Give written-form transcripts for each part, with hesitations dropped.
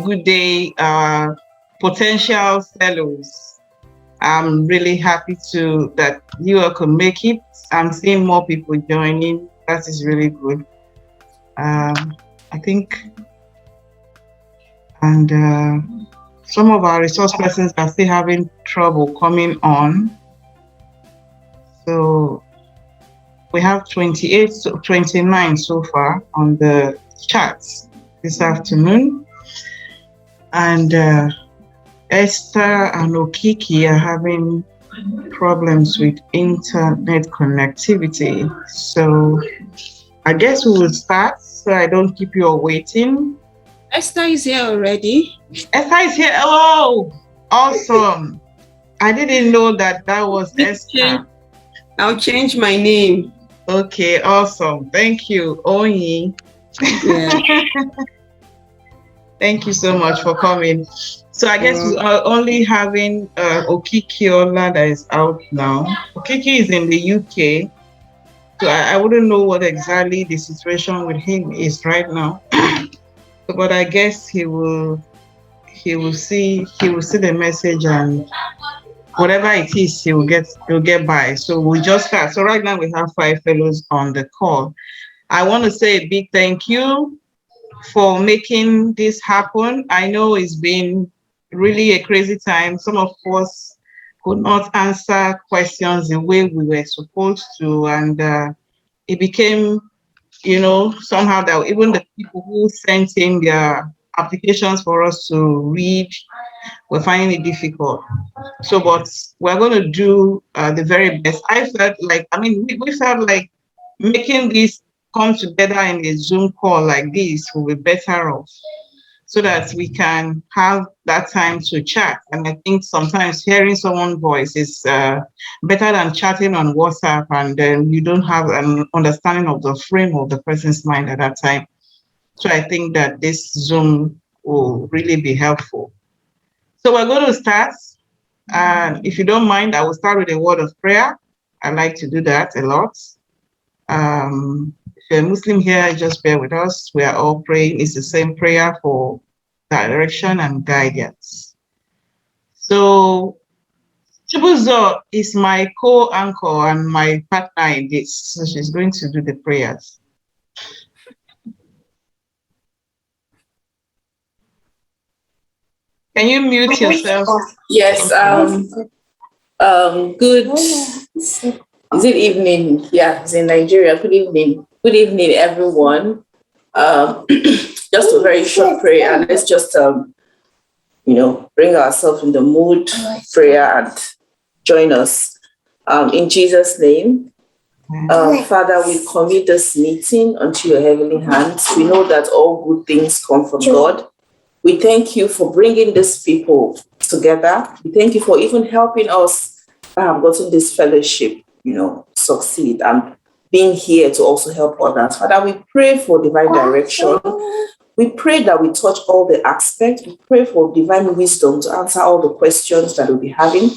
good day, potential fellows. I'm really happy that you all could make it. I'm seeing more people joining. That is really good. I think, and some of our resource persons are still having trouble coming on. So we have 28, 29 so far on the charts this afternoon. And Esther and Okiki are having problems with internet connectivity. So I guess we will start so I don't keep you all waiting. Esther is here already. Esther is here. Oh, awesome. I didn't know that was Esther. I'll change my name. Okay, awesome. Thank you, Onyi. Yeah. Thank you so much for coming. So I guess we are only having Okiki Ola that is out now. Okiki is in the UK. So I wouldn't know what exactly the situation with him is right now. But I guess he will see the message, and whatever it is, he'll get by. So we'll just start. So right now we have 5 fellows on the call. I want to say a big thank you for making this happen. I know it's been really a crazy time. Some of us could not answer questions the way we were supposed to, and it became, somehow that even the people who sent in their applications for us to read were finding it difficult. So, but we're going to do the very best. I felt like, we felt like making this come together in a Zoom call like this will be better off, so that we can have that time to chat. And I think sometimes hearing someone's voice is better than chatting on WhatsApp, and then you don't have an understanding of the frame of the person's mind at that time. So I think that this Zoom will really be helpful. So we're going to start. And if you don't mind, I will start with a word of prayer. I like to do that a lot. If you're a Muslim here, just bear with us. We are all praying. It's the same prayer for direction and guidance. So Chibuzo is my co-anchor and my partner in this. So she's going to do the prayers. Can you mute yourself? Yes. Good. Is it evening? Yeah, it's in Nigeria. Good evening. Good evening, everyone. Just a very short prayer. Let's just, bring ourselves in the mood, prayer, and join us. In Jesus' name, Father, we commit this meeting unto your heavenly hands. We know that all good things come from God. We thank you for bringing these people together. We thank you for even helping us that have gotten this fellowship, succeed, and being here to also help others. Father, we pray for divine direction. We pray that we touch all the aspects. We pray for divine wisdom to answer all the questions that we'll be having.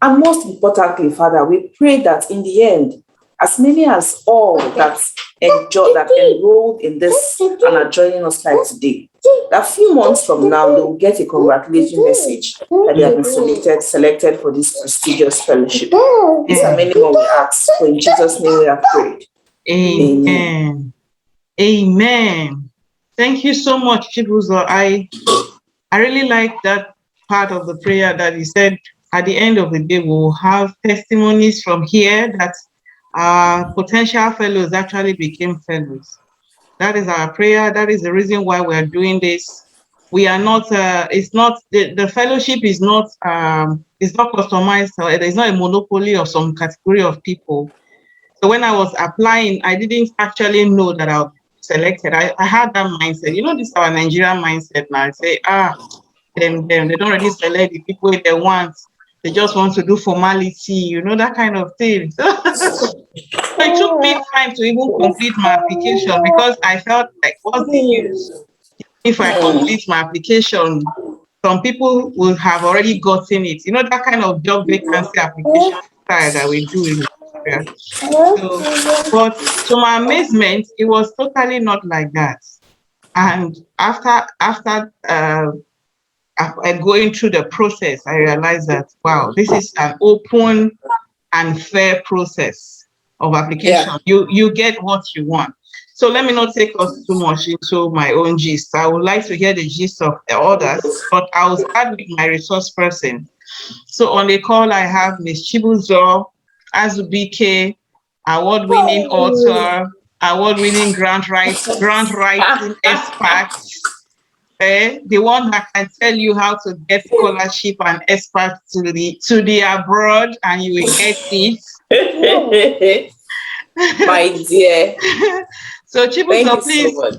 And most importantly, Father, we pray that in the end, as many as all that enrolled in this and are joining us live today, that a few months from now, they will get a congratulatory message that they have been selected for this prestigious fellowship. These are many more we ask. For in Jesus' name we have prayed. Amen. Amen. Thank you so much, Chibuzo. I really like that part of the prayer that he said at the end of the day, we will have testimonies from here that potential fellows actually became fellows. That is our prayer. That is the reason why we are doing this. We are not, it's not, the fellowship is not, it's not customized. It's not a monopoly of some category of people. So when I was applying, I didn't actually know that I'll be selected. I had that mindset. This is our Nigerian mindset now. I say, they don't really select the people they want. They just want to do formality, that kind of thing. So it took me time to even complete my application, because I felt like, what's the use? If I complete my application, some people will have already gotten it. That kind of job vacancy application style that we do in Nigeria. So, but to my amazement, it was totally not like that. And after going through the process, I realized that, wow, this is an open and fair process of application. Yeah. You get what you want. So let me not take us too much into my own gist. I would like to hear the gist of the others, but I'll start with my resource person. So on the call, I have Miss Chibuzo Azubike, award-winning author, award-winning grant writing expert, the one that can tell you how to get scholarship and expert to the abroad, and you will get it. My dear. So Thank Chibuzo, you please, so much.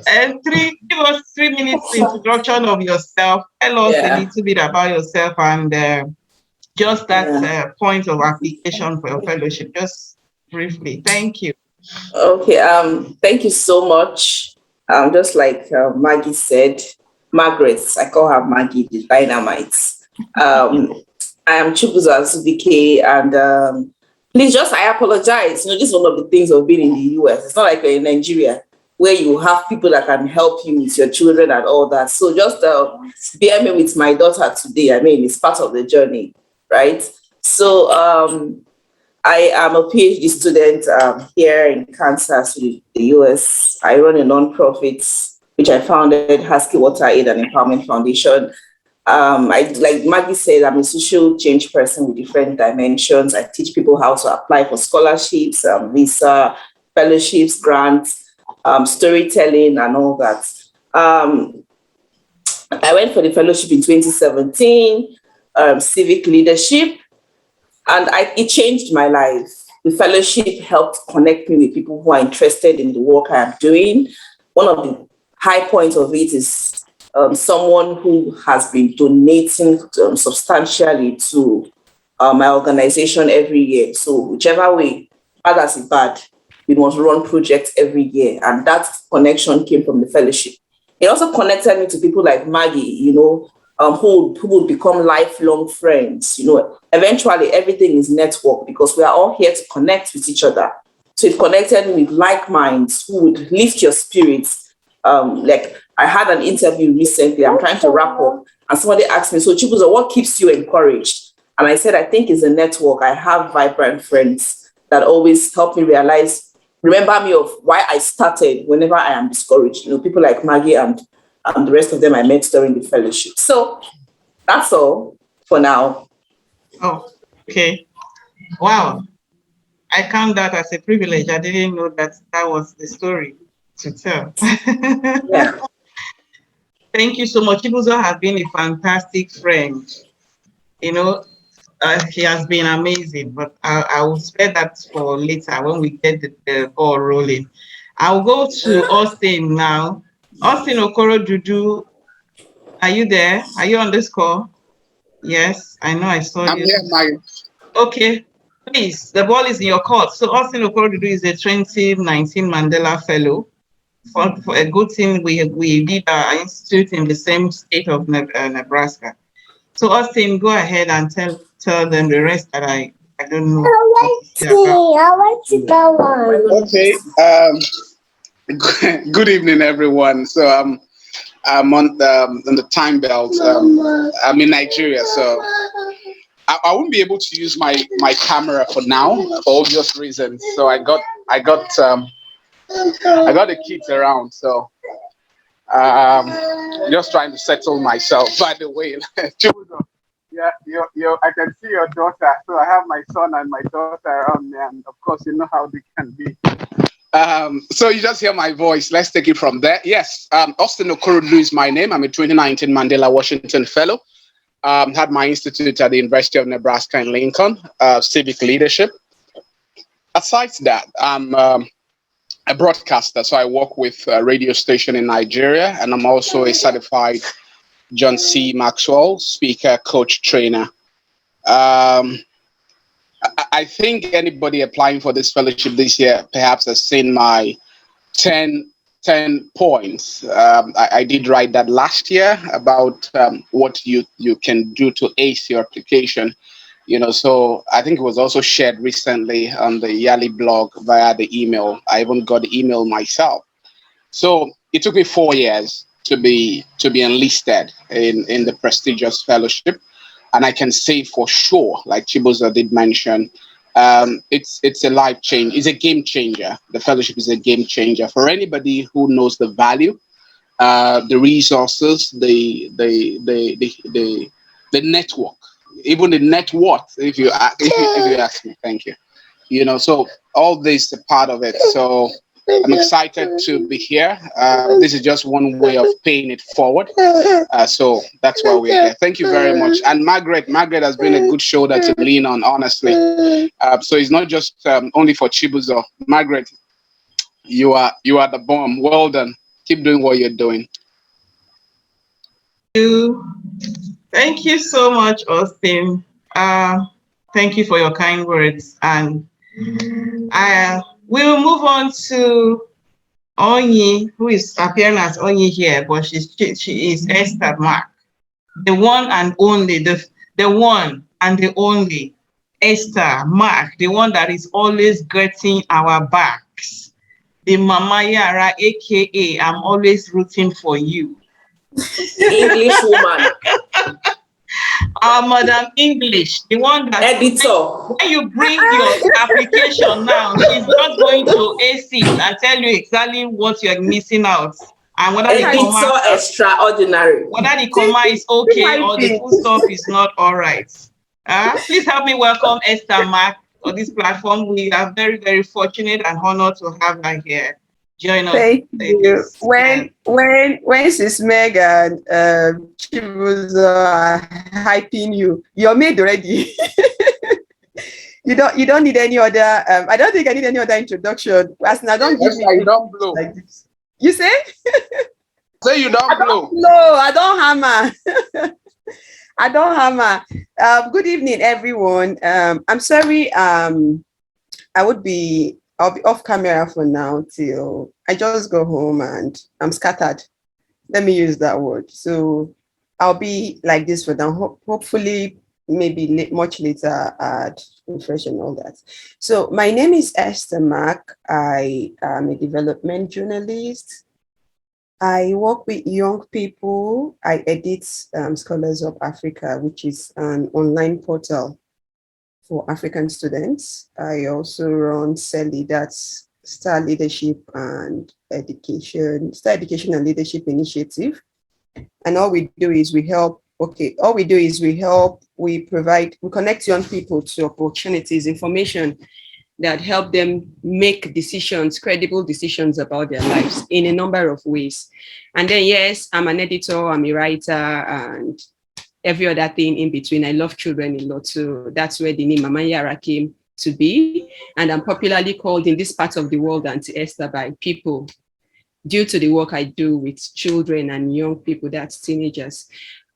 give us 3 minutes introduction of yourself. Tell us a little bit about yourself and just that point of application for your fellowship, just briefly. Thank you. Okay. Thank you so much. Just like Maggie said, Margaret, I call her Maggie, the dynamite. I am Chibuzo Azubike, and please I apologize. You know, this is one of the things of being in the US. It's not like we're in Nigeria where you have people that can help you with your children and all that. So just bear me with my daughter today. I mean, it's part of the journey, right? So I am a PhD student here in Kansas, the US. I run a nonprofit which I founded, Husky Water Aid and Empowerment Foundation. Like Maggie said, I'm a social change person with different dimensions. I teach people how to apply for scholarships, visa, fellowships, grants, storytelling, and all that. I went for the fellowship in 2017, civic leadership, and it changed my life. The fellowship helped connect me with people who are interested in the work I am doing. One of the high points of it is someone who has been donating substantially to my organization every year. So whichever way, bad as it bad, we must run projects every year. And that connection came from the fellowship. It also connected me to people like Maggie, you know, who would become lifelong friends. You know, eventually everything is network because we are all here to connect with each other. So it connected me with like minds who would lift your spirits. Like I had an interview recently, I'm trying to wrap up, and somebody asked me, so Chibuzo, what keeps you encouraged? And I said, I think it's a network. I have vibrant friends that always help me remember me of why I started whenever I am discouraged. You know, people like Maggie and the rest of them I met during the fellowship. So that's all for now. Oh, okay. Wow. I count that as a privilege. I didn't know that was the story to tell. Yeah. Thank you so much. Chibuzo has been a fantastic friend. You know, he has been amazing, but I will spare that for later when we get the ball rolling. I'll go to Austin now. Austin Okoro Dudu, are you there? Are you on this call? Yes, I know I saw you. I'm here, Maggie. Okay, please, the ball is in your court. So Austin Okoro Dudu is a 2019 Mandela Fellow. For a good thing, we did our institute in the same state of Nebraska. So Austin, go ahead and tell them the rest that I don't know. I want to go on. Okay. Good evening, everyone. So I'm on the time belt. I'm in Nigeria, so I won't be able to use my camera for now for obvious reasons. So I got the kids around, so just trying to settle myself. By the way, yeah, I can see your daughter. So I have my son and my daughter around me, and of course, you know how they can be. So you just hear my voice. Let's take it from there. Yes, Austin Okorodu is my name. I'm a 2019 Mandela Washington Fellow. Had my institute at the University of Nebraska in Lincoln, civic leadership. Aside that, I'm a broadcaster, so I work with a radio station in Nigeria, and I'm also a certified John C. Maxwell speaker, coach, trainer. I think anybody applying for this fellowship this year perhaps has seen my 10 points. I did write that last year about what you can do to ace your application. You know, so I think it was also shared recently on the Yali blog via the email. I even got the email myself. So it took me 4 years enlisted in the prestigious fellowship. And I can say for sure, like Chibuzo did mention, it's a life change. It's a game changer. The fellowship is a game changer for anybody who knows the value, the resources, the network, even the net worth. If you ask me, thank you. So all this is a part of it. So I'm excited to be here. This is just one way of paying it forward. So that's why we're here. Thank you very much. And Margaret has been a good shoulder to lean on, honestly. So it's not just only for Chibuzo. Margaret, you are the bomb. Well done. Keep doing what you're doing. Thank you so much, Austin. Thank you for your kind words. And we will move on to Onyi, who is appearing as Onyi here, but she is Esther Mark, the one and only, the one and the only Esther Mark, the one that is always getting our backs, the Mama Yara, aka I'm always rooting for you. English woman. Our Madam English, the one that editor. When you bring your application now, she's just going to ace it and tell you exactly what you're missing out. And whether the comma extraordinary. Whether the comma is okay or the full stop is not all right. Please help me welcome Esther Mark on this platform. We are very, very fortunate and honored to have her here. Join us. Thank you. When Sis Meg and Chibuzo are hyping you, you're made already. You don't need any other. I don't think I need any other introduction. As I don't give me. You don't blow. Like this. You say? Say you don't blow. No, I don't hammer. I don't hammer. Good evening, everyone. I'm sorry. I'll be off camera for now till I just go home and I'm scattered. Let me use that word. So I'll be like this for now. Hopefully, maybe much later I'd refresh and all that. So my name is Esther Mark. I am a development journalist. I work with young people. I edit Scholars of Africa, which is an online portal for African students. I also run SELI, that's Star Leadership and Education, Star Education and Leadership Initiative. And all we do is we connect young people to opportunities, information that help them make decisions, credible decisions about their lives in a number of ways. And then, yes, I'm an editor, I'm a writer, and every other thing in between. I love children a lot, so that's where the name Mama Yara came to be. And I'm popularly called in this part of the world Auntie Esther by people due to the work I do with children and young people, that's teenagers.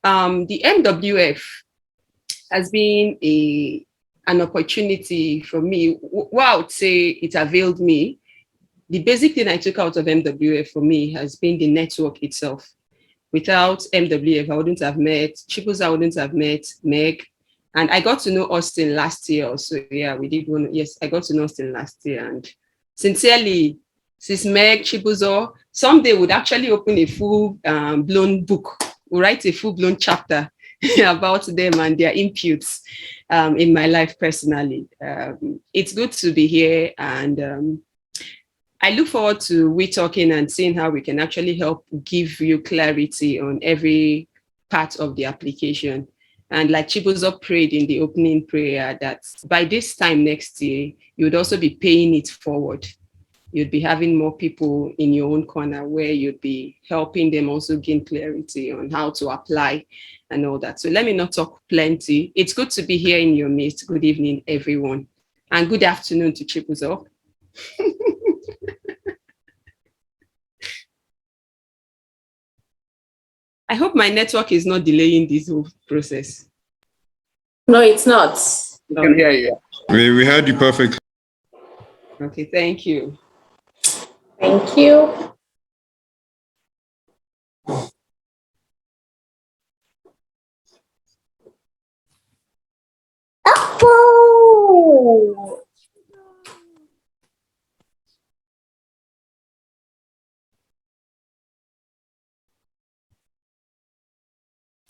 The MWF has been an opportunity for me. Well, I would say it availed me. The basic thing I took out of MWF for me has been the network itself. Without MWF, I wouldn't have met Chibuzo, I wouldn't have met Meg. And I got to know Austin last year also. Yeah, we did one. Yes, I got to know Austin last year. And sincerely, Sis Meg, Chibuzo, someday would actually open a full-blown book, we'll write a full-blown chapter about them and their inputs in my life personally. It's good to be here, and I look forward to we talking and seeing how we can actually help give you clarity on every part of the application. And like Chibuzo prayed in the opening prayer, that by this time next year, you would also be paying it forward. You'd be having more people in your own corner where you'd be helping them also gain clarity on how to apply and all that. So let me not talk plenty. It's good to be here in your midst. Good evening, everyone. And good afternoon to Chibuzo. I hope my network is not delaying this whole process. No, it's not. I can hear you. We heard you perfectly. Okay, thank you. Thank you. Oh.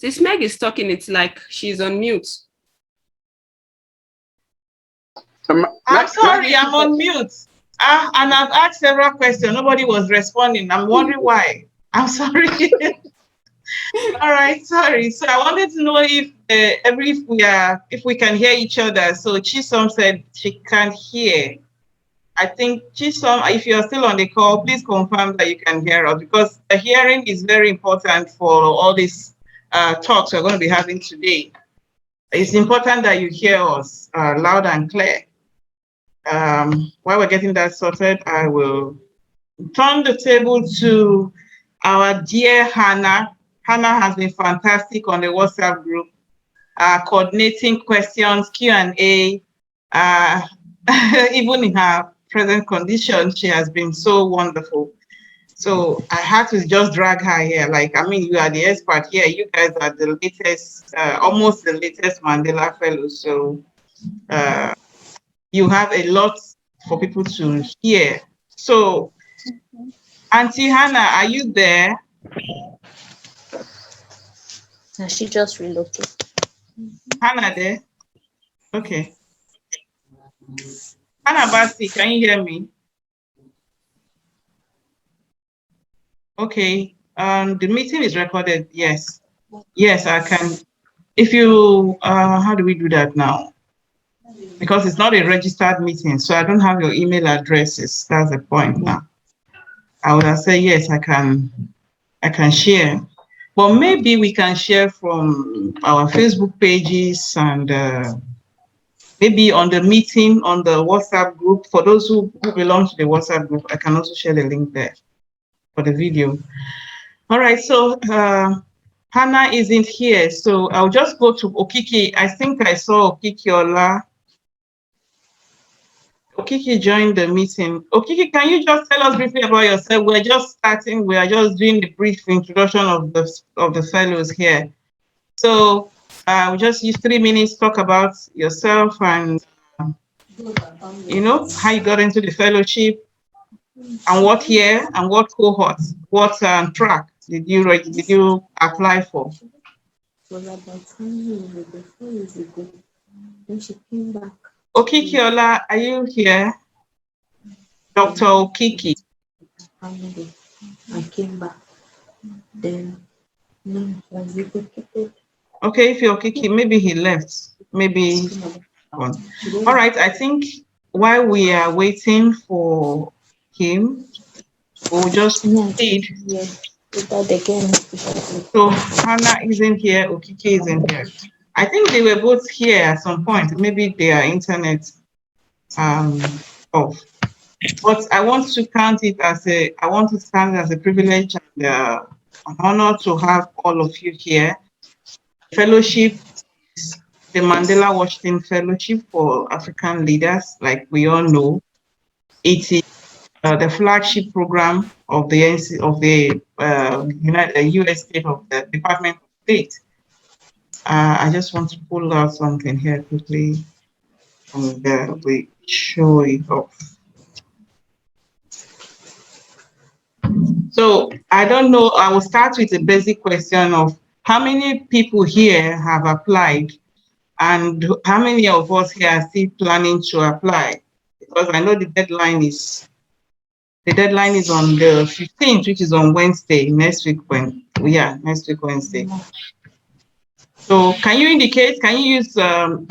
Sis Meg is talking. It's like she's on mute. I'm sorry, I'm on mute. And I've asked several questions. Nobody was responding. I'm wondering why. I'm sorry. All right, sorry. So I wanted to know if we can hear each other. So Chisom said she can't hear. I think Chisom, if you're still on the call, please confirm that you can hear us, because the hearing is very important for all these talks we're going to be having today. It's important that you hear us loud and clear. While we're getting that sorted, I will turn the table to our dear Hannah. Hannah has been fantastic on the WhatsApp group, coordinating questions, Q&A. Even in her present condition, she has been so wonderful. So I had to just drag her here. Like, I mean, you are the expert here. You guys are the latest, almost the latest Mandela Fellows. So you have a lot for people to hear. So, Auntie Hannah, are you there? She just relocated. Hannah there? Okay. Hannah Basti, can you hear me? Okay. The meeting is recorded. Yes. Yes, I can. If you, how do we do that now? Because it's not a registered meeting, so I don't have your email addresses. That's the point now. I would have said, yes, I can share. But maybe we can share from our Facebook pages and maybe on the meeting on the WhatsApp group. For those who belong to the WhatsApp group, I can also share the link there for the video. All right, so Hannah isn't here, so I'll just go to Okiki. I think I saw Okiki Ola. Okiki joined the meeting. Okiki, can you just tell us briefly about yourself? We're just starting. We are just doing the brief introduction of the fellows here. So we'll just use 3 minutes, talk about yourself and how you got into the fellowship and what year and what cohort, what track did you apply for? It was about 4 years ago. Then she came back. Okiki Ola, are you here? Dr. Okiki. Family. I came back. Then no, was relocated. Okay, if you're Okiki, maybe he left. Maybe. All right, I think while we are waiting for him, we'll just proceed. Yeah. Again. So Hannah isn't here, Okiki isn't here. I think they were both here at some point. Maybe their internet off. But I want to count it as a privilege and an honor to have all of you here. Fellowship is the Mandela Washington Fellowship for African Leaders, like we all know. It is the flagship program of the U.S. State of the Department of State. I just want to pull out something here quickly, and we show it off. So I don't know. I will start with a basic question of how many people here have applied, and how many of us here are still planning to apply? Because I know the deadline is on the 15th, which is on Wednesday, next week Wednesday. So can you use the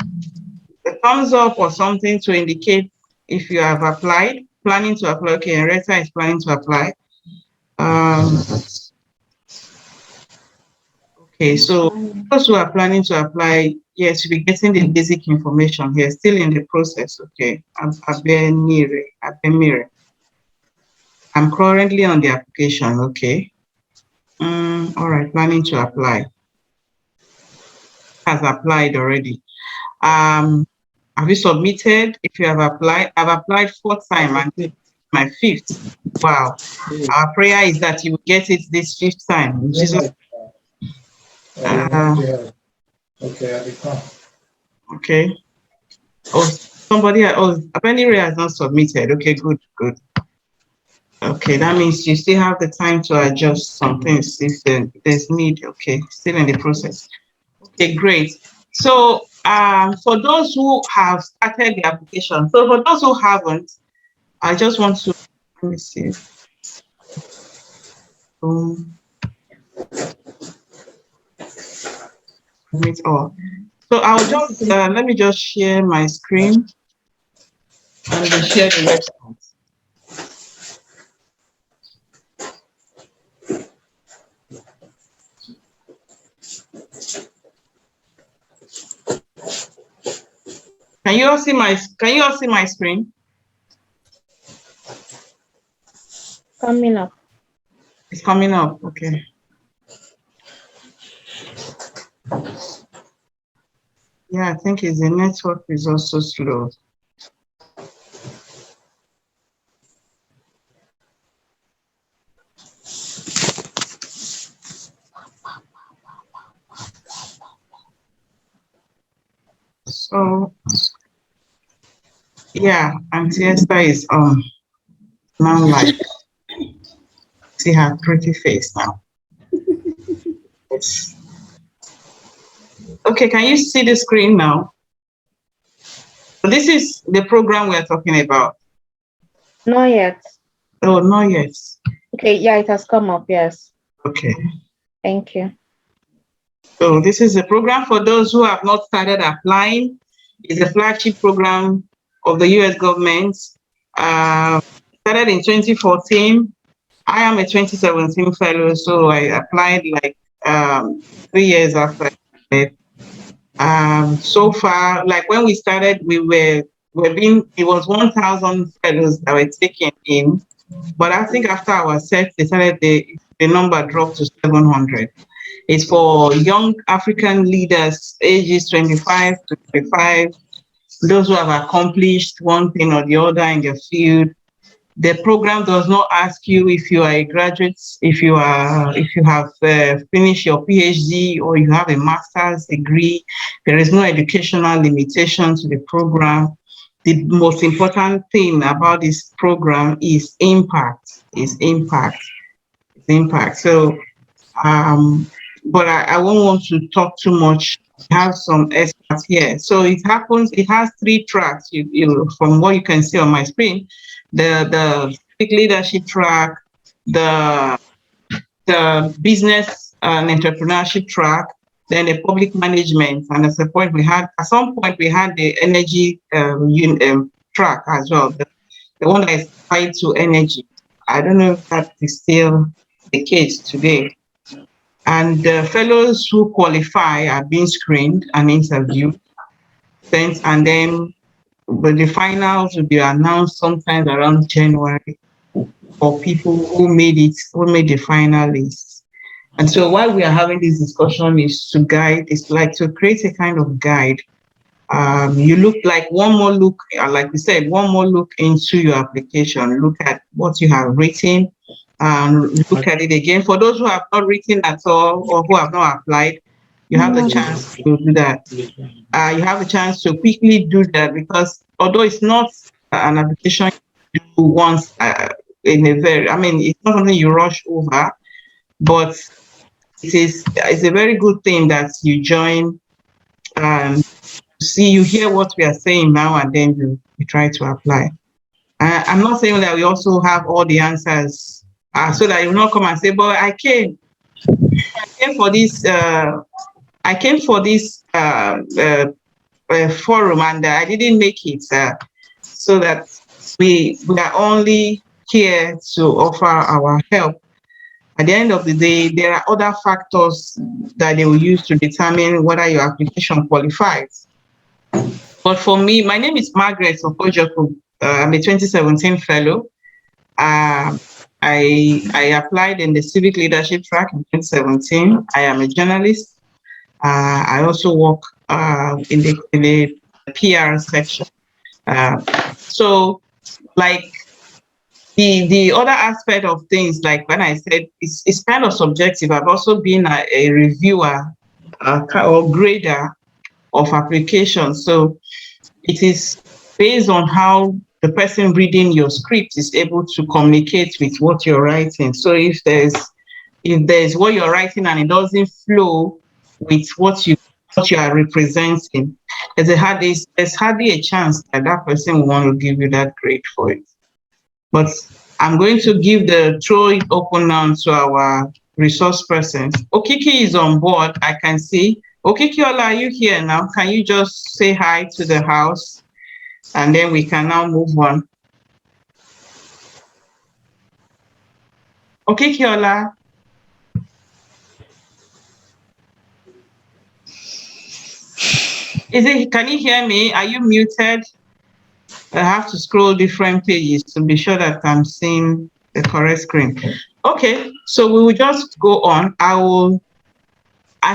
thumbs up or something to indicate if you have applied, planning to apply? Okay, Retta is planning to apply. Okay, so those who are planning to apply, yes, you'll be getting the basic information here, still in the process. Okay, Abenire. I'm currently on the application. Okay. All right, planning to apply. Has applied already. Have you submitted? If you have applied, I've applied 4th time and my 5th. Wow. Our prayer is that you will get it this 5th time. Jesus. Okay. Oh, somebody. Oh, Abenire has not submitted. Okay, good. Okay, that means you still have the time to adjust some things if there's need. Okay, still in the process. Okay, great. So for those who have started the application, so for those who haven't, I just want to, let me see. Submit all. So I'll just, let me just share my screen and then share the website. Can you all see my screen? Coming up. It's coming up, okay. Yeah, I think the network is also slow. So yeah, Auntie Esther is now live. See her pretty face now. Yes. Okay, can you see the screen now? This is the program we're talking about. Not yet. Oh, not yet. Okay, yeah, it has come up, yes. Okay. Thank you. So this is a program for those who have not started applying. It's a flagship program of the US government. Started in 2014. I am a 2017 fellow, so I applied like 3 years after. So far, like when we started, it was 1,000 fellows that were taken in, but I think after our set, they started the number dropped to 700. It's for young African leaders, ages 25 to 35, those who have accomplished one thing or the other in their field. The program does not ask you if you are a graduate, if you have finished your PhD or you have a master's degree. There is no educational limitation to the program. The most important thing about this program is impact. So, but I won't want to talk too much. I have some experts here. So it has 3 tracks. From what you can see on my screen, the civic leadership track, the business and entrepreneurship track, then the public management, and at some point we had the energy track as well, the one that is tied to energy. I don't know if that is still the case today. And the fellows who qualify are being screened and interviewed, and then the finals will be announced sometime around January for people who made the final list. And so why we are having this discussion is to create a kind of guide. You look like one more look, like we said, one more look into your application. Look at what you have written, look at it again. For those who have not written at all or who have not applied, you have the chance to do that. You have a chance to quickly do that, because although it's not an application you do once it's not something you rush over, but it's a very good thing that you join. You hear what we are saying now, and then you try to apply. I'm not saying that we also have all the answers, so that you will not come and say, but I came for this. I came for this forum and I didn't make it. So that we are only here to offer our help. At the end of the day, there are other factors that they will use to determine whether your application qualifies. But for me, my name is Margaret Okojoku. I'm a 2017 fellow. I applied in the civic leadership track in 2017. I am a journalist. I also work in the PR section. So, like the other aspect of things, like when I said it's kind of subjective. I've also been a reviewer or grader of applications. So it is based on how the person reading your script is able to communicate with what you're writing. So if there's what you're writing and it doesn't flow with what you are representing, there's hardly a chance that that person will want to give you that grade for it. But I'm going to throw it open now to our resource persons. Okiki is on board, I can see. Okikiola, are you here now? Can you just say hi to the house? And then we can now move on. Okikiola. Can you hear me? Are you muted? I have to scroll different pages to be sure that I'm seeing the correct screen. Okay, so we will just go on.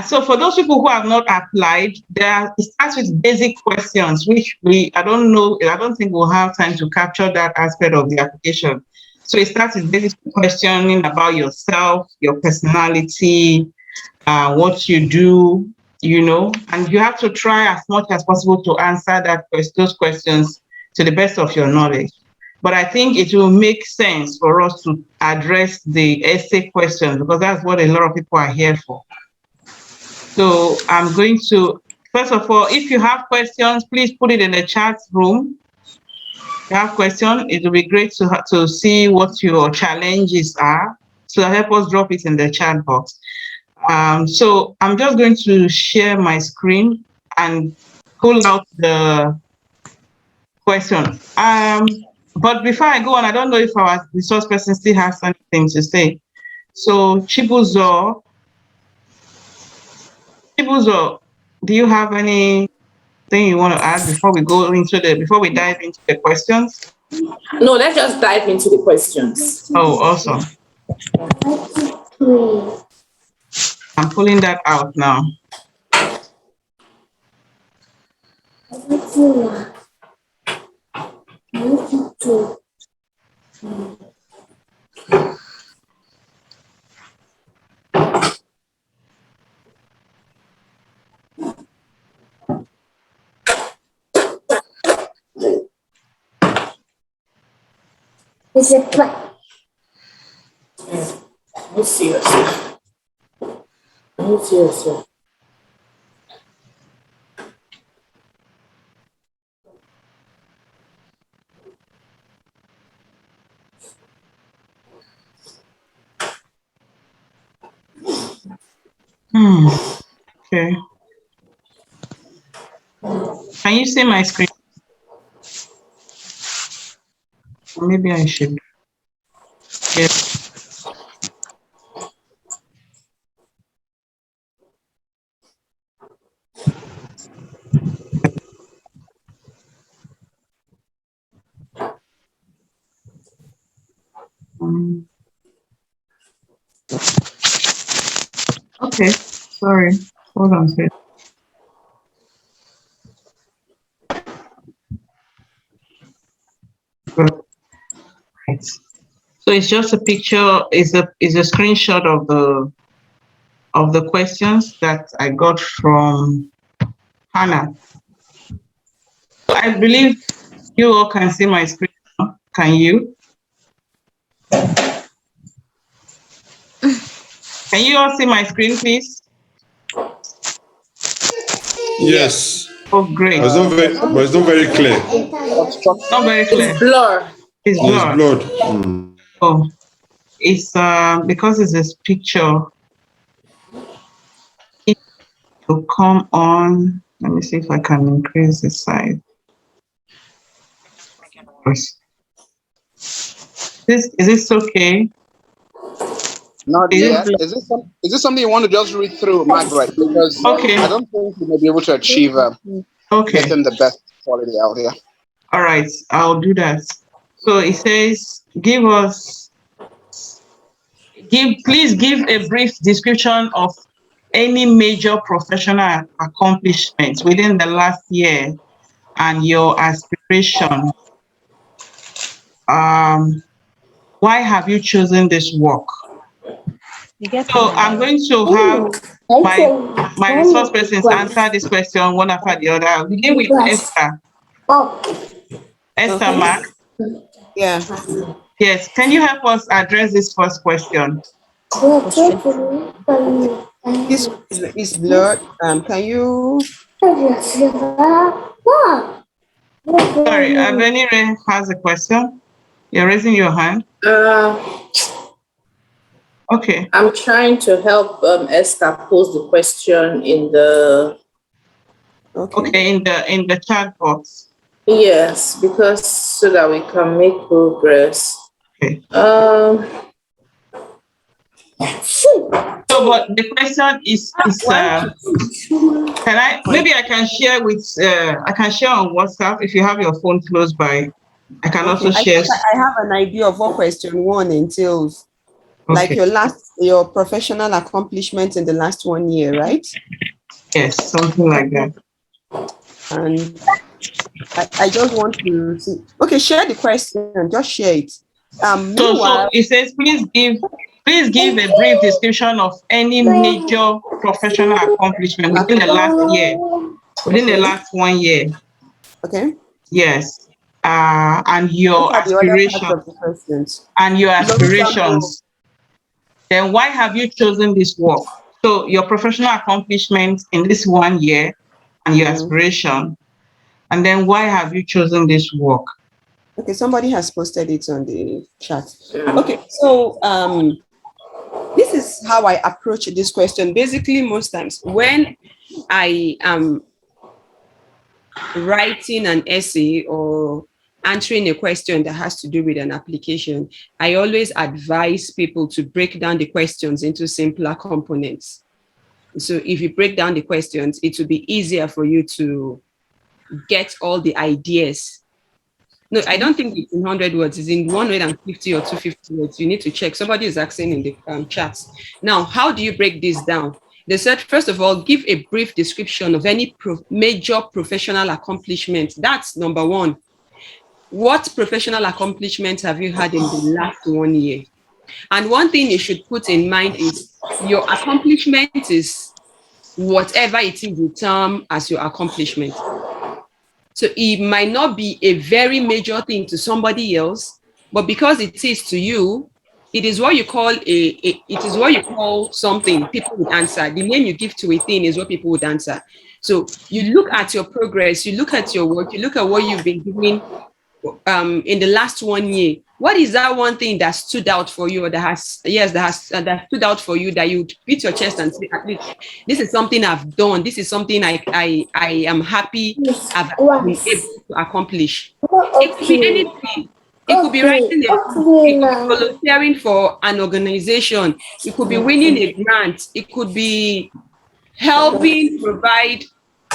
So for those people who have not applied, it starts with basic questions, which I don't think we'll have time to capture that aspect of the application. So it starts with basic questioning about yourself, your personality, what you do, and you have to try as much as possible to answer those questions to the best of your knowledge. But I think it will make sense for us to address the essay questions because that's what a lot of people are here for. So I'm going to, first of all, if you have questions, please put it in the chat room. If you have questions, it will be great to see what your challenges are. So help us drop it in the chat box. So I'm just going to share my screen and pull out the question. But before I go on, I don't know if our resource person still has something to say. So Chibuzo, do you have anything you want to add before we dive into the questions? No, let's just dive into the questions. Oh, awesome. I'm pulling that out now. Is it black? Let's see yourself. Let's see yourself. Okay. Can you see my screen? Maybe I should. Yes. Okay, sorry. Hold on, please. Right. So it's just a picture, is a screenshot of the questions that I got from Hannah. I believe you all can see my screen now. Can you? Can you all see my screen, please? Yes. Oh, great. But it's not very clear. Not very clear. It's blur. It's blurred. Blurred. Oh, it's because it's this picture. It will come on. Let me see if I can increase the size. Is this okay? Not yet. Is this something you want to just read through, Margaret? Because okay. I don't think you may be able to achieve getting the best quality out here. All right, I'll do that. So it says, please give a brief description of any major professional accomplishments within the last year and your aspiration. Why have you chosen this work? So I'm going to have my resource persons answer this question one after the other. I'll begin with Esther. Esther Mark. Yeah. Yes. Can you help us address this first question? This is blurred. Can you? Sorry, Abenire has a question. You're raising your hand. Okay. I'm trying to help Esther pose the question in the Okay, in the chat box. yes, because so that we can make progress. Okay. So, but the question is can I maybe I can share with I can share on WhatsApp if you have your phone close by. I can also I share. think I have an idea of what question one entails. Like Okay. your professional accomplishments in the last 1 year, right? Yes, something like that. And I just want to see. Okay, share the question. Just share it. So Meanwhile, it says please give a brief description of any major professional accomplishment within the last year, within the last 1 year. okay. Yes. And What your are the other parts aspiration of the questions? and your Long-term goal. aspirations. Then why have you chosen this work? So your professional accomplishments in this 1 year and your aspiration. And then why have you chosen this work? Okay, somebody has posted it on the chat. Okay, so this is how I approach this question. Basically, most times when I am writing an essay or answering a question that has to do with an application, I always advise people to break down the questions into simpler components. So if you break down the questions, it will be easier for you to get all the ideas. No, I don't think it's in 100 words. It's in 150 or 250 words. You need to check. Somebody is asking in the chats. Now, how do you break this down? They said, first of all, give a brief description of any major professional accomplishment. That's number one. What professional accomplishments have you had in the last 1 year? And one thing you should put in mind is your accomplishment is whatever it is you term as your accomplishment. So it might not be a very major thing to somebody else, but because it is to you, it is what you call something people would answer. The name you give to a thing is what people would answer. So you look at your progress, you look at your work, you look at what you've been doing in the last 1 year. What is that one thing that stood out for you, or that stood out for you, that you beat your chest and say, at least this is something I've done. This is something I am happy I've been able to accomplish. It could be anything. It could be writing a book. It could be volunteering for an organization. It could be winning a grant. It could be helping provide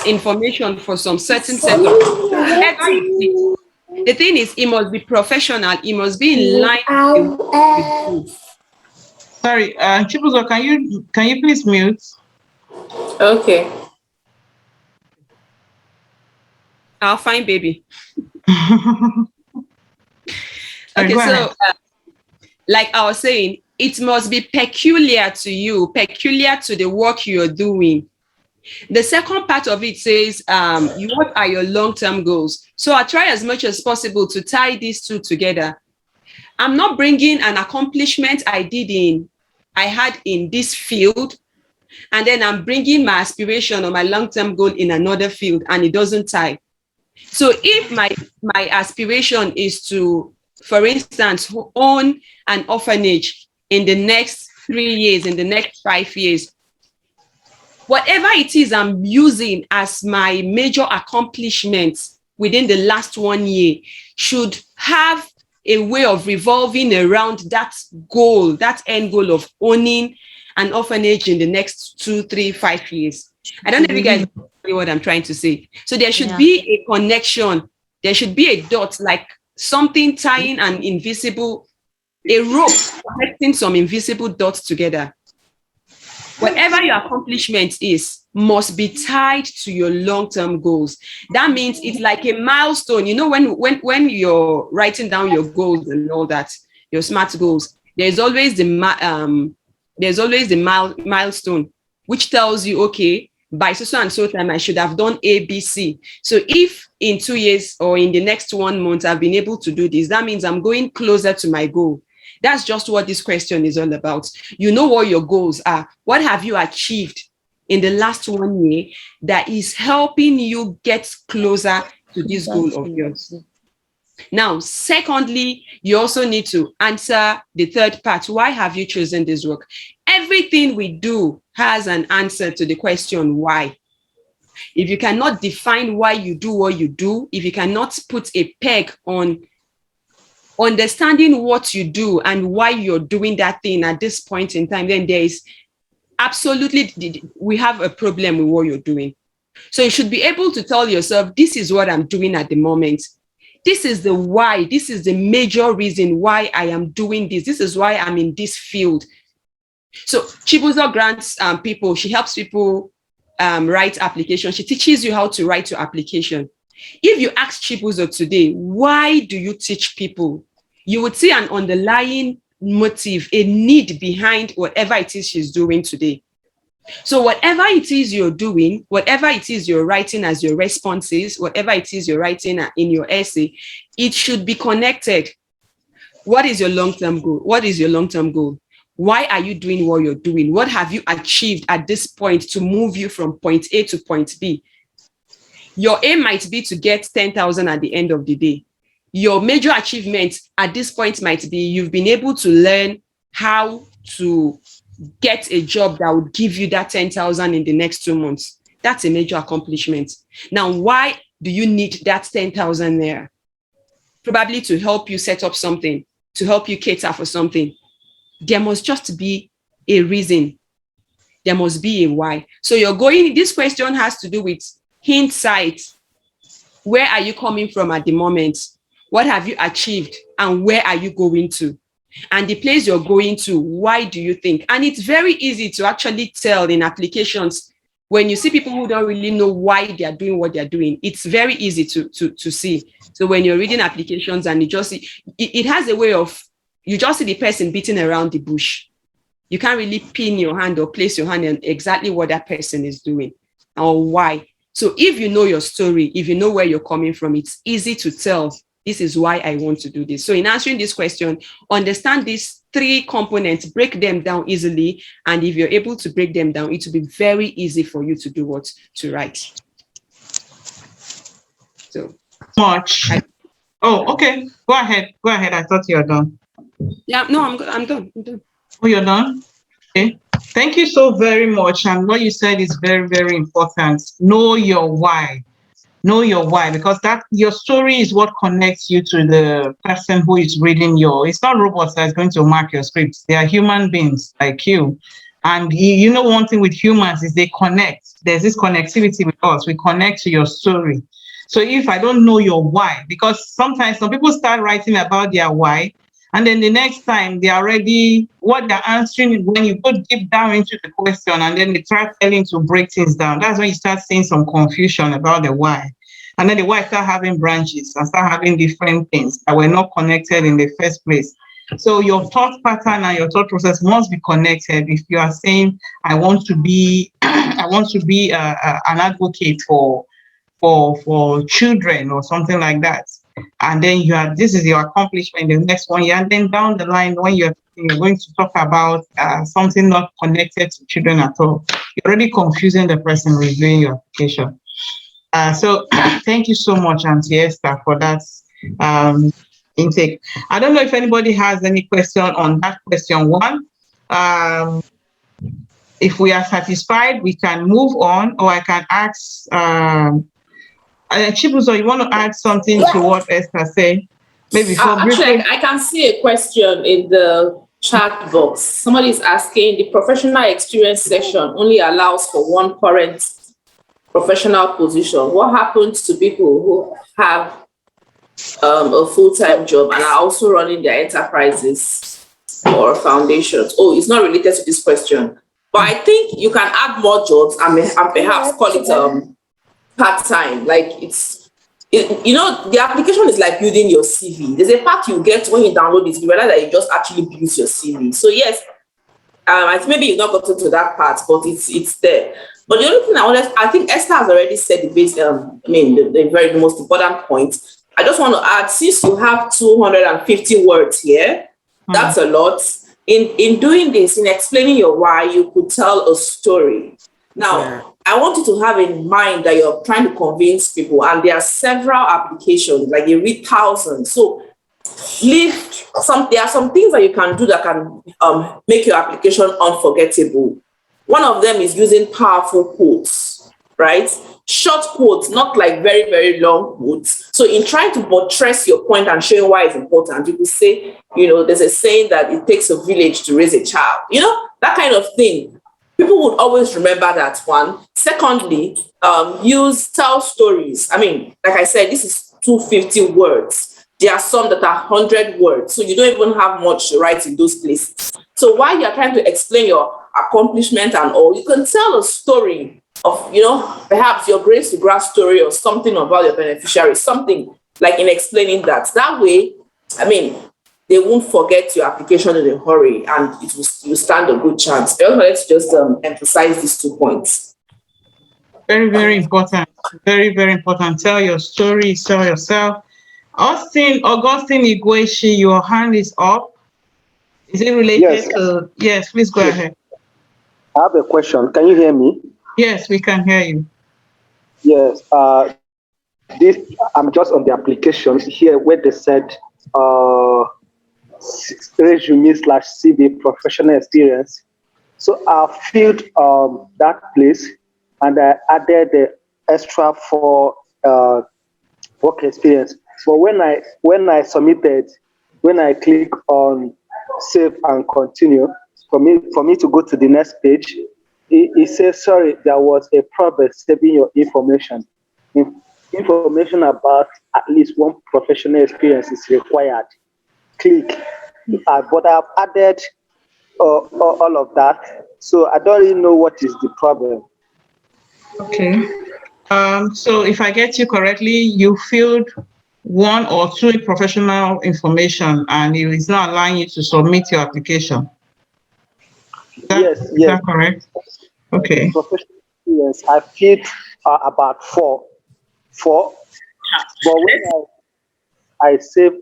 information for some certain set of whatever it is. The thing is, it must be professional. It must be in line with you. Sorry, Chibuzo, can you please mute? Okay. I'll find baby. Okay, so like I was saying, it must be peculiar to you, peculiar to the work you're doing. The second part of it says, what are your long-term goals? So I try as much as possible to tie these two together. I'm not bringing an accomplishment I had in this field, and then I'm bringing my aspiration or my long-term goal in another field, and it doesn't tie. So if my aspiration is to, for instance, own an orphanage in the next 3 years, in the next 5 years, whatever it is I'm using as my major accomplishments within the last 1 year should have a way of revolving around that goal, that end goal of owning an orphanage in the next 2, 3, 5 years. I don't know if you guys know what I'm trying to say. So there should be a connection. There should be a dot, like something tying an invisible, a rope connecting some invisible dots together. Whatever your accomplishment is must be tied to your long-term goals. That means it's like a milestone. You know, when you're writing down your goals and all that, your SMART goals, there's always the milestone, which tells you, okay, by so and so time I should have done A, B, C. So if in 2 years or in the next 1 month, I've been able to do this, that means I'm going closer to my goal. That's just what this question is all about. You know what your goals are. What have you achieved in the last 1 year that is helping you get closer to this goal of yours? Now, secondly, you also need to answer the third part. Why have you chosen this work? Everything we do has an answer to the question why. If you cannot define why you do what you do, if you cannot put a peg on understanding what you do and why you're doing that thing at this point in time, then there is absolutely, we have a problem with what you're doing. So you should be able to tell yourself, this is what I'm doing at the moment. This is the why. This is the major reason why I am doing this. This is why I'm in this field. So Chibuzo grants people, she helps people write applications. She teaches you how to write your application. If you ask Chibuzo today, why do you teach people? You would see an underlying motive, a need behind whatever it is she's doing today. So whatever it is you're doing, whatever it is you're writing as your responses, whatever it is you're writing in your essay, it should be connected. What is your long-term goal? What is your long-term goal? Why are you doing what you're doing? What have you achieved at this point to move you from point A to point B? Your aim might be to get 10,000 at the end of the day. Your major achievement at this point might be you've been able to learn how to get a job that would give you that 10,000 in the next 2 months. That's a major accomplishment. Now, why do you need that 10,000 there? Probably to help you set up something, to help you cater for something. There must just be a reason. There must be a why. So this question has to do with hindsight. Where are you coming from at the moment? What have you achieved? And where are you going to? And the place you're going to, why do you think? And it's very easy to actually tell in applications when you see people who don't really know why they're doing what they're doing. It's very easy to see. So when you're reading applications and you just see, it has a way of, you just see the person beating around the bush. You can't really pin your hand or place your hand on exactly what that person is doing or why. So if you know your story, if you know where you're coming from, it's easy to tell, this is why I want to do this. So in answering this question, understand these 3 components, break them down easily. And if you're able to break them down, it will be very easy for you to do what to write. So much. Okay. Go ahead. I thought you were done. Yeah, no, I'm done. Oh, you're done? Okay. Thank you so very much. And what you said is very, very important. Know your why. Know your why, because that your story is what connects you to the person who is reading it's not robots that's going to mark your scripts. They are human beings like you. And you know, one thing with humans is they connect. There's this connectivity with us. We connect to your story. So if I don't know your why, because sometimes some people start writing about their why, and then the next time they're already, what they're answering, when you go deep down into the question and then they try telling to break things down, that's when you start seeing some confusion about the why. And then the why start having branches and start having different things that were not connected in the first place. So your thought pattern and your thought process must be connected. If you are saying, I want to be an advocate for children or something like that, and then this is your accomplishment the next 1 year, and then down the line when you're going to talk about something not connected to children at all, you're already confusing the person reviewing your application. So thank you so much, Auntie Esther, for that intake. I don't know if anybody has any question on that question 1. If we are satisfied, we can move on, or I can ask Chibuzo, you want to add something to what Esther said? Maybe actually, I can see a question in the chat box. Somebody is asking, the professional experience section only allows for one current professional position. What happens to people who have a full-time job and are also running their enterprises or foundations? Oh, it's not related to this question, but I think you can add more jobs and perhaps call it part-time. Like the application is like building your CV. There's a part you get when you download it, you realize that it just actually builds your CV. So yes, maybe you've not gotten to that part, but it's there. But the only thing I think Esther has already said the most important point. I just want to add, since you have 250 words here, that's a lot. In doing this, in explaining your why, you could tell a story. Now, I want you to have in mind that you're trying to convince people, and there are several applications, like you read thousands. So there are some things that you can do that can make your application unforgettable. One of them is using powerful quotes, right? Short quotes, not like very, very long quotes. So in trying to buttress your point and showing why it's important, you could say, there's a saying that it takes a village to raise a child, that kind of thing. People would always remember that one. Secondly, tell stories. I mean, like I said, this is 250 words. There are some that are 100 words. So you don't even have much to write in those places. So while you're trying to explain your accomplishment and all, you can tell a story of, perhaps your grace to grass story or something about your beneficiary, something like in explaining that. That way, they won't forget your application in a hurry, and you stand a good chance. I wanted to just emphasize these 2 points. Very, very important. Very, very important. Tell your story, tell yourself. Augustine Igueshi, your hand is up. Is it related to? Yes, please go ahead. I have a question. Can you hear me? Yes, we can hear you. Yes. I'm just on the applications here where they said resume/CV professional experience. So I filled that place and I added the extra for work experience. But when I submitted, when I click on save and continue, for me to go to the next page, it says, sorry, there was a problem saving your information. Information about at least one professional experience is required. Click. But I've added all of that, so I don't really know what is the problem. Okay. So if I get you correctly, you filled one or two professional information and it is not allowing you to submit your application. Yes. Is that correct? Okay. Professional experience, I filled about four. But when I save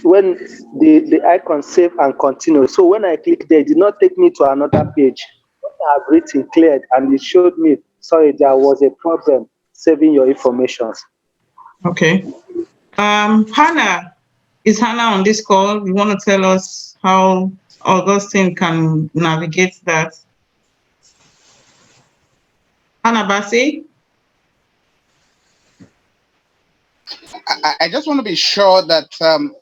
when the icon save and continue, so when I click there, it did not take me to another page. I have written cleared and it showed me, sorry, there was a problem saving your information. Okay. Hannah, is Hannah on this call? You want to tell us how Augustine can navigate that? Hannah Bassi? I just want to be sure that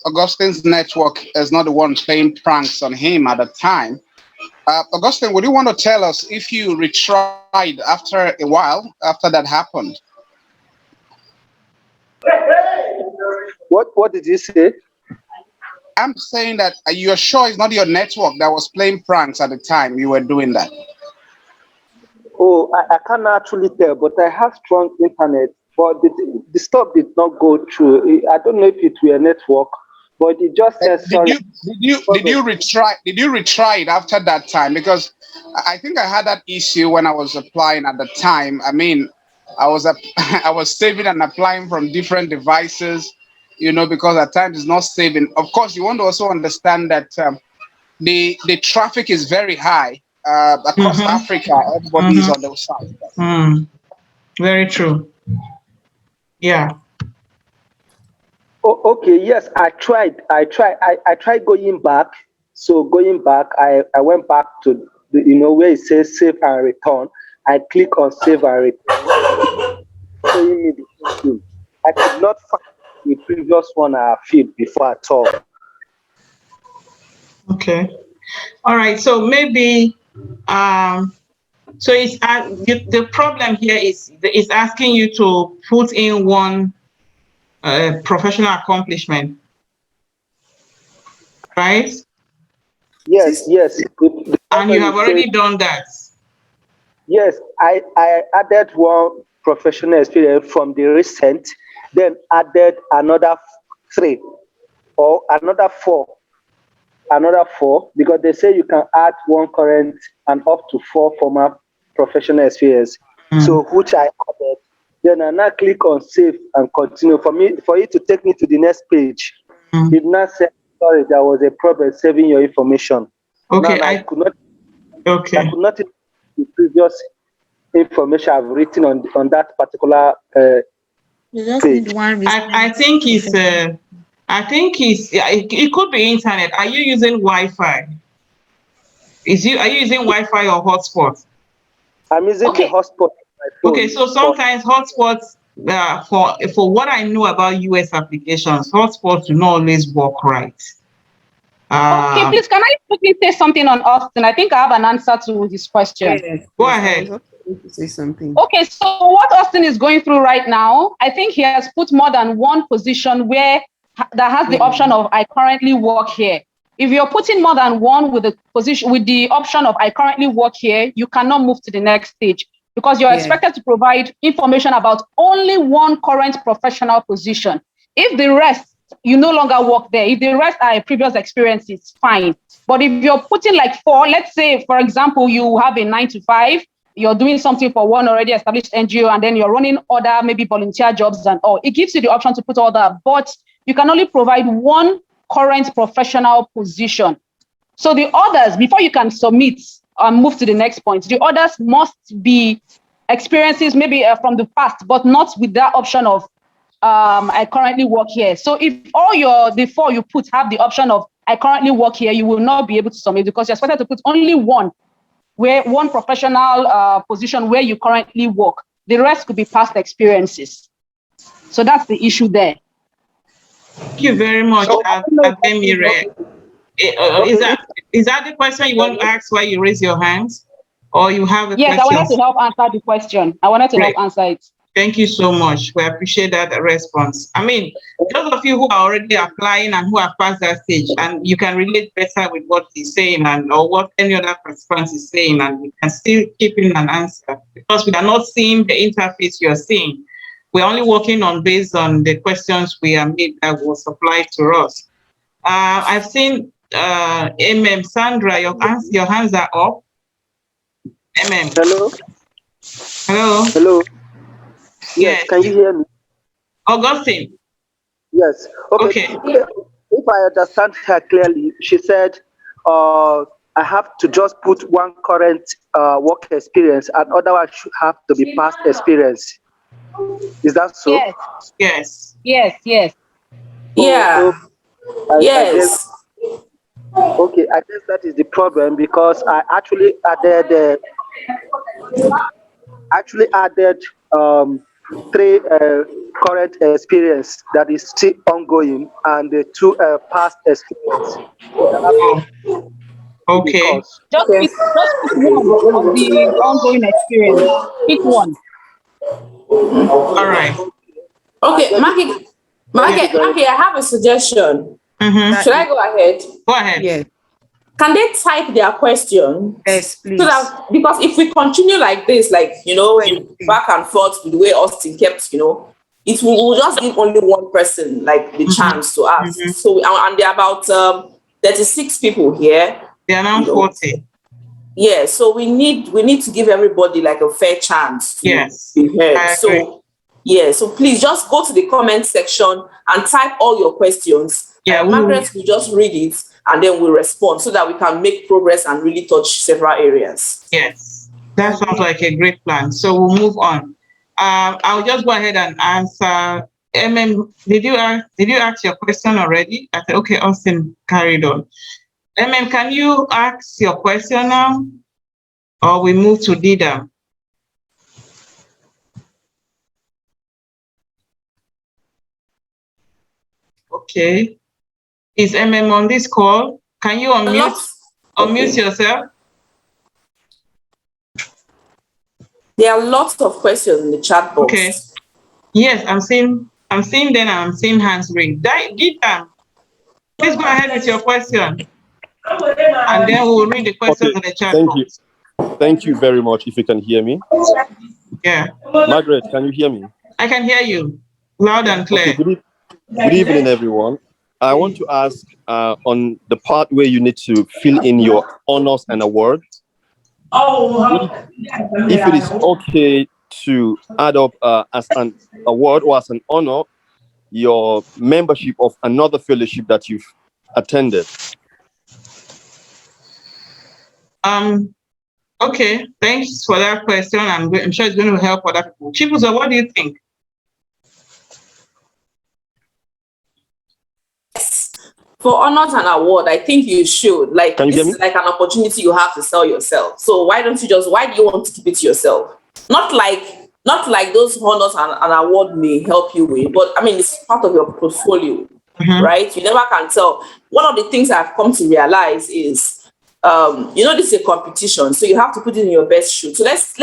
Augustine's network is not the one playing pranks on him at the time. Augustine, would you want to tell us if you retried after a while, after that happened? What did you say? I'm saying that you're sure it's not your network that was playing pranks at the time you were doing that. Oh, I can't actually tell, but I have strong internet. But the stuff did not go through. I don't know if it were a network, but it just says sorry. Did you retry? Did you retry it after that time? Because I think I had that issue when I was applying at the time. I mean, I was saving and applying from different devices, because at times it's not saving. Of course, you want to also understand that the traffic is very high across Africa. Everybody is on those sides. Very true. Yeah. Oh, okay. Yes, I tried. I tried going back. So going back, I went back to where it says save and return. I click on save and return. Showing me the same thing. I could not find the previous one I filled before at all. Okay. All right. So maybe so it's the problem here is asking you to put in one professional accomplishment, right? Yes. And you have already done that. Yes, I added one professional experience from the recent, then added another 3 or another 4. Because they say you can add one current and up to 4 former professional experience. So which I added. Then I now click on save and continue. For it to take me to the next page, it now said, sorry, there was a problem saving your information. Okay, I could not. Okay. I could not the previous information I've written on that particular You just page. need one I think it's it could be internet. Are you using Wi-Fi? Are you using Wi-Fi or hotspot? I'm using the hotspot. Okay, so sometimes hotspots, for what I know about US applications, hotspots do not always work right. Okay, please, can I quickly say something on Austin? I think I have an answer to this question. Yes, Go yes, ahead. I was also going to say something. Okay, so what Austin is going through right now, I think he has put more than one position where that has the option of I currently work here. If you're putting more than one with the position with the option of I currently work here, you cannot move to the next stage because you're expected to provide information about only one current professional position. If the rest, you no longer work there. If the rest are previous experiences, fine. But if you're putting like 4, let's say, for example, you have a 9 to 5, you're doing something for one already established NGO, and then you're running other maybe volunteer jobs and all. It gives you the option to put all that, but you can only provide one current professional position. So the others, before you can submit and move to the next point, the others must be experiences maybe from the past, but not with that option of I currently work here. So if all the 4 you put have the option of I currently work here, you will not be able to submit because you're expected to put only one professional position where you currently work. The rest could be past experiences. So that's the issue there. Thank you very much, Ademire. Is that the question you want to ask while you raise your hands? Or you have a question? Yes, I wanted to help answer the question. I wanted to help answer it. Thank you so much. We appreciate that response. I mean, those of you who are already applying and who have passed that stage, and you can relate better with what he's saying or what any other participant is saying, and we can still keep in an answer because we are not seeing the interface you're seeing. We're only working based on the questions we are made that was supplied to us. I've seen Sandra, your hands are up. Hello. Hello. Hello. Yes, can you hear me? Augustine. Yes. Okay. If I understand her clearly, she said, I have to just put one current work experience and otherwise should have to be past experience. Is that so? Yes. Yes. Yes. Yeah. Yes. I guess that is the problem because I actually added 3 current experience that is still ongoing and 2 past experience. Okay. Just pick one of the ongoing experience. Pick one. All right. Okay, Maki, I have a suggestion. Should I go ahead? Go ahead. Yes. Can they type their question? Yes, please. So that, because if we continue like this, back and forth with the way Austin kept, it will just give only one person the chance to ask. So and there are about 36 people here. They are now 40. Yeah, so we need to give everybody a fair chance to be heard. So please just go to the comment section and type all your questions. Yeah, Margaret will just read it and then we'll respond so that we can make progress and really touch several areas. Yes, that sounds like a great plan. So we'll move on. I'll just go ahead and answer. Did you ask your question already? I said, okay, Austin carried on. Can you ask your question now? Or we move to Dida? Okay. Is on this call? Can you unmute yourself? There are lots of questions in the chat box. Okay. Yes, I'm seeing them and I'm seeing hands ring. Dida, please go ahead with your question. And then we'll read the questions in the chat box. Thank you very much, if you can hear me. Yeah. Margaret, can you hear me? I can hear you loud and clear. Okay, good evening, everyone. I want to ask on the part where you need to fill in your honors and awards. If it is okay to add up as an award or as an honor your membership of another fellowship that you've attended. Okay, thanks for that question. I'm sure it's going to help other people. Chibuzo, what do you think? For honors and award, I think you should. Like, this is like an opportunity you have to sell yourself. So why do you want to keep it to yourself? Not like those honors and award may help you with, but I mean, it's part of your portfolio, right? You never can tell. One of the things I've come to realize is, this is a competition, so you have to put it in your best shoe. So let's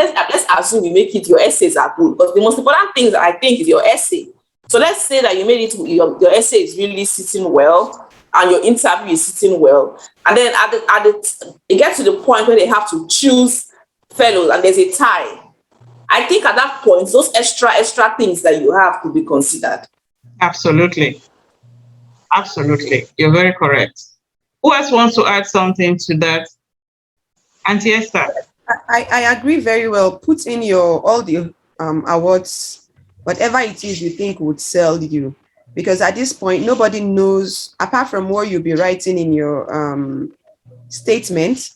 assume you make it, your essays are good, but the most important thing that I think is your essay. So let's say that you made it, your essay is really sitting well, and your interview is sitting well, and then it gets to the point where they have to choose fellows, and there's a tie. I think at that point, those extra things that you have could be considered. Absolutely. You're very correct. Who else wants to add something to that? Auntie Esther. I agree very well. Put in all the awards, whatever it is you think would sell you. Because at this point, nobody knows, apart from what you'll be writing in your statement,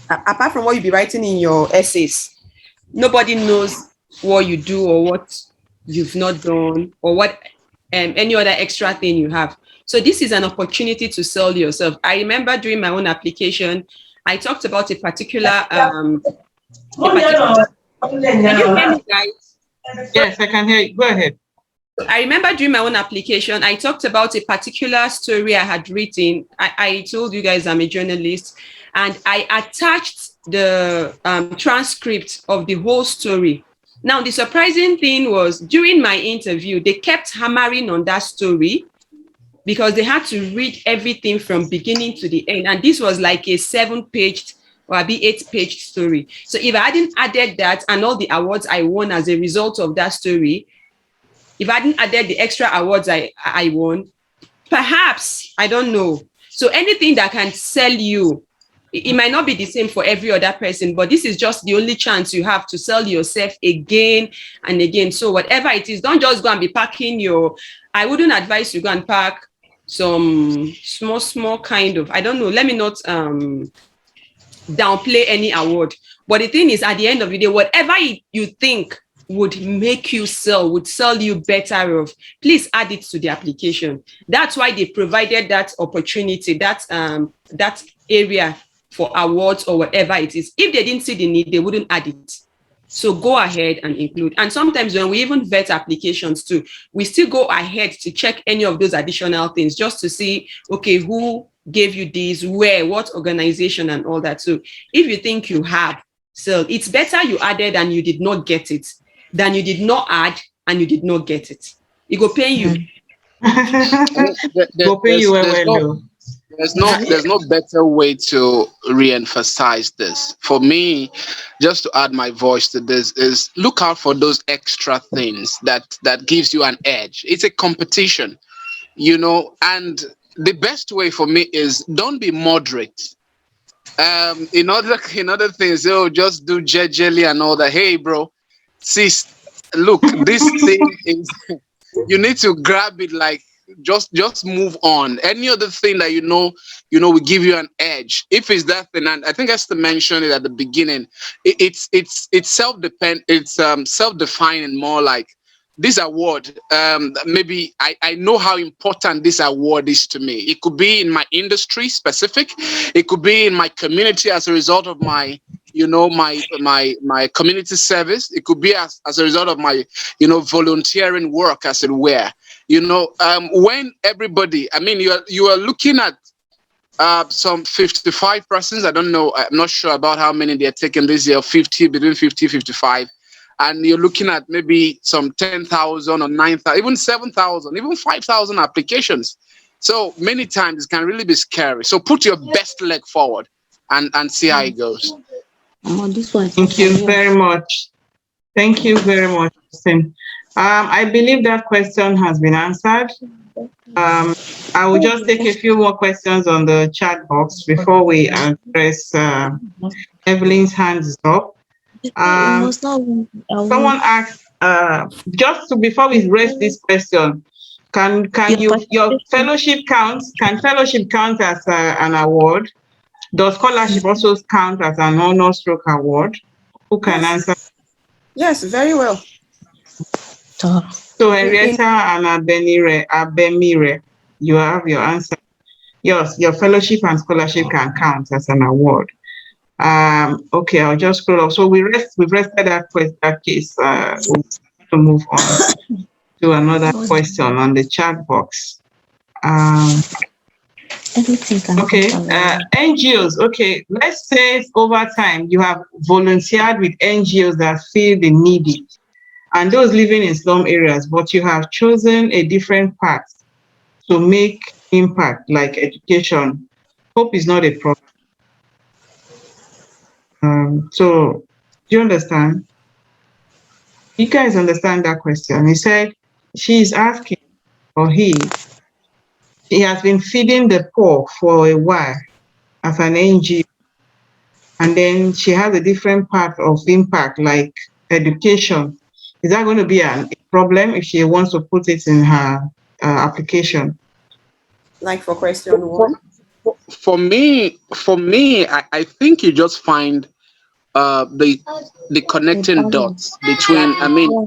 apart from what you'll be writing in your essays, nobody knows what you do or what you've not done or what any other extra thing you have. So this is an opportunity to sell yourself. I remember during my own application, I talked about a particular can you hear me, guys? Yes, I can hear you. Go ahead. I remember during my own application, I talked about a particular story I had written. I told you guys I'm a journalist, and I attached the transcript of the whole story. Now, the surprising thing was during my interview, they kept hammering on that story because they had to read everything from beginning to the end. And this was like a 7-page or maybe 8-page story. So if I hadn't added that and all the awards I won as a result of that story, if I hadn't added the extra awards I won, perhaps, I don't know. So anything that can sell you, it might not be the same for every other person, but this is just the only chance you have to sell yourself again and again. So whatever it is, don't just go and be packing I wouldn't advise you go and pack some small kind of, I don't know, let me not downplay any award. But the thing is, at the end of the day, whatever you think would make you would sell you better off, please add it to the application. That's why they provided that opportunity, that area for awards or whatever it is. If they didn't see the need, they wouldn't add it. So go ahead and include. And sometimes when we even vet applications too, we still go ahead to check any of those additional things just to see, okay, who gave you this, where, what organization and all that. So if you think you have, so it's better you added and you did not get it than you did not add and you did not get it. It go pay you. Go pay you well. There's no better way to re-emphasize this. For me, just to add my voice to this, is look out for those extra things that gives you an edge. It's a competition, and the best way for me is don't be moderate. In other things, just do jelly and all that. Hey, bro, sis, look, this thing is, you need to grab it like, just move on. Any other thing that will give you an edge. If it's that thing, and I think Esther mentioned it at the beginning, it's self-defining, more like this award. Maybe I know how important this award is to me. It could be in my industry specific. It could be in my community as a result of my my community service. It could be as a result of my volunteering work, as it were. When everybody, I mean, you are looking at some 55 persons. I don't know. I'm not sure about how many they're taking this year. Between 50, 55. And you're looking at maybe some 10,000 or 9,000, even 7,000, even 5,000 applications. So many times it can really be scary. So put your best leg forward and see how it goes. Thank you very much. Thank you very much, Tim. I believe that question has been answered. I will just take a few more questions on the chat box before we address Evelyn's hands up. Someone asked, before we raise this question, can your fellowship count? Can fellowship count as an award? Does scholarship also count as an honor stroke award? Who can answer? Yes, very well. So Henrietta and Abemire, you have your answer. Yes, your fellowship and scholarship can count as an award. Okay, I'll just scroll up. So we've rested that case. We'll to move on to another question on the chat box. Okay, NGOs. Okay, let's say over time you have volunteered with NGOs that feel the needy and those living in slum areas, but you have chosen a different path to make impact, like education. Hope is not a problem. So, do you understand? You guys understand that question? He said she is asking, or he has been feeding the poor for a while as an NGO, and then she has a different path of impact, like education. Is that going to be a problem if she wants to put it in her application? Like for question one? For me, I think you just find the connecting dots between,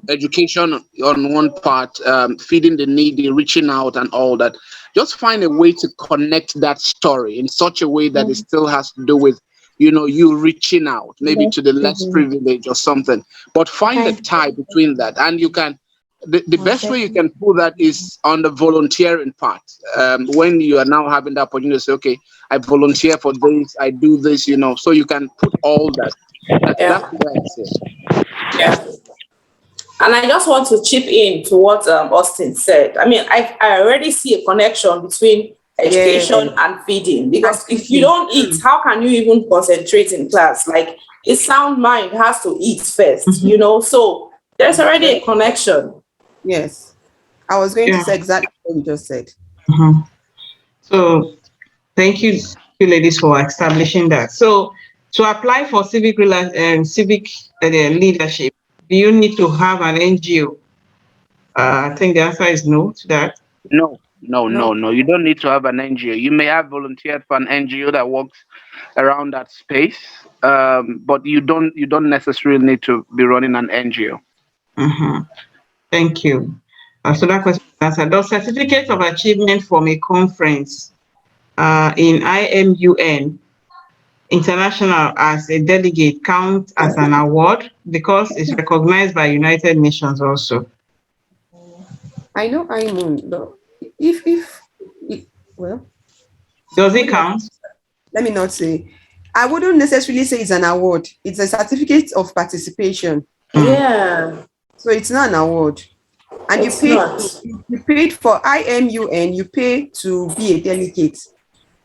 education on one part, feeding the needy, reaching out and all that. Just find a way to connect that story in such a way that it still has to do with, you reaching out, maybe to the less privileged or something. But find a tie between that, and you can. The best way you can put that is on the volunteering part. When you are now having the opportunity to say, okay, I volunteer for this, I do this, so you can put all that. That's what I say. Yeah. And I just want to chip in to what Austin said. I mean, I already see a connection between education and feeding, because if you don't eat, how can you even concentrate in class? Like, a sound mind has to eat first, so there's already a connection. Yes. I was going to say exactly what you just said. So thank you ladies for establishing that. So to apply for civic leadership, do you need to have an NGO? I think the answer is no to that. No. You don't need to have an NGO. You may have volunteered for an NGO that works around that space, but you don't necessarily need to be running an NGO. Thank you. So that question is answered. Does certificate of achievement from a conference in IMUN International as a delegate count as an award, because it's recognized by United Nations also? I know IMUN, though. Well, does it count? Let me not say. I wouldn't necessarily say it's an award. It's a certificate of participation. Yeah. So it's not an award. And you paid for IMUN, you pay to be a delegate.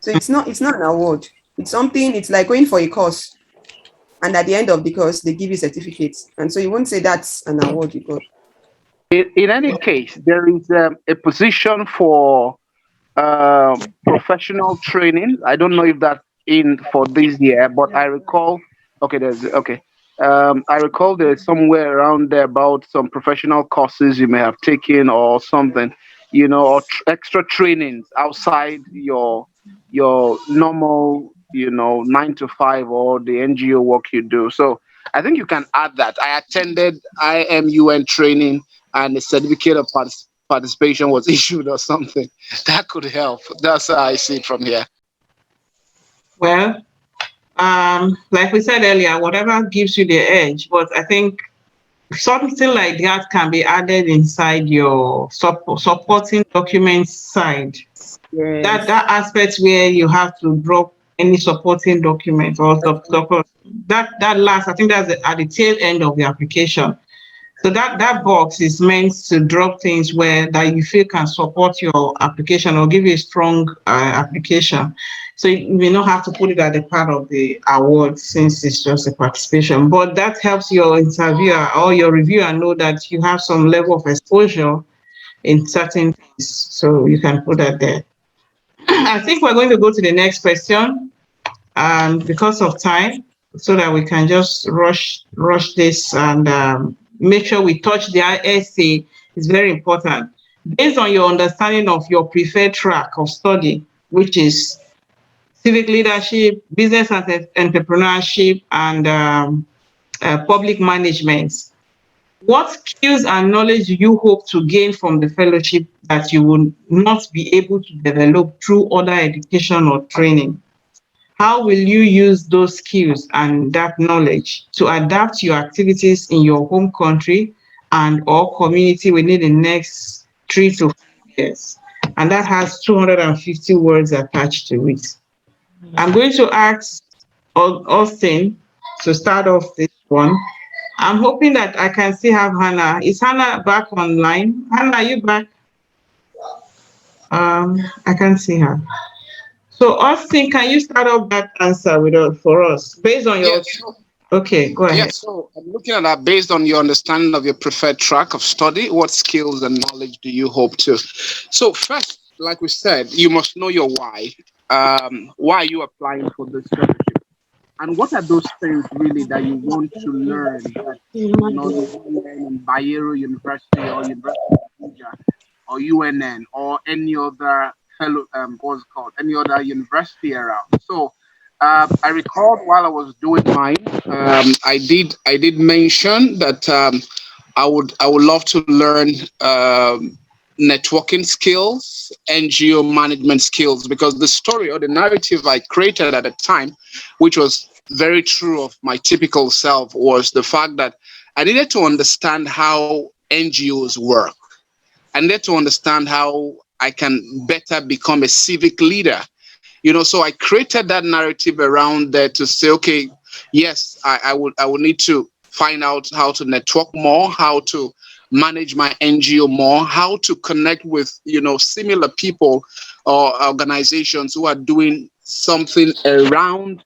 So it's not an award. It's something, it's like going for a course. And at the end of the course, they give you certificates. And so you won't say that's an award you got. In any case, there is a position for professional training. I don't know if that's in for this year, but I recall. I recall there's somewhere around there about some professional courses you may have taken or something, or extra trainings outside your normal, 9 to 5 or the NGO work you do. So I think you can add that. I attended IMUN training, and the certificate of participation was issued or something. That could help. That's how I see it from here. Well, like we said earlier, whatever gives you the edge, but I think something like that can be added inside your supporting documents side. Yes. That aspect where you have to drop any supporting document or support, that last, I think that's at the tail end of the application. So that box is meant to drop things where that you feel can support your application or give you a strong application. So you may not have to put it at the part of the award since it's just a participation, but that helps your interviewer or your reviewer know that you have some level of exposure in certain things. So you can put that there. I think we're going to go to the next question because of time, so that we can just rush this and make sure we touch the essay. Is very important. Based on your understanding of your preferred track of study, which is civic leadership, business and entrepreneurship, and public management, what skills and knowledge do you hope to gain from the fellowship that you will not be able to develop through other education or training? How will you use those skills and that knowledge to adapt your activities in your home country and or community within the next 3 to 5 years? And that has 250 words attached to it. I'm going to ask Austin to start off this one. I'm hoping that I can still have Hannah. Is Hannah back online? Hannah, are you back? I can't see her. So Austin, can you start off that answer for us based on your? Yes, sure. Okay, go ahead. Yes, so I'm looking at that based on your understanding of your preferred track of study. What skills and knowledge do you hope to? So first, like we said, you must know your why. Why are you applying for this fellowship? And what are those things really that you want to learn that you want to learn in Bayero University or University of Abuja or UNN or any other what's it called, any other university around? So I recalled while I was doing mine, I did mention that I would love to learn networking skills, NGO management skills, because the story or the narrative I created at the time, which was very true of my typical self, was the fact that I needed to understand how NGOs work. I needed to understand how I can better become a civic leader. So I created that narrative around there to say, okay, yes, I would need to find out how to network more, how to manage my NGO more, how to connect with, similar people or organizations who are doing something around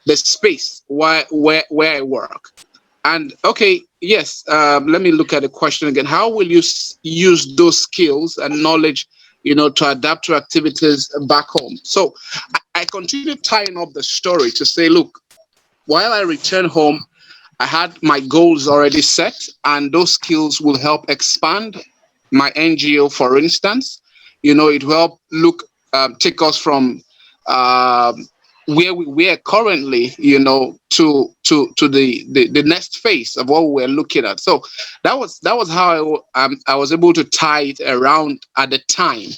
the space where I work. And okay, yes, let me look at the question again. How will you use those skills and knowledge, to adapt to activities back home? So I continue tying up the story to say, look, while I return home, I had my goals already set, and those skills will help expand my NGO, for instance. It will help take us from where we are currently, to the next phase of what we're looking at. So that was how I was able to tie it around at the time,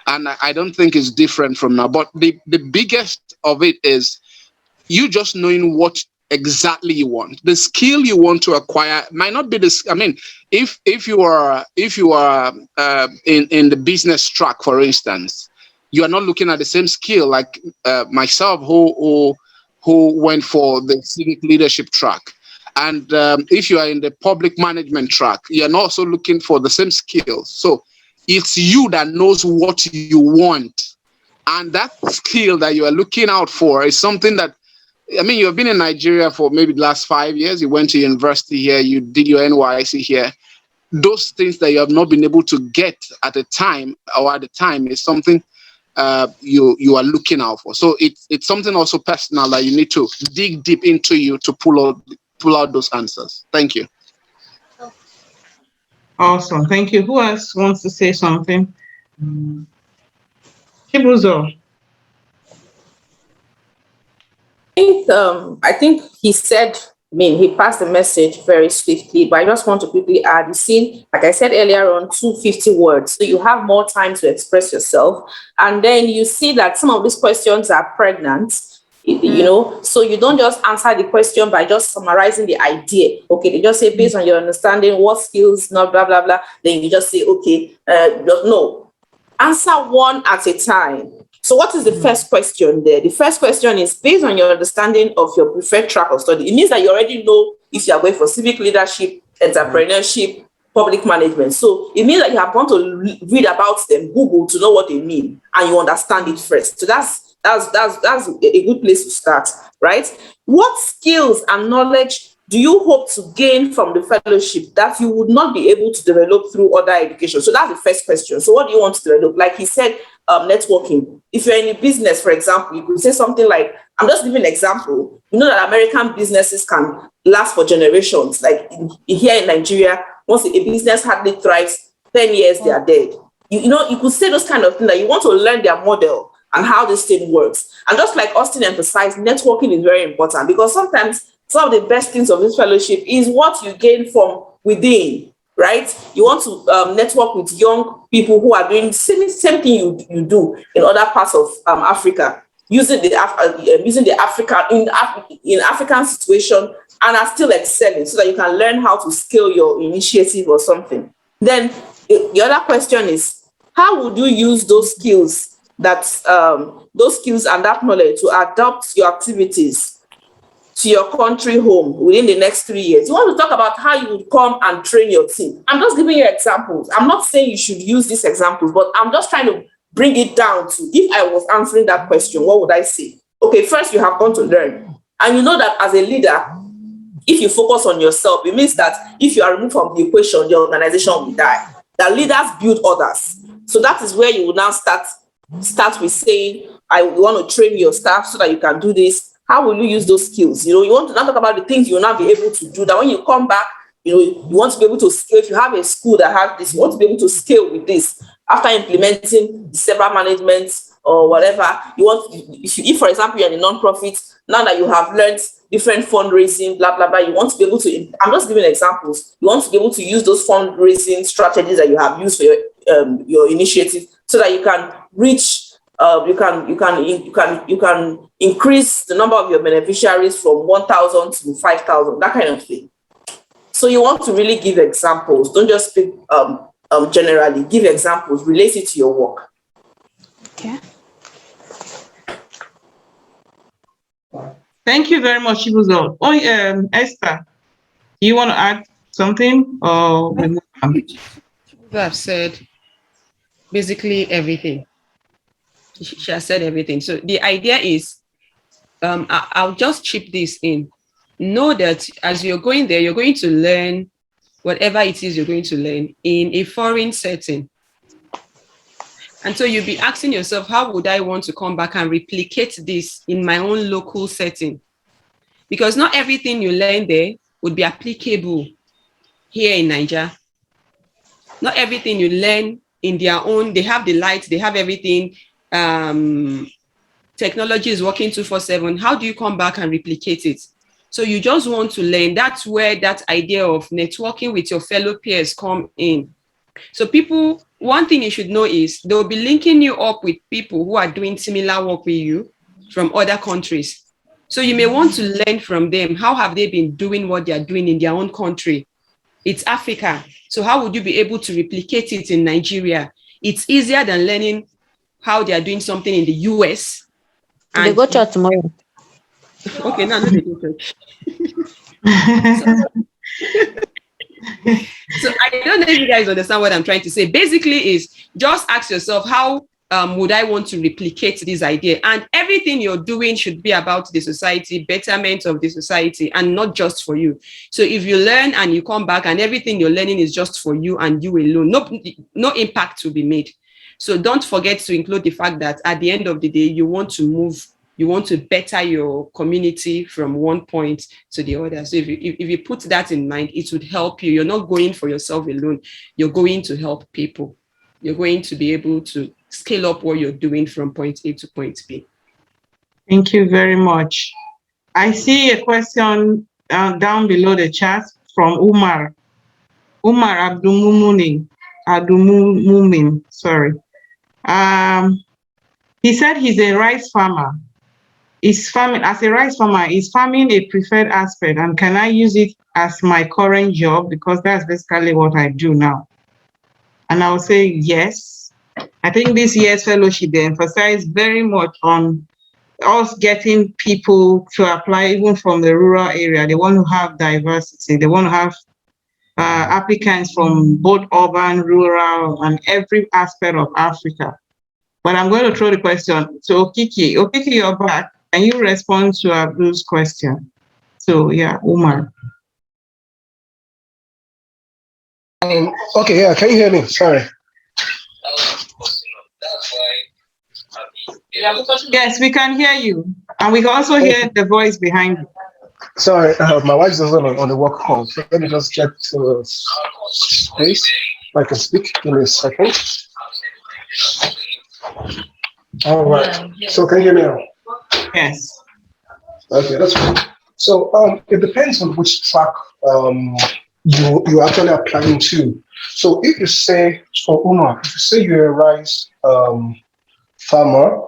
and I don't think it's different from now. But the biggest of it is you just knowing what exactly you want. The skill you want to acquire might not be this. I mean, if you are in the business track, for instance, you are not looking at the same skill like myself, who went for the civic leadership track. And if you are in the public management track, you're not also looking for the same skills. So it's you that knows what you want. And that skill that you are looking out for is something that, you've been in Nigeria for maybe the last 5 years. You went to university here, you did your NYC here. Those things that you have not been able to get at the time is something you are looking out for. So it's something also personal that you need to dig deep into you to pull out those answers. Thank you. Awesome. Thank you. Who else wants to say something? Chibuzo. I think he said, he passed the message very swiftly, but I just want to quickly add, you see, like I said earlier on, 250 words. So you have more time to express yourself. And then you see that some of these questions are pregnant, so you don't just answer the question by just summarizing the idea. Okay, they just say, based on your understanding, what skills, not blah, blah, blah. Then you just say, okay, no. Answer one at a time. So what is the first question there? The first question is based on your understanding of your preferred track of study. It means that you already know if you are going for civic leadership, entrepreneurship, public management. So it means that you have gone to read about them, Google, to know what they mean, and you understand it first. So that's a good place to start, right? What skills and knowledge do you hope to gain from the fellowship that you would not be able to develop through other education? So that's the first question. So what do you want to develop? Like he said, networking. If you're in a business, for example, you could say something like, I'm just giving an example. You know that American businesses can last for generations. Like here in Nigeria, once a business hardly thrives, 10 years, they are dead. You know, you could say those kind of things, that you want to learn their model and how this thing works. And just like Austin emphasized, networking is very important, because sometimes some of the best things of this fellowship is what you gain from within, right? You want to network with young people who are doing the same thing you do in other parts of Africa, using the African situation, and are still excelling, so that you can learn how to scale your initiative or something. Then the other question is, how would you use those skills and that knowledge to adapt your activities to your country home within the next 3 years? You want to talk about how you would come and train your team. I'm just giving you examples. I'm not saying you should use these examples, but I'm just trying to bring it down to, if I was answering that question, what would I say? Okay, first, you have gone to learn. And you know that as a leader, if you focus on yourself, it means that if you are removed from the equation, the organization will die. That leaders build others. So that is where you will now start with saying, I want to train your staff so that you can do this. How will you use those skills? You know, you want to now talk about the things you will not be able to do, that when you come back, you know, you want to be able to scale. If you have a school that has this, you want to be able to scale with this. After implementing the several management or whatever, you want, if for example, you're in a non-profit, now that you have learned different fundraising, blah, blah, blah, you want to be able to, I'm just giving examples, you want to be able to use those fundraising strategies that you have used for your initiative, so that you can reach, you can increase the number of your beneficiaries from 1,000 to 5,000, that kind of thing. So you want to really give examples. Don't just speak generally. Give examples related to your work. Okay. Thank you very much, Chibuzo. Esther, do you want to add something, or we move on? I've said basically everything. She has said everything. So the idea is, I'll just chip this in. Know that as you're going there, you're going to learn whatever it is you're going to learn in a foreign setting. And so you'll be asking yourself, how would I want to come back and replicate this in my own local setting? Because not everything you learn there would be applicable here in Nigeria. Not everything you learn in their own, they have the lights, they have everything. Technology is working 24/7. How do you come back and replicate it? So you just want to learn. That's where that idea of networking with your fellow peers come in. So people, one thing you should know is they'll be linking you up with people who are doing similar work with you from other countries. So you may want to learn from them. How have they been doing what they are doing in their own country? It's Africa. So how would you be able to replicate it in Nigeria? It's easier than learning how they are doing something in the US. And they go church tomorrow. Okay, now they go church. So I don't know if you guys understand what I'm trying to say. Basically is just ask yourself, how would I want to replicate this idea? And everything you're doing should be about the society, betterment of the society, and not just for you. So if you learn and you come back and everything you're learning is just for you and you alone, no impact will be made. So don't forget to include the fact that at the end of the day, you want to move, you want to better your community from one point to the other. So if you put that in mind, it would help you. You're not going for yourself alone. You're going to help people. You're going to be able to scale up what you're doing from point A to point B. Thank you very much. I see a question down below the chat from Umar. Umar Abdumumin, sorry. He said he's a rice farmer. As a rice farmer, is farming a preferred aspect, and can I use it as my current job? Because that's basically what I do now. And I would say yes. I think this year's fellowship, they emphasize very much on us getting people to apply even from the rural area. They want to have diversity. They want to have applicants from both urban, rural, and every aspect of Africa. But I'm going to throw the question to Okiki. Okiki, you're back. Can you respond to Abdul's question? So yeah, Umar. Okay, yeah, can you hear me? Sorry. Yes, we can hear you. And we can also hear the voice behind you. Sorry, my wife's also on the work call. So let me just get to space. I can speak. Give me a second. All right. So can you hear me now? Yes. Okay, that's fine. So it depends on which track you're actually applying to. So if you say, for Umar, if you say you're a rice farmer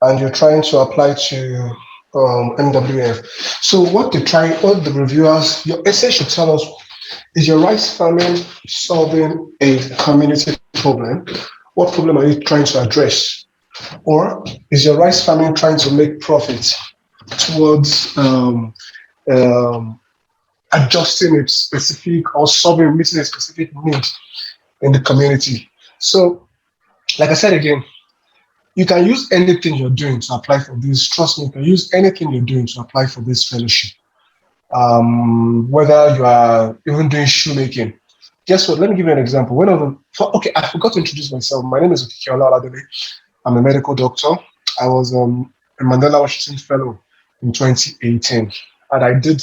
and you're trying to apply to MWF, so what the reviewers, your essay should tell us, is your rice farming solving a community problem? What problem are you trying to address? Or is your rice farming trying to make profit towards um, adjusting a specific or solving meeting a specific need in the community? So, like I said again, you can use anything you're doing to apply for this. Trust me, you can use anything you're doing to apply for this fellowship. Whether you are even doing shoemaking. Guess what? Let me give you an example. Okay, I forgot to introduce myself. My name is Okikiola Oladele. I'm a medical doctor. I was a Mandela Washington Fellow in 2018, and I did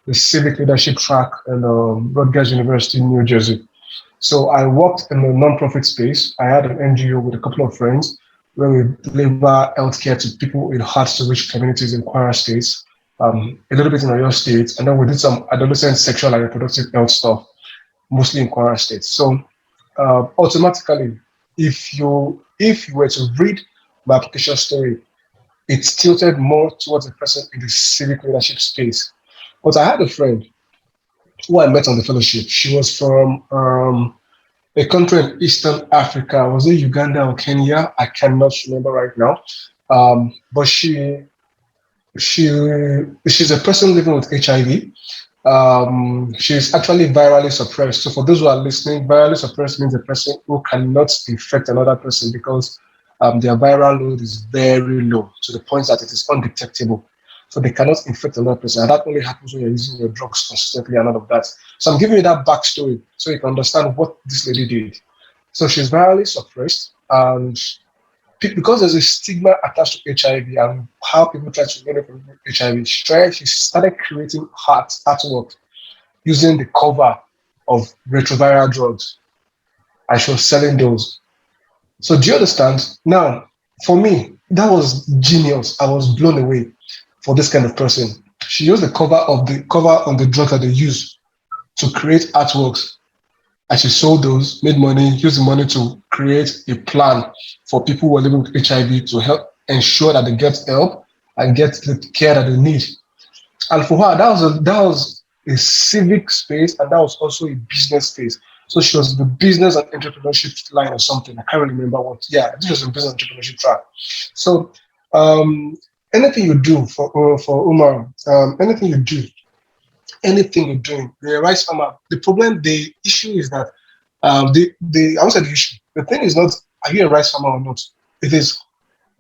the civic leadership track in Rutgers University in New Jersey. So I worked in the nonprofit space. I had an NGO with a couple of friends where we deliver healthcare to people in hard-to-reach communities in Kwara states, a little bit in Oyo State, and then we did some adolescent sexual and reproductive health stuff, mostly in Kwara State. So automatically, if you were to read my application story, it's tilted more towards a person in the civic leadership space. But I had a friend who I met on the fellowship. She was from a country in Eastern Africa. Was it Uganda or Kenya? I cannot remember right now. But she's a person living with HIV. She's actually virally suppressed. So for those who are listening, virally suppressed means a person who cannot infect another person because their viral load is very low to the point that it is undetectable. So they cannot infect another person. And that only happens when you're using your drugs consistently and all of that. So I'm giving you that backstory so you can understand what this lady did. So she's virally suppressed, and because there's a stigma attached to HIV and how people try to get from HIV, she started creating artwork using the cover of retroviral drugs. And she was selling those. So do you understand? Now, for me, that was genius. I was blown away for this kind of person. She used the cover on the drugs that they use to create artworks. And she sold those, made money, used the money to create a plan for people who are living with HIV to help ensure that they get help and get the care that they need. And for her, that was a civic space, and that was also a business space. So she was the business and entrepreneurship line or something. I can't really remember what. Yeah, this was a business entrepreneurship track. So anything you do for Umar, anything you're doing, you're a rice farmer. The issue is that I won't say the issue. The thing is not, are you a rice farmer or not? It is,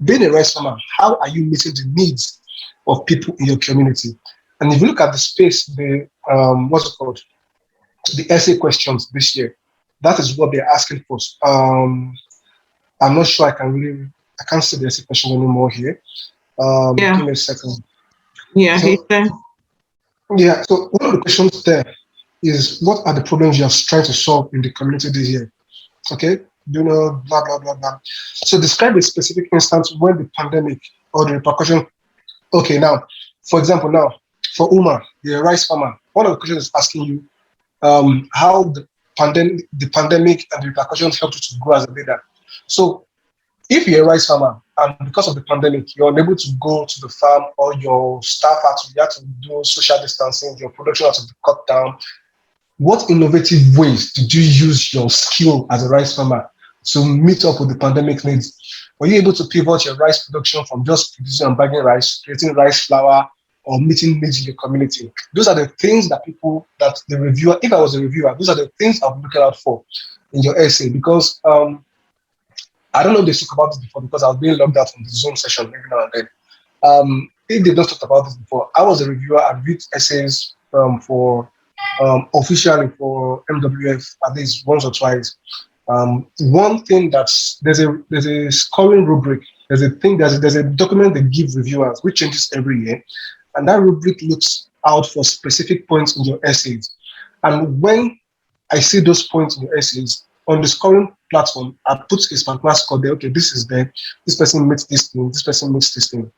being a rice farmer, how are you meeting the needs of people in your community? And if you look at the space, what's it called? The essay questions this year, that is what they're asking for. I'm not sure I can't see the essay question anymore here. Yeah. Give me a second. Yeah, Yeah, so one of the questions there is, what are the problems you're trying to solve in the community this year? Okay, blah, blah, blah, blah. So describe a specific instance when the pandemic or the repercussion. Okay, now, for example, for Umar, you're a rice farmer. One of the questions is asking you how the pandemic and the repercussions helped you to grow as a leader. So if you're a rice farmer and because of the pandemic, you're unable to go to the farm, or your staff you had to do social distancing, your production had to be cut down, what innovative ways did you use your skill as a rice farmer to meet up with the pandemic needs? Were you able to pivot your rice production from just producing and bagging rice, creating rice flour, or meeting needs in your community? Those are the things that the reviewer, if I was a reviewer, those are the things I'll be looking out for in your essay, because I don't know if they spoke about this before, because I was being logged out from the Zoom session every now and then. If they've not talked about this before, I was a reviewer. I reviewed essays for officially for MWF at least once or twice. One thing there's a scoring rubric. There's a document they give reviewers which changes every year, and that rubric looks out for specific points in your essays. And when I see those points in your essays on the scoring platform, I put a particular score there. Okay, this is there. This person makes this thing. This person makes this thing.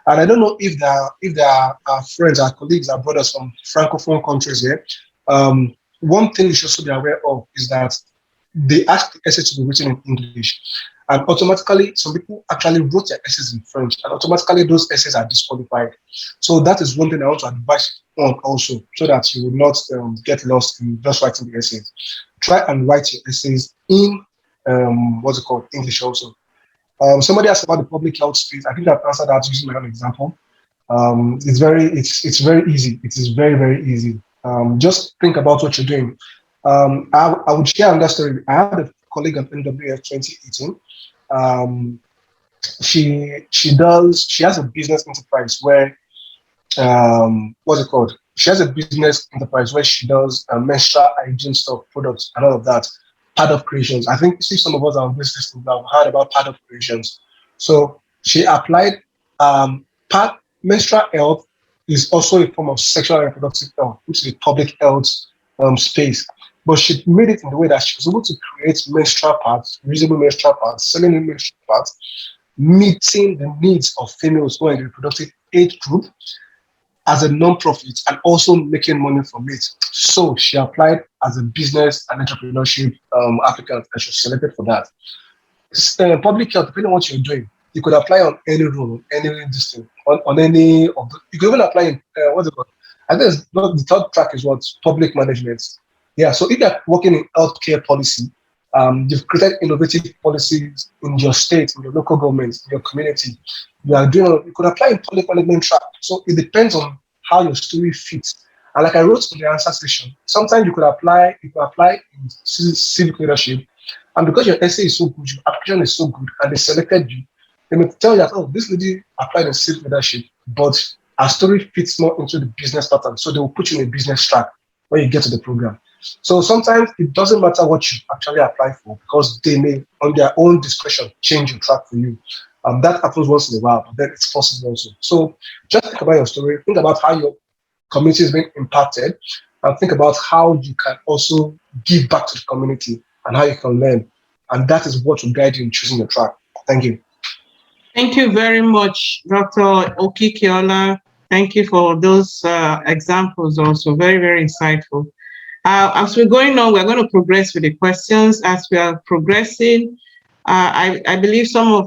And I don't know if there are our friends, our colleagues, our brothers from francophone countries here. One thing you should also be aware of is that they ask the essay to be written in English, and automatically some people actually wrote their essays in French, and automatically those essays are disqualified. So that is one thing I want to advise on also, so that you will not get lost in just writing the essays. Try and write your essays in English also. Somebody asked about the public health space. I think I've answered that using my own example. It's very easy. It is very, very easy. Just think about what you're doing. I would share another story. I had a colleague at MWF 2018. She has a business enterprise where she has a business enterprise where she does menstrual hygiene stuff, products, and all of that. Part of creations. I think see some of us on this system have heard about part of creations. So she applied menstrual health is also a form of sexual and reproductive health, which is a public health space. But she made it in the way that she was able to create menstrual pads, reusable menstrual pads, selling menstrual pads, meeting the needs of females who are in the reproductive age group as a non-profit and also making money from it. So she applied as a business and entrepreneurship applicant, and she was selected for that. Public health, depending on what you're doing, you could apply on any role, any distinct, on any of the, you could even apply in what's it called? I think the third track is what public management. Yeah, so if you're working in healthcare policy, you've created innovative policies in your state, in your local government, in your community. You could apply in public management track. So it depends on how your story fits. And like I wrote in the answer section, sometimes you could apply in civic leadership. And because your essay is so good, your application is so good, and they selected you, they may tell you that, oh, this lady applied in civic leadership, but our story fits more into the business pattern. So they will put you in a business track when you get to the program. So sometimes it doesn't matter what you actually apply for, because they may, on their own discretion, change your track for you. That happens once in a while, but then it's possible also. So just think about your story, think about how your community is being impacted, and think about how you can also give back to the community and how you can learn. And that is what will guide you in choosing your track. Thank you. Thank you very much, Dr. Okikiola. Thank you for those examples also. Very, very insightful. As we're going on, we're going to progress with the questions. As we are progressing, I believe some of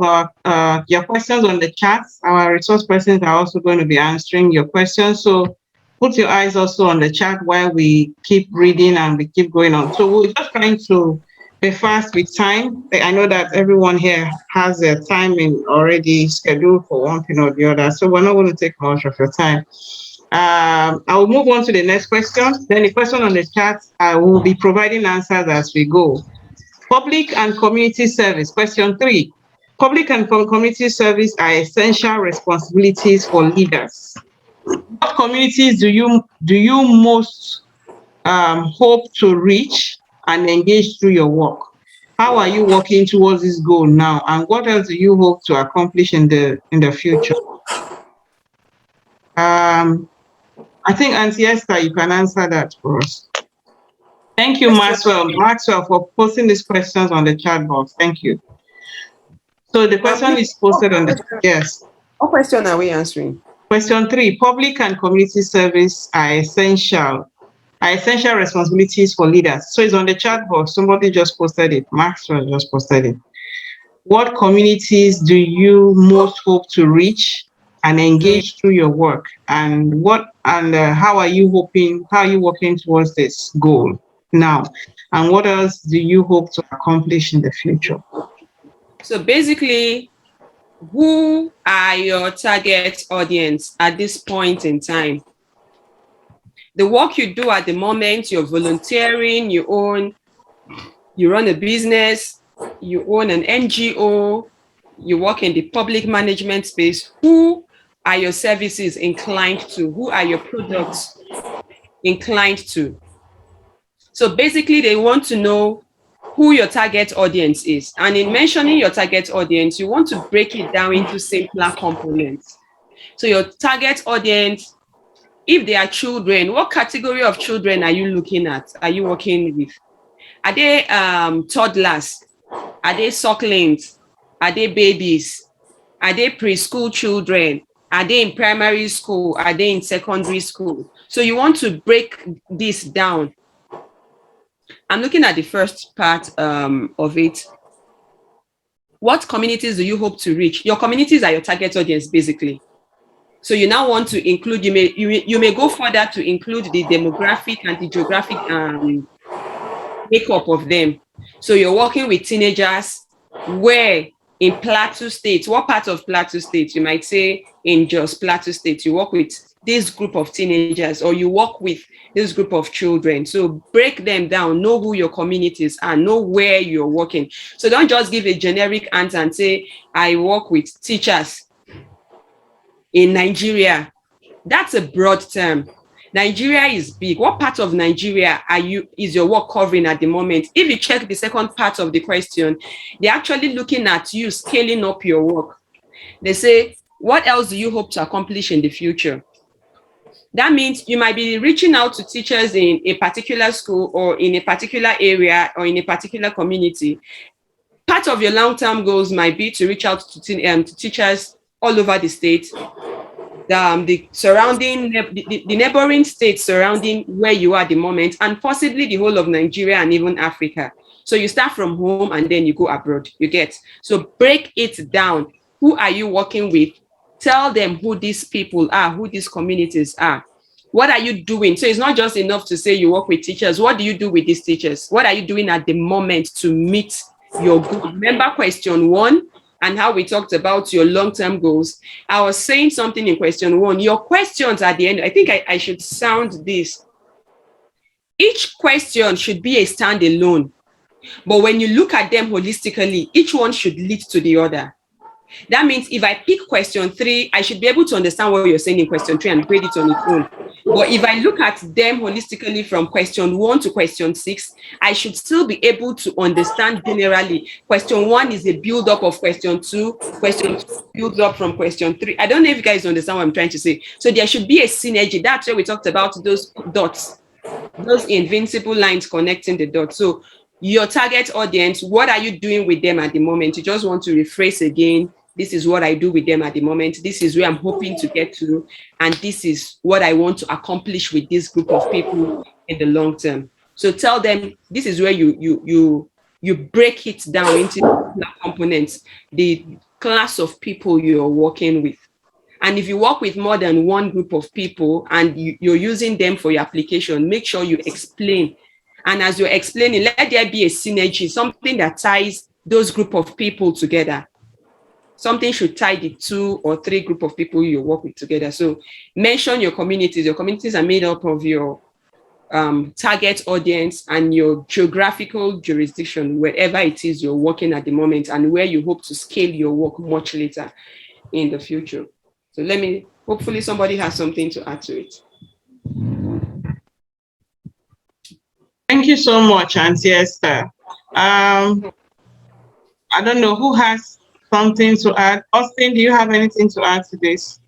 your questions on the chat, our resource persons are also going to be answering your questions. So put your eyes also on the chat while we keep reading and we keep going on. So we're just trying to be fast with time. I know that everyone here has their timing already scheduled for one thing or the other, so we're not going to take much of your time. I will move on to the next question. Then the question on the chat, I will be providing answers as we go. Public and community service. Question 3. Public and community service are essential responsibilities for leaders. What communities do you most hope to reach and engage through your work? How are you working towards this goal now, and what else do you hope to accomplish in the future? I think Auntie Esther, you can answer that for us. Thank you, Maxwell, for posting these questions on the chat box. Thank you. So the question is posted on the yes. What question are we answering? Question 3. Public and community service are essential responsibilities for leaders. So it's on the chat box. Somebody just posted it. Maxwell just posted it. What communities do you most hope to reach and engage through your work? And how are you working towards this goal now? And what else do you hope to accomplish in the future? So basically, who are your target audience at this point in time? The work you do at the moment, you're volunteering, you run a business, you own an NGO, you work in the public management space. Who are your services inclined to? Who are your products inclined to. So basically, they want to know who your target audience is. And in mentioning your target audience, you want to break it down into simpler components. So your target audience, if they are children, what category of children are you looking at? Are you working with? Are they toddlers? Are they sucklings? Are they babies? Are they preschool children? Are they in primary school? Are they in secondary school? So you want to break this down. I'm looking at the first part of it. What communities do you hope to reach? Your communities are your target audience, basically. So you now want to include, you may go further to include the demographic and the geographic makeup of them. So you're working with teenagers where in Plateau State, what part of Plateau State? You might say in just Plateau State, you work with this group of teenagers or you work with this group of children. So break them down, know who your communities are, know where you're working. So don't just give a generic answer and say, I work with teachers in Nigeria. That's a broad term. Nigeria is big. What part of Nigeria is your work covering at the moment? If you check the second part of the question, they're actually looking at you scaling up your work. They say, what else do you hope to accomplish in the future? That means you might be reaching out to teachers in a particular school or in a particular area or in a particular community. Part of your long-term goals might be to reach out to teachers all over the state, the surrounding, the neighboring states surrounding where you are at the moment, and possibly the whole of Nigeria and even Africa. So you start from home and then you go abroad, you get. So break it down. Who are you working with? Tell them who these people are, who these communities are. What are you doing? So it's not just enough to say you work with teachers. What do you do with these teachers? What are you doing at the moment to meet your goal? Remember question 1 and how we talked about your long-term goals. I was saying something in question 1. Your questions at the end, I think I should sound this. Each question should be a standalone, but when you look at them holistically, each one should lead to the other. That means if I pick question 3, I should be able to understand what you're saying in question 3 and grade it on its own. But if I look at them holistically from question 1 to question 6, I should still be able to understand generally. Question 1 is a build-up of question 2. Question 2 builds up from question 3. I don't know if you guys understand what I'm trying to say. So there should be a synergy. That's where we talked about those dots, those invincible lines connecting the dots. So your target audience, what are you doing with them at the moment? You just want to rephrase again. This is what I do with them at the moment. This is where I'm hoping to get to. And this is what I want to accomplish with this group of people in the long term. So tell them this is where you break it down into components, the class of people you're working with. And if you work with more than one group of people and you're using them for your application, make sure you explain. And as you're explaining, let there be a synergy, something that ties those group of people together. Something should tie the 2 or 3 group of people you work with together. So mention your communities. Your communities are made up of your target audience and your geographical jurisdiction, wherever it is you're working at the moment and where you hope to scale your work much later in the future. So hopefully somebody has something to add to it. Thank you so much, Auntie Esther. I don't know who has something to add. Austin, do you have anything to add to this?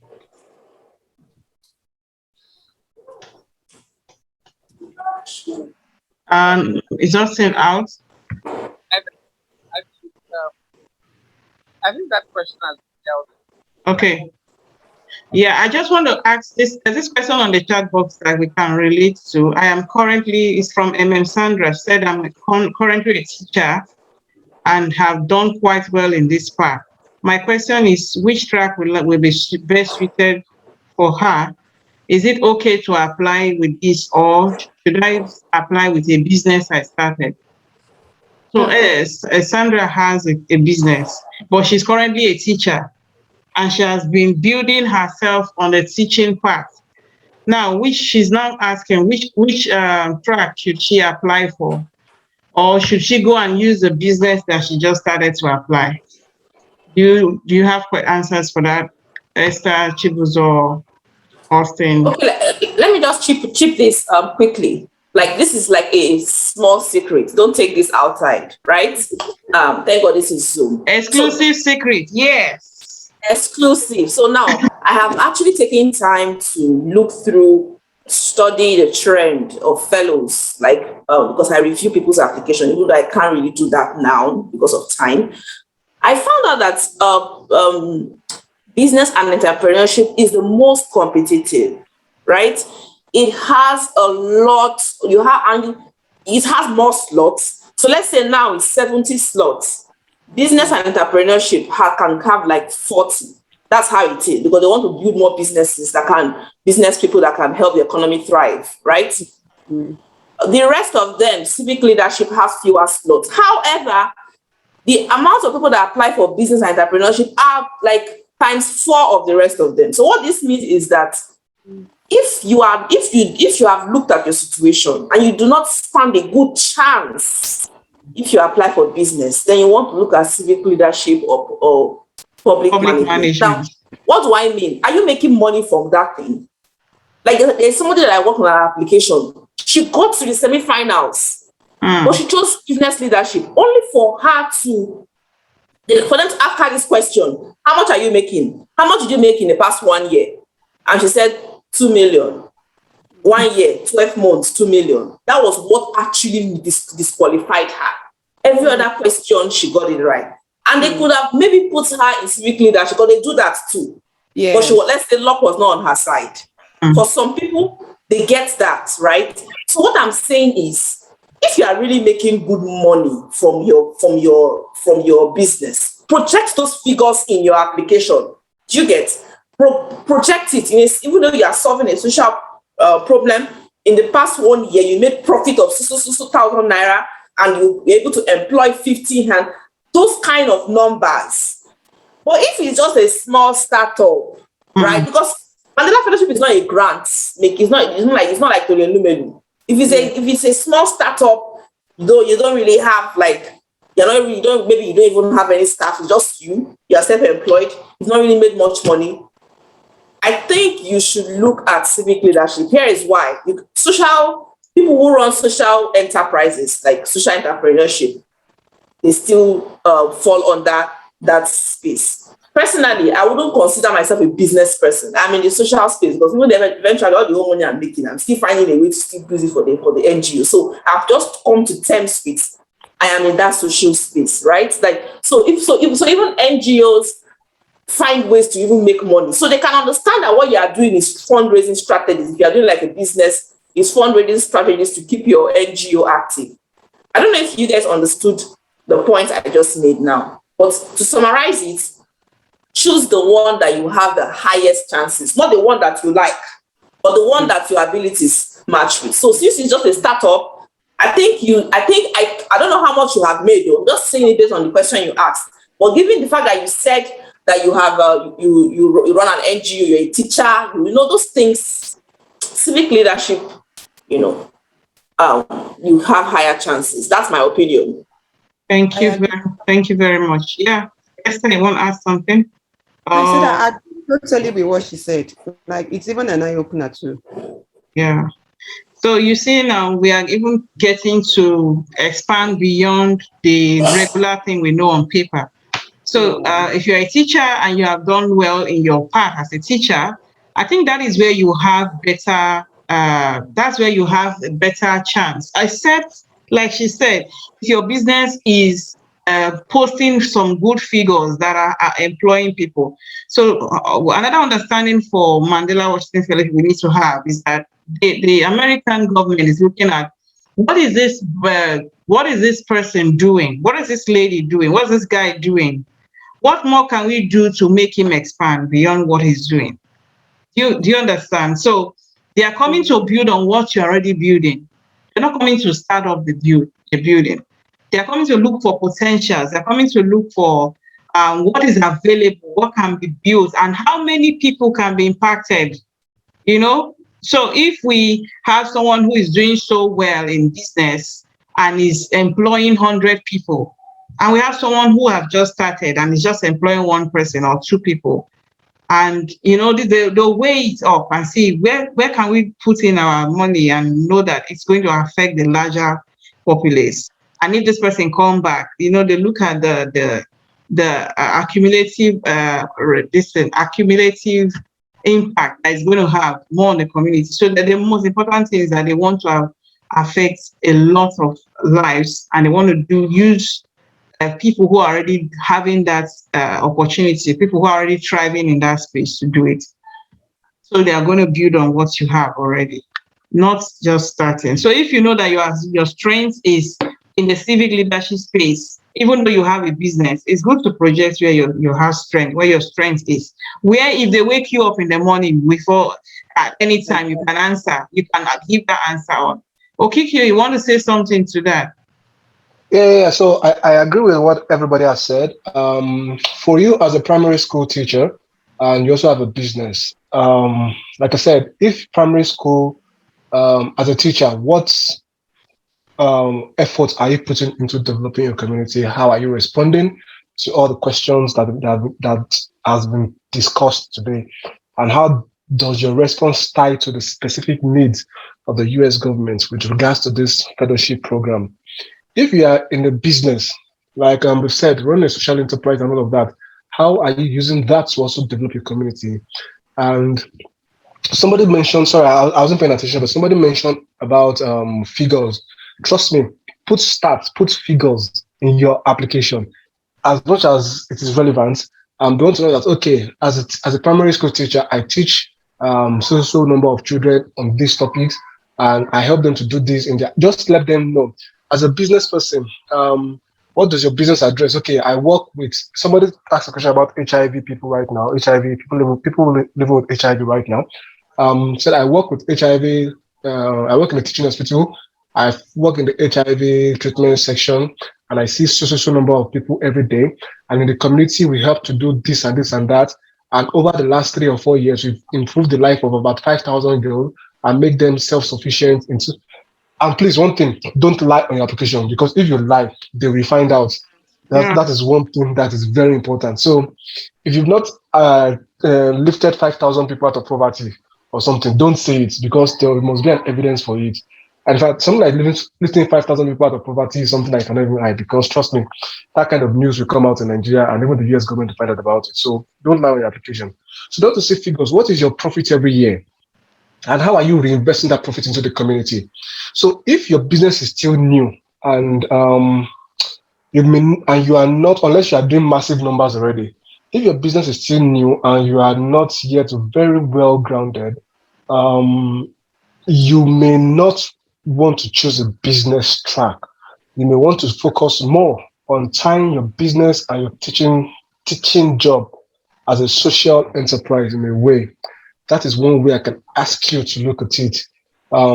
Is Austin out? I think that question has been dealt with. Okay. Yeah, I just want to ask this. There's this person on the chat box that we can relate to. I am currently, it's from Sandra, said I'm currently a teacher and have done quite well in this part. My question is, which track will be best suited for her? Is it okay to apply with this, or should I apply with a business I started? So Sandra has a business, but she's currently a teacher and she has been building herself on the teaching part. Now, she's now asking which track should she apply for? Or should she go and use the business that she just started to apply? Do you have answers for that, Esther, Chibuzo, Austin. Okay, let me just chip this quickly. Like, this is like a small secret. Don't take this outside, right? Thank God this is Zoom. Exclusive secret, yes. Exclusive. So now I have actually taken time to look through, study the trend of fellows, like because I review people's application, even though I can't really do that now because of time. I found out that business and entrepreneurship is the most competitive, right? It has a lot, it has more slots. So let's say now it's 70 slots. Business and entrepreneurship can have like 40. That's how it is, because they want to build more business people that can help the economy thrive, right? The rest of them, civic leadership, has fewer slots. However, the amount of people that apply for business and entrepreneurship are like ×4 of the rest of them. So what this means is that if you have looked at your situation and you do not stand a good chance, if you apply for business, then you want to look at civic leadership or public management. Now, what do I mean? Are you making money from that thing? Like, there's somebody that I work on an application. She got to the semi-finals, but she chose business leadership only for them to ask her this question: how much are you making? How much did you make in the past 1 year? And she said 2 million. 1 year, 12 months, 2 million. That was what actually disqualified her. Every other question, she got it right. And they could have maybe put her in civic leadership, because they do that too. Yeah. But let's say luck was not on her side. For some people, they get that, right? So what I'm saying is, if you are really making good money from your business, project those figures in your application. Do you get? Project it. Even though you are solving a social problem, in the past 1 year, you made profit of 6,000 naira, and you were able to employ 50 hands. Those kind of numbers. But if it's just a small startup, right? Because Mandela Fellowship is not a grant. It's not like Tony Lumelu. If it's a small startup, though you don't really have you don't even have any staff. It's just you. You are self-employed. It's not really made much money. I think you should look at civic leadership. Here is why. People who run social enterprises, like social entrepreneurship, they still fall under that space. Personally, I wouldn't consider myself a business person. I'm in the social space, because even eventually all the whole money I'm making, I'm still finding a way to still use it for the NGO. So I've just come to terms with I am in that social space, right? So even NGOs find ways to even make money. So they can understand that what you are doing is fundraising strategies. If you are doing like a business, it's fundraising strategies to keep your NGO active. I don't know if you guys understood the point I just made now, but to summarize it, choose the one that you have the highest chances, not the one that you like, but the one that your abilities match with. So since it's just a startup, I don't know how much you have made, though. I'm just saying it based on the question you asked. But given the fact that you said that you have you run an NGO, you're a teacher, those things, civic leadership, you have higher chances. That's my opinion. Thank you very much. Yeah, Esther, you want to ask something? I said I totally with what she said. Like, it's even an eye opener too. Yeah. So you see, now we are even getting to expand beyond the regular thing we know on paper. So if you're a teacher and you have done well in your path as a teacher, I think that is where you have better. That's where you have a better chance. Except, like she said, if your business is posting some good figures that are employing people. So another understanding for Mandela Washington Fellowship we need to have is that the American government is looking at what is this person doing? What is this lady doing? What is this guy doing? What more can we do to make him expand beyond what he's doing? Do you understand? So they are coming to build on what you're already building. They're not coming to start up the building. They're coming to look for potentials. They're coming to look for what is available, what can be built, and how many people can be impacted. So if we have someone who is doing so well in business and is employing 100 people, and we have someone who have just started and is just employing one person or two people, And they'll weigh it up and see where can we put in our money and know that it's going to affect the larger populace. And if this person come back, they look at the accumulative impact that it's going to have more on the community. So that the most important thing is that they want to affect a lot of lives, and they want to use people who are already having that opportunity, people who are already thriving in that space to do it. So they are going to build on what you have already, not just starting. So if you know that your strength is in the civic leadership space, even though you have a business, it's good to project where you have strength, where your strength is. Where if they wake you up in the morning before at any time you can answer, you can give that answer on. Okiki, you want to say something to that? Yeah. So I agree with what everybody has said. For you as a primary school teacher, and you also have a business, like I said, if primary school, as a teacher, what efforts are you putting into developing your community? How are you responding to all the questions that has been discussed today? And how does your response tie to the specific needs of the US government with regards to this fellowship program? If you are in the business, like we've said, run a social enterprise and all of that, how are you using that to also develop your community? And somebody mentioned, sorry, I wasn't paying attention, but somebody mentioned about figures. Trust me, put stats, put figures in your application. As much as it is relevant, they want to know that, okay, as a primary school teacher, I teach so number of children on these topics, and I help them to do this in their, just let them know. As a business person, what does your business address? Okay, I work with, somebody asked a question about HIV people right now, people living with HIV right now. Said I work with HIV, I work in a teaching hospital, I work in the HIV treatment section, and I see so number of people every day. And in the community, we help to do this and this and that. And over the last 3 or 4 years, we've improved the life of about 5,000 girls and make them self-sufficient. And please, one thing, don't lie on your application, because if you lie, they will find out. That is one thing that is very important. So if you've not lifted 5,000 people out of poverty or something, don't say it, because there must be an evidence for it. And in fact, something like lifting 5,000 people out of poverty is something I cannot even hide, because trust me, that kind of news will come out in Nigeria and even the US government to find out about it. So don't lie on your application. So don't say figures. What is your profit every year? And how are you reinvesting that profit into the community? So if your business is still new and you are not, unless you are doing massive numbers already, if your business is still new and you are not yet very well grounded, you may not want to choose a business track. You may want to focus more on tying your business and your teaching job as a social enterprise in a way. That is one way I can ask you to look at it.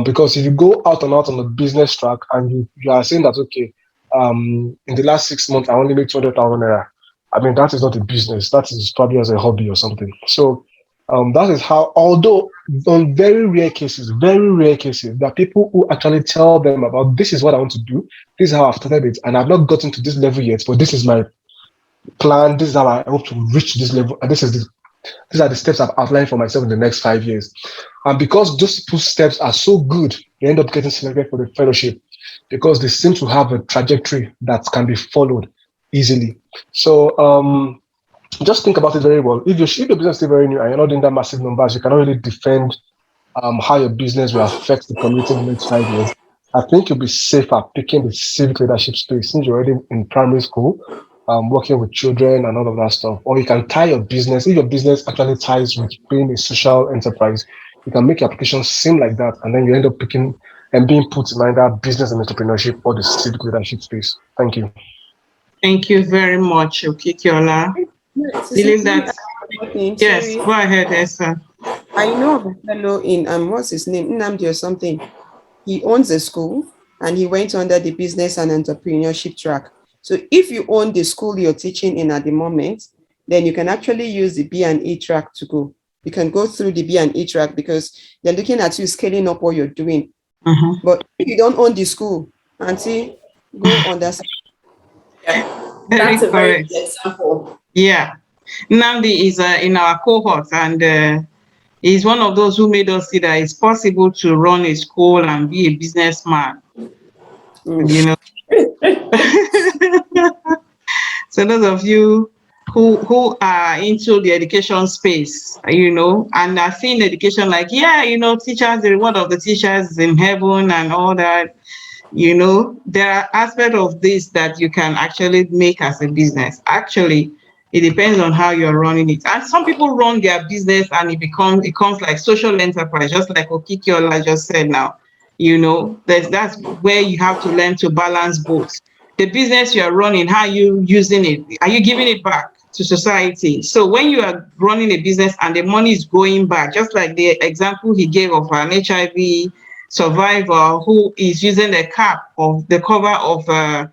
Because if you go out and out on the business track and you are saying that, okay, in the last 6 months, I only made 200,000 naira. I mean, that is not a business. That is probably as a hobby or something. So that is how, although on very rare cases, there are people who actually tell them about, this is what I want to do. This is how I've started it. And I've not gotten to this level yet, but this is my plan. This is how I hope to reach this level. And these are the steps I've outlined for myself in the next 5 years. And because those 2 steps are so good, they end up getting selected for the fellowship, because they seem to have a trajectory that can be followed easily. So just think about it very well. If your business is still very new and you're not doing that massive numbers, you cannot really defend how your business will affect the community in the next 5 years. I think you'll be safer picking the civic leadership space since you're already in primary school, working with children and all of that stuff. Or you can tie your business. If your business actually ties with being a social enterprise, you can make your application seem like that, and then you end up picking and being put in either business and entrepreneurship or the civic leadership space. Thank you. Thank you very much, Okikiola. Believe that. Yes, go ahead, Esther. I know of a fellow in what's his name, Nnamdi or something. He owns a school and he went under the business and entrepreneurship track. So if you own the school you're teaching in at the moment, then you can actually use the B&E track to go. You can go through the B&E track because they're looking at you scaling up what you're doing. But if you don't own the school, Auntie, go on that. That's a very good example. Yeah. Nnamdi is in our cohort, and he's one of those who made us see that it's possible to run a school and be a businessman. You know. So those of you who are into the education space, you know, and are seeing education like, yeah, you know, teachers, the reward of the teachers is in heaven and all that, you know, there are aspects of this that you can actually make as a business. Actually, it depends on how you're running it. And some people run their business and it comes like social enterprise, just like Okikiola just said now. You know, that's where you have to learn to balance both. The business you are running, how are you using it? Are you giving it back to society? So when you are running a business and the money is going back, just like the example he gave of an HIV survivor who is using the cap of the cover of the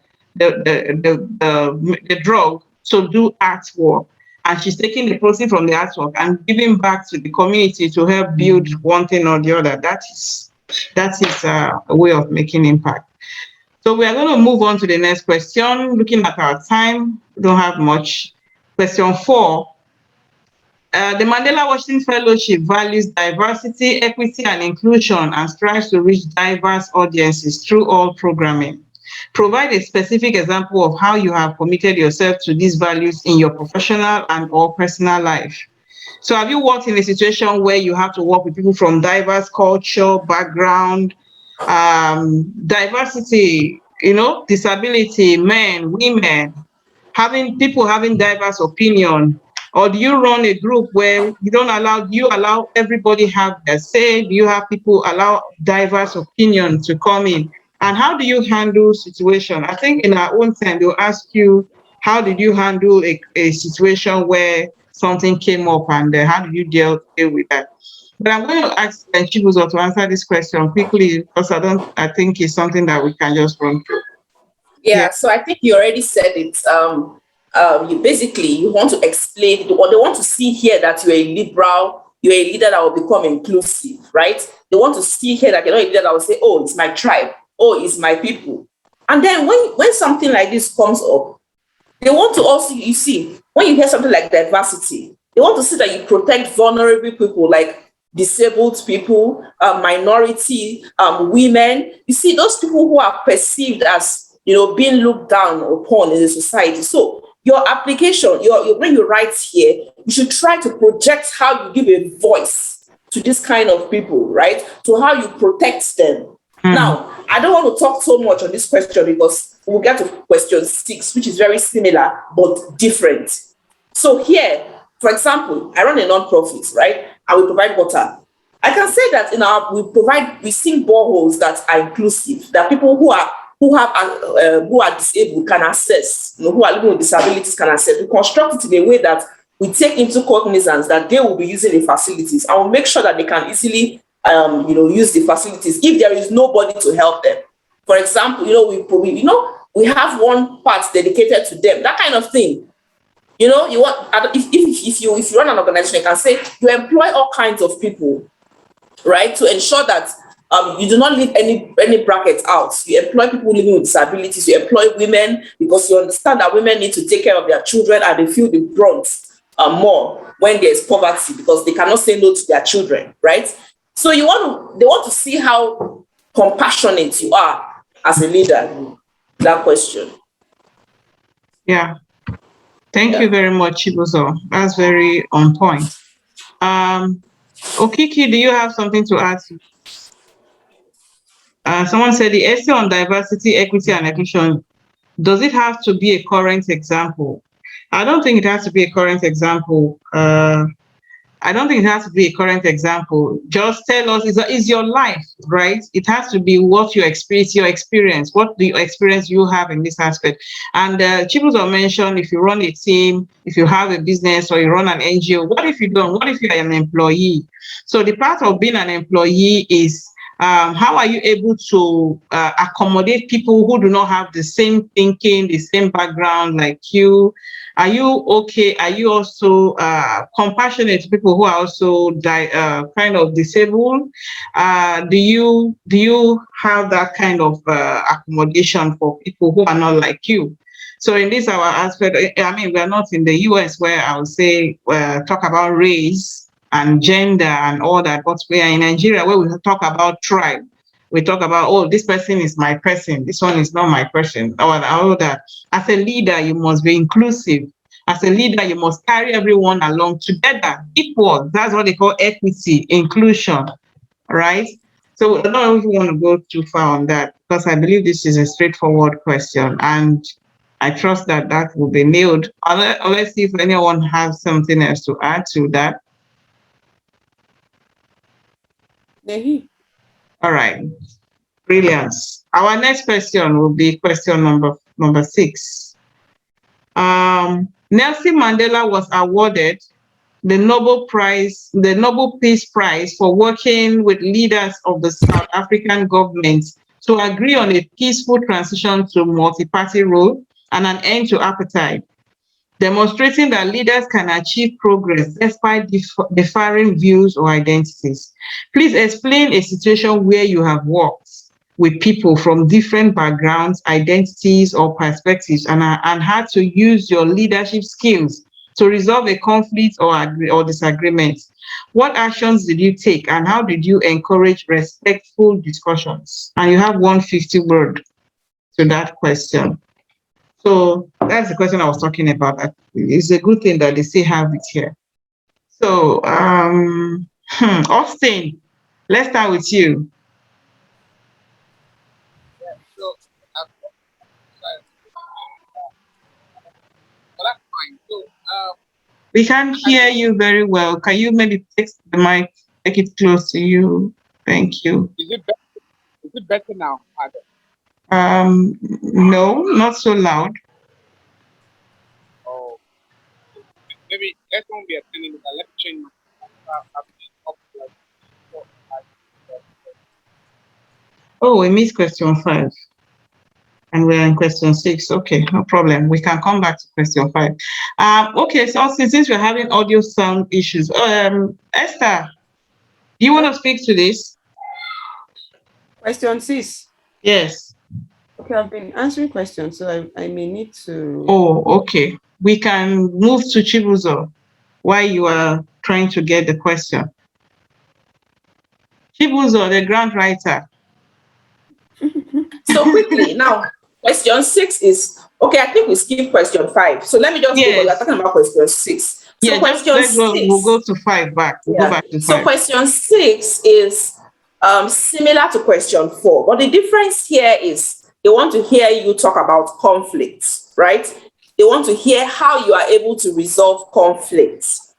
drug to do artwork, and she's taking the proceeds from the artwork and giving back to the community to help build one thing or the other. That is a way of making impact. So we are going to move on to the next question. Looking at our time, we don't have much. Question 4. The Mandela Washington Fellowship values diversity, equity, and inclusion and strives to reach diverse audiences through all programming. Provide a specific example of how you have committed yourself to these values in your professional and or personal life. So have you worked in a situation where you have to work with people from diverse culture, background, diversity, you know, disability, men, women, having diverse opinion? Or do you run a group where you allow everybody have their say? Do you have people allow diverse opinion to come in? And how do you handle situation? I think in our own time, they'll ask you, how did you handle a situation where something came up, and how did you deal with that? But I'm going to ask Chibuzo to answer this question quickly, because I think it's something that we can just run through. Yeah, so I think you already said it. You want to explain, or they want to see here that you're a liberal, you're a leader that will become inclusive, right? They want to see here that you're not a leader that will say, oh, it's my tribe, oh, it's my people. And then when something like this comes up, they want to also, you see, when you hear something like diversity, they want to see that you protect vulnerable people like disabled people, minority, women. You see, those people who are perceived as, you know, being looked down upon in the society. So your application, when you write here, you should try to project how you give a voice to this kind of people, right? To how you protect them. Now, I don't want to talk so much on this question because we'll get to question 6, which is very similar but different. So here, for example, I run a non-profit, right? And we provide water. I can say that we sing boreholes that are inclusive, that people who are disabled can access, you know, who are living with disabilities can access. We construct it in a way that we take into cognizance that they will be using the facilities, and we'll make sure that they can easily use the facilities if there is nobody to help them. For example, we have one part dedicated to them, that kind of thing. You know, if you run an organization, you can say you employ all kinds of people, right, to ensure that you do not leave any brackets out. You employ people living with disabilities. You employ women because you understand that women need to take care of their children and they feel the brunt more when there's poverty because they cannot say no to their children, right? So they want to see how compassionate you are as a leader. That question. Yeah. Thank you very much, Chibuzo. That's very on point. Okiki, do you have something to add? Someone said the essay on diversity, equity, and inclusion, does it have to be a current example? I don't think it has to be a current example. Just tell us, is your life, right? It has to be what you experience, what the experience you have in this aspect. And Chibuzo mentioned, if you run a team, if you have a business or you run an NGO, what if you don't? What if you're an employee? So the part of being an employee is how are you able to accommodate people who do not have the same thinking, the same background like you? Are you okay? Are you also compassionate to people who are also kind of disabled? Do you have that kind of accommodation for people who are not like you? So in this our aspect, I mean, we're not in the US where I would say talk about race and gender and all that, but we are in Nigeria where we talk about tribe. We talk about, oh, this person is my person, this one is not my person, all that. As a leader, you must be inclusive. As a leader, you must carry everyone along together, equal. That's what they call equity, inclusion, right? So I don't know if you want to go too far on that, because I believe this is a straightforward question, and I trust that that will be nailed. Let's see if anyone has something else to add to that. All right, brilliance. Our next question will be question number 6. Nelson Mandela was awarded the Nobel Peace Prize for working with leaders of the South African government to agree on a peaceful transition to multi-party rule and an end to apartheid, demonstrating that leaders can achieve progress despite differing views or identities. Please explain a situation where you have worked with people from different backgrounds, identities, or perspectives, and had to use your leadership skills to resolve a conflict or disagreement. What actions did you take, and how did you encourage respectful discussions? And you have 150 words to that question. So that's the question I was talking about. It's a good thing that they still have it here. So, Austin, let's start with you. So, that's fine. So, we can't hear you very well. Can you maybe take the mic, take it close to you? Thank you. Is it better now? No, not so loud. Oh, maybe let's not be attending it. Let's change. Oh, we missed question 5. And we're in question 6. Okay, no problem. We can come back to question 5. Okay, so since we're having audio sound issues, Esther, do you want to speak to this? Question 6. Yes. Okay, I've been answering questions, so I may need to. Oh, okay. We can move to Chibuzo while you are trying to get the question. Chibuzo, the grant writer. So quickly now, question 6 is okay. I think we skip question 5. So let me just go. We're talking about question 6. So question 6. We'll go to 5 back. We'll go back to 5. So question 6 is similar to question 4, but the difference here is they want to hear you talk about conflicts, right? They want to hear how you are able to resolve conflicts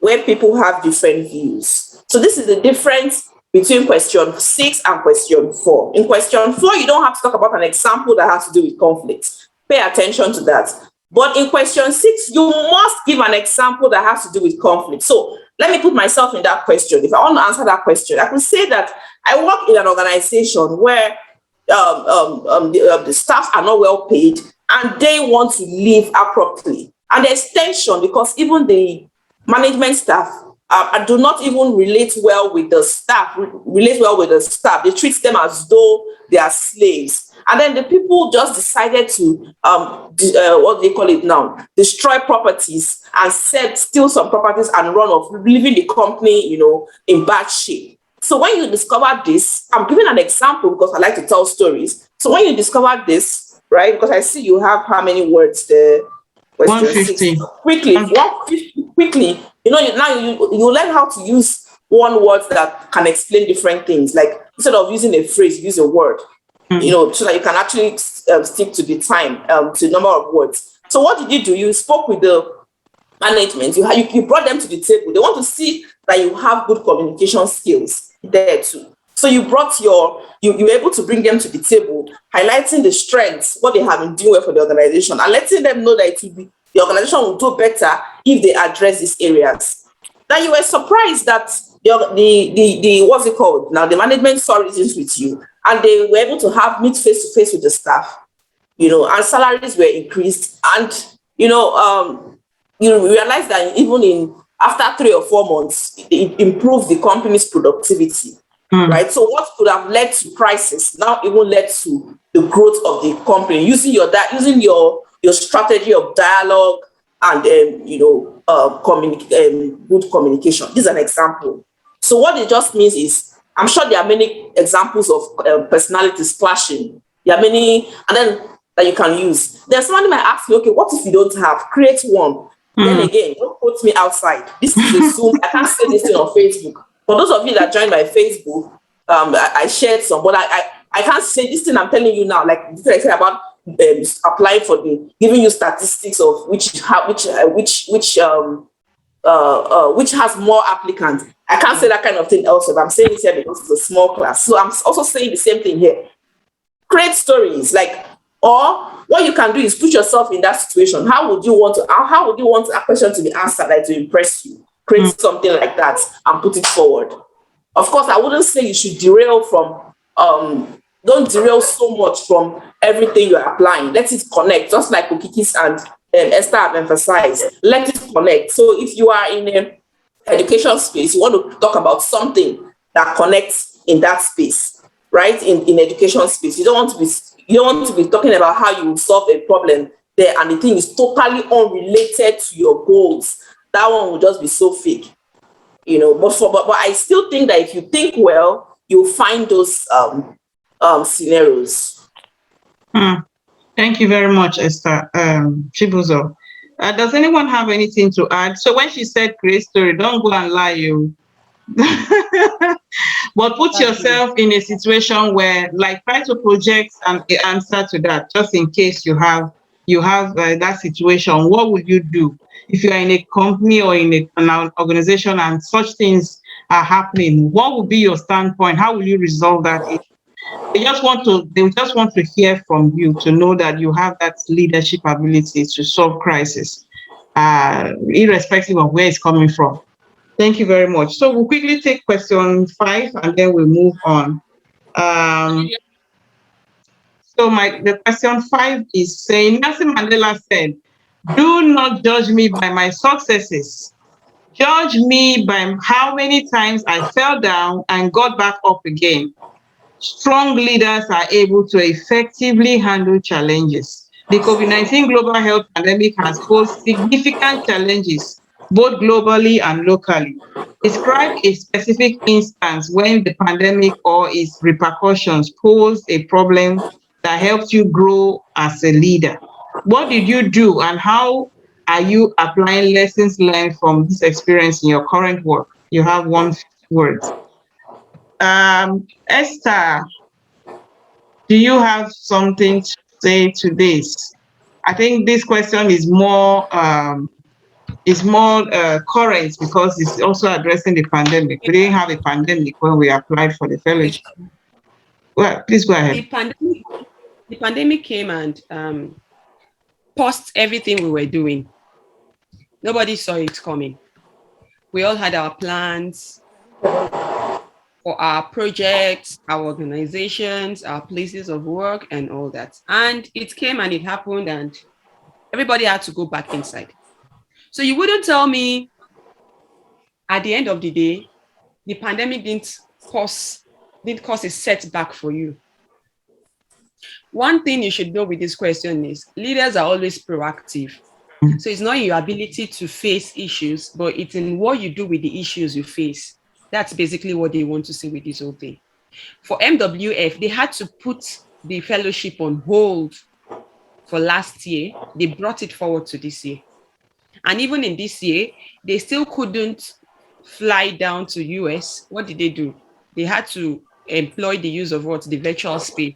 where people have different views. So this is the difference between question 6 and question 4. In question 4, you don't have to talk about an example that has to do with conflicts. Pay attention to that. But in question 6, you must give an example that has to do with conflict. So let me put myself in that question. If I want to answer that question, I could say that I work in an organization where the staff are not well paid and they want to leave abruptly. And there's tension because even the management staff do not even relate well with the staff. They treat them as though they are slaves. And then the people just decided to, what they call it now, destroy properties and steal some properties and run off, leaving the company, in bad shape. So when you discover this, I'm giving an example because I like to tell stories. So when you discover this, right, because I see you have how many words there? 150. Quickly, now you learn how to use one word that can explain different things. Like instead of using a phrase, use a word. So that you can actually stick to the time, to the number of words. So what did you do? You spoke with the management. You brought them to the table. They want to see that you have good communication skills there too. So you were able to bring them to the table, highlighting the strengths, what they have been doing well for the organization, and letting them know that the organization will do better if they address these areas. Now you were surprised that the what's it called now? The management saw reasons with you, and they were able to meet face to face with the staff, and salaries were increased, and you realize that even after 3 or 4 months, it improved the company's productivity, right? So what could have led to crisis now even led to the growth of the company using your your strategy of dialogue and good communication. This is an example. So what it just means is, I'm sure there are many examples of personalities clashing. There are many, and then that you can use. Then somebody might ask you, okay, what if you don't have? Create one. Then again, don't put me outside. This is a Zoom. I can't say this thing on Facebook. For those of you that joined my Facebook, I shared some, but I can't say this thing I'm telling you now, like this I said about applying for giving you statistics of which has more applicants. I can't say that kind of thing also, but I'm saying it here because it's a small class. So I'm also saying the same thing here. Create stories, or what you can do is put yourself in that situation. How would you want a question to be answered, like to impress you? Create something like that and put it forward. Of course, I wouldn't say you should derail from, don't derail so much from everything you're applying. Let it connect, just like Okikis and Esther have emphasized. Let it connect. So if you are in an education space, you want to talk about something that connects in that space, right? In education space, you don't want to be talking about how you will solve a problem there, and the thing is totally unrelated to your goals. That one will just be so fake, But I still think that if you think well, you'll find those scenarios. Thank you very much, Esther. Chibuzo. Does anyone have anything to add? So when she said create story, don't go and lie, you. But put yourself in a situation where, try to project an answer to that, just in case you have that situation. What would you do if you are in a company or in an organization and such things are happening? What would be your standpoint? How will you resolve that issue? They just want to hear from you, to know that you have that leadership ability to solve crisis, irrespective of where it's coming from. Thank you very much. So we'll quickly take question 5 and then we'll move on. So the question 5 is saying, Nelson Mandela said, "Do not judge me by my successes. Judge me by how many times I fell down and got back up again. Strong leaders are able to effectively handle challenges. The COVID-19 global health pandemic has posed significant challenges, both globally and locally. Describe a specific instance when the pandemic or its repercussions posed a problem that helped you grow as a leader. What did you do, and how are you applying lessons learned from this experience in your current work?" You have 150 words. Esther, do you have something to say to this? I think this question is more current because it's also addressing the pandemic. We didn't have a pandemic when we applied for the fellowship. Well, please go ahead. The pandemic came and paused everything we were doing. Nobody saw it coming. We all had our plans for our projects, our organizations, our places of work, and all that. And it came and it happened, and everybody had to go back inside. So you wouldn't tell me at the end of the day, the pandemic didn't cause a setback for you. One thing you should know with this question is leaders are always proactive. So it's not in your ability to face issues, but it's in what you do with the issues you face. That's basically what they want to say with this whole thing. For MWF, they had to put the fellowship on hold for last year. They brought it forward to this year. And even in this year, they still couldn't fly down to US. What did they do? They had to employ the use of the virtual space.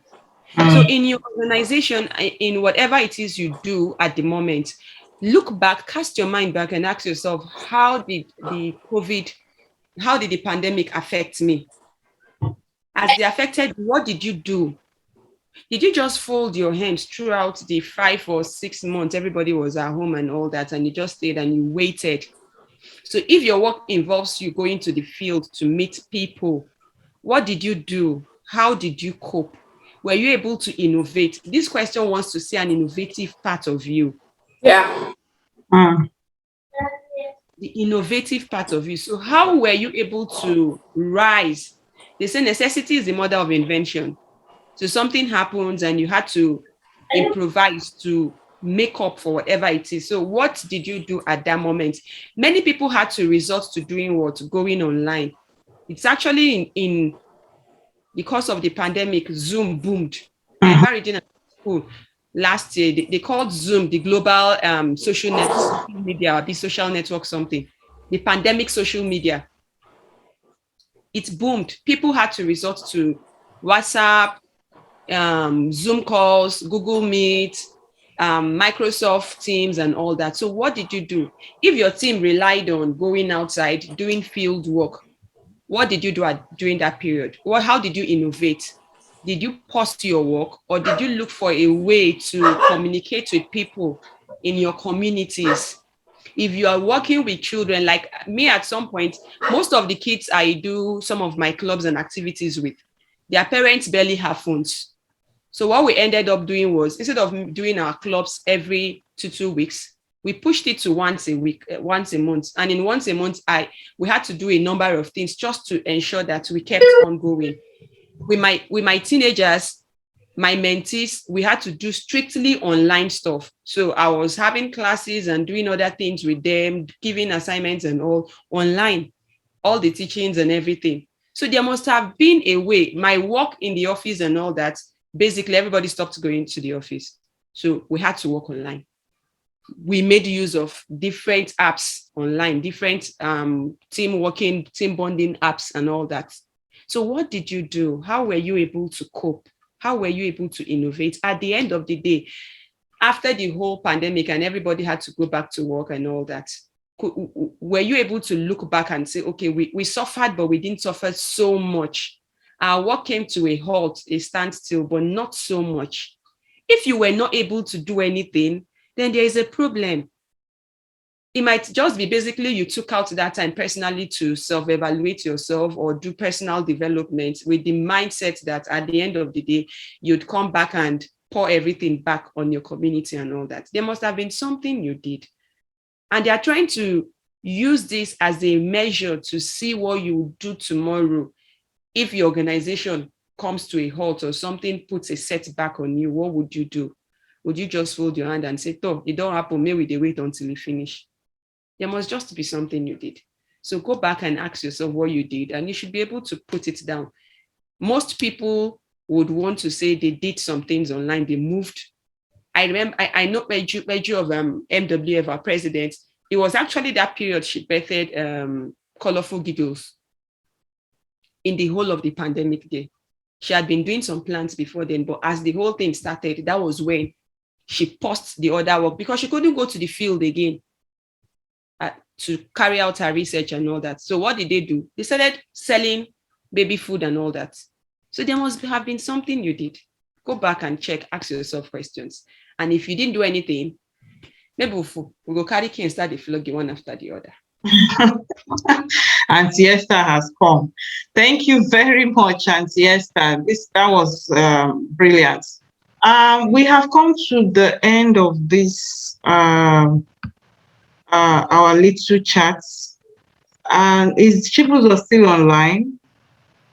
So in your organization, in whatever it is you do at the moment, look back, cast your mind back and ask yourself, how did the pandemic affect me? As they affected, what did you do? Did you just fold your hands throughout the 5 or 6 months everybody was at home and all that, and you just stayed and you waited? So if your work involves you going to the field to meet people, what did you do? How did you cope? Were you able to innovate? This question wants to see an innovative part of you. Yeah. The innovative part of you. So how were you able to rise? They say necessity is the mother of invention. So something happens and you had to improvise to make up for whatever it is. So what did you do at that moment? Many people had to resort to doing what? Going online. It's actually in because of the pandemic, Zoom boomed. I remember reading at school last year, they called Zoom the global social media, the social network something, the pandemic social media. It boomed. People had to resort to WhatsApp, Zoom calls, Google Meet, Microsoft Teams and all that. So what did you do? If your team relied on going outside, doing field work, what did you do during that period? How did you innovate? Did you pause your work, or did you look for a way to communicate with people in your communities? If you are working with children, like me at some point, most of the kids I do some of my clubs and activities with, their parents barely have phones. So what we ended up doing was, instead of doing our clubs every 2 weeks, we pushed it to once a week, once a month. And in once a month, we had to do a number of things just to ensure that we kept on going. With my teenagers, my mentees, we had to do strictly online stuff. So I was having classes and doing other things with them, giving assignments and all online, all the teachings and everything. So there must have been a way. My work in the office and all that, basically everybody stopped going to the office. So we had to work online. We made use of different apps online, different team working, team bonding apps and all that. So what did you do? How were you able to cope? How were you able to innovate? At the end of the day, after the whole pandemic and everybody had to go back to work and all that, were you able to look back and say, okay, we suffered, but we didn't suffer so much. Our work came to a halt, a standstill, but not so much. If you were not able to do anything, then there is a problem. It might just be basically you took out that time personally to self-evaluate yourself or do personal development with the mindset that at the end of the day, you'd come back and pour everything back on your community and all that. There must have been something you did. And they are trying to use this as a measure to see what you do tomorrow. If your organization comes to a halt or something puts a setback on you, what would you do? Would you just fold your hand and say, "Oh, it don't happen, maybe they wait until you finish"? There must just be something you did. So go back and ask yourself what you did, and you should be able to put it down. Most people would want to say they did some things online, they moved. I remember, I know Meju of MWF, our president, it was actually that period she birthed Colorful Giggles in the whole of the pandemic day. She had been doing some plans before then, but as the whole thing started, that was when she paused the other work because she couldn't go to the field again to carry out her research and all that. So what did they do? They started selling baby food and all that. So there must have been something you did. Go back and check, ask yourself questions. And if you didn't do anything, maybe we'll go carry key and start the flog one after the other. Auntie Esther has come. Thank you very much, Auntie Esther. That was brilliant. We have come to the end of this our little chats. And is Chibuzo still online?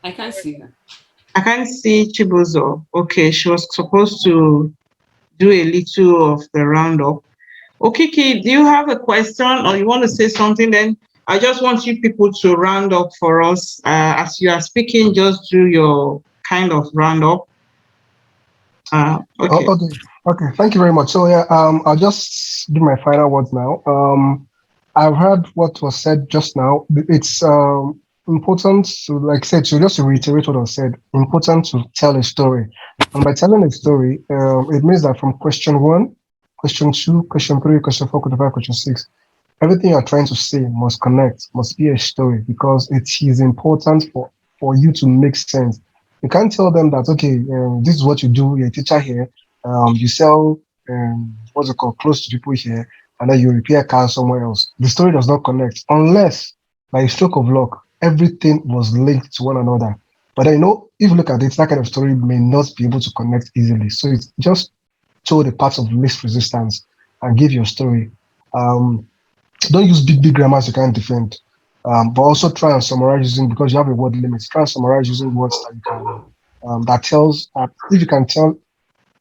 I can't see her. I can't see Chibuzo. Okay, she was supposed to do a little of the roundup. Okiki, do you have a question or you want to say something? Then I just want you people to round up for us. As you are speaking, just do your kind of roundup. Okay. Okay. Thank you very much. So yeah, I'll just do my final words now. I've heard what was said just now. It's important to, like I said, so just to reiterate what I said, important to tell a story. And by telling a story, it means that from question 1, question 2, question 3, question 4, question 5, question 6, everything you're trying to say must connect, must be a story, because it is important for you to make sense. You can't tell them that, okay, this is what you do, you're a teacher here, you sell, what's it called, clothes to people here, and then you repair cars somewhere else. The story does not connect, unless, by a stroke of luck, everything was linked to one another. But if you look at it, that kind of story may not be able to connect easily. So it's just show the parts of least resistance and give your story. Don't use big grammars you can't defend. But also try and summarize using, because you have a word limit, try and summarize using words that you can, that tells, if you can tell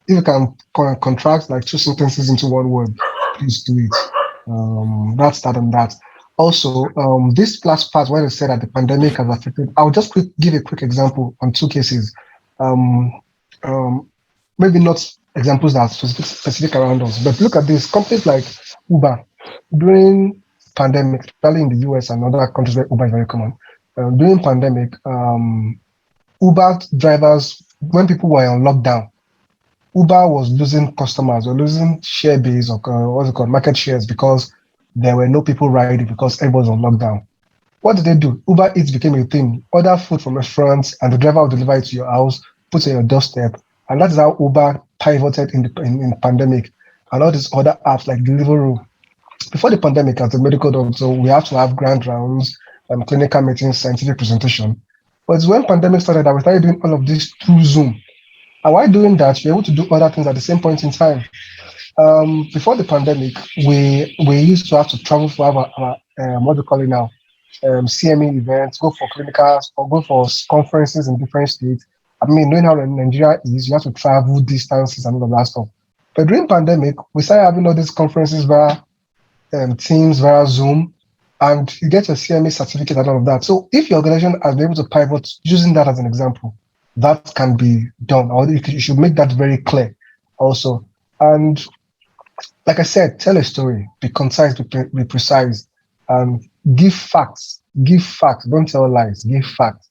if you can contract like 2 sentences into one word, please do it. That's that and that. Also, this last part where they said that the pandemic has affected, I'll just give a quick example on 2 cases. Maybe not examples that are specific around us, but look at this. Companies like Uber during pandemic, especially in the US and other countries where Uber is very common. During pandemic, Uber drivers, when people were on lockdown, Uber was losing customers or losing share base or what's it called, market shares, because there were no people riding because everyone was on lockdown. What did they do? Uber Eats became a thing. Order food from restaurants and the driver will deliver it to your house, put it on your doorstep. And that's how Uber pivoted in the pandemic. And all these other apps like Deliveroo. Before the pandemic, as a medical doctor, we have to have grand rounds, clinical meetings, scientific presentation. But it's when pandemic started that we started doing all of this through Zoom. And while doing that, you're able to do other things at the same point in time. Before the pandemic, we used to have to travel for our what do you call it now? CME events, go for clinicals, or go for conferences in different states. I mean, knowing how Nigeria is, you have to travel distances and all of that stuff. But during pandemic, we started having all these conferences via Teams, via Zoom, and you get your CME certificate and all of that. So if your organization has been able to pivot using that as an example, that can be done, or you should make that very clear also. And like I said, tell a story, be concise, be precise, and give facts. Give facts. Don't tell lies. Give facts.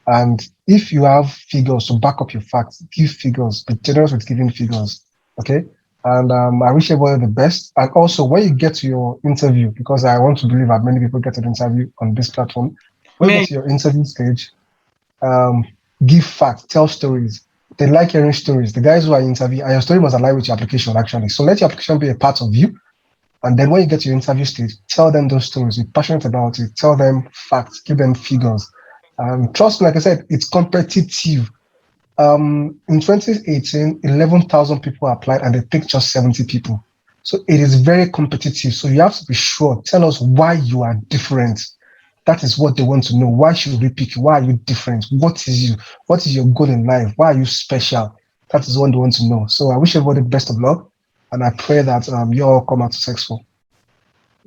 And if you have figures to back up your facts, give figures. Be generous with giving figures. Okay. And I wish everybody the best. And also, when you get to your interview, because I want to believe that many people get to the interview on this platform, when you get to your interview stage, give facts, tell stories. They like hearing stories. The guys who are interviewing, and your story must align with your application, actually. So let your application be a part of you. And then when you get to your interview stage, tell them those stories. Be passionate about it. Tell them facts. Give them figures. Trust me, like I said, it's competitive. In 2018, 11,000 people applied and they picked just 70 people. So it is very competitive. So you have to be sure. Tell us why you are different. That is what they want to know. Why should we pick you? Why are you different? What is you? What is your goal in life? Why are you special? That is what they want to know. So I wish everybody the best of luck. And I pray that you all come out successful.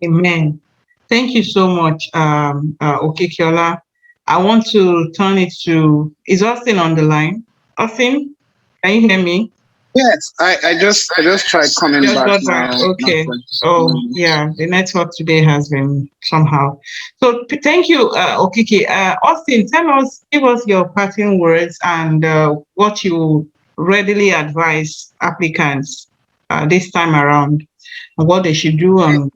Amen. Thank you so much, Okikiola. I want to turn it to, is Austin on the line? Austin, can you hear me? Yes, I just tried coming Just back. got back. Okay. Oh, yeah. The network today has been somehow. So thank you, Okiki. Austin, give us your parting words and what you readily advise applicants this time around, and what they should do.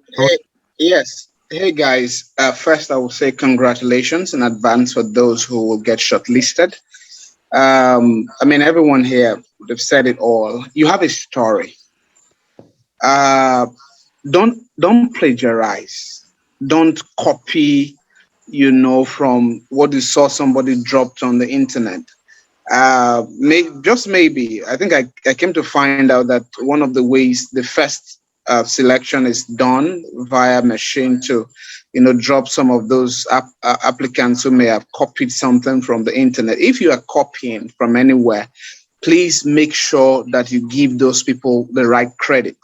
Yes. Hey guys. First, I will say congratulations in advance for those who will get shortlisted. I mean, everyone here, they've said it all. You have a story. Don't plagiarize. Don't copy, from what you saw somebody dropped on the internet. Maybe, I think I came to find out that one of the ways the first selection is done via machine to, drop some of those applicants who may have copied something from the internet. If you are copying from anywhere, please make sure that you give those people the right credit.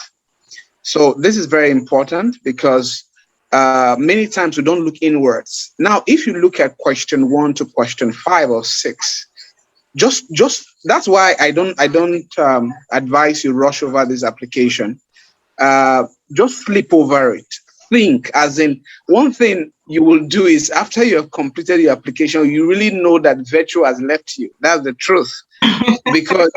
So this is very important because many times we don't look inwards. Now, if you look at question 1 to question 5 or 6, just that's why I don't advise you rush over this application. Just flip over it. Think, as in, one thing you will do is after you have completed your application, you really know that virtue has left you. That's the truth. Because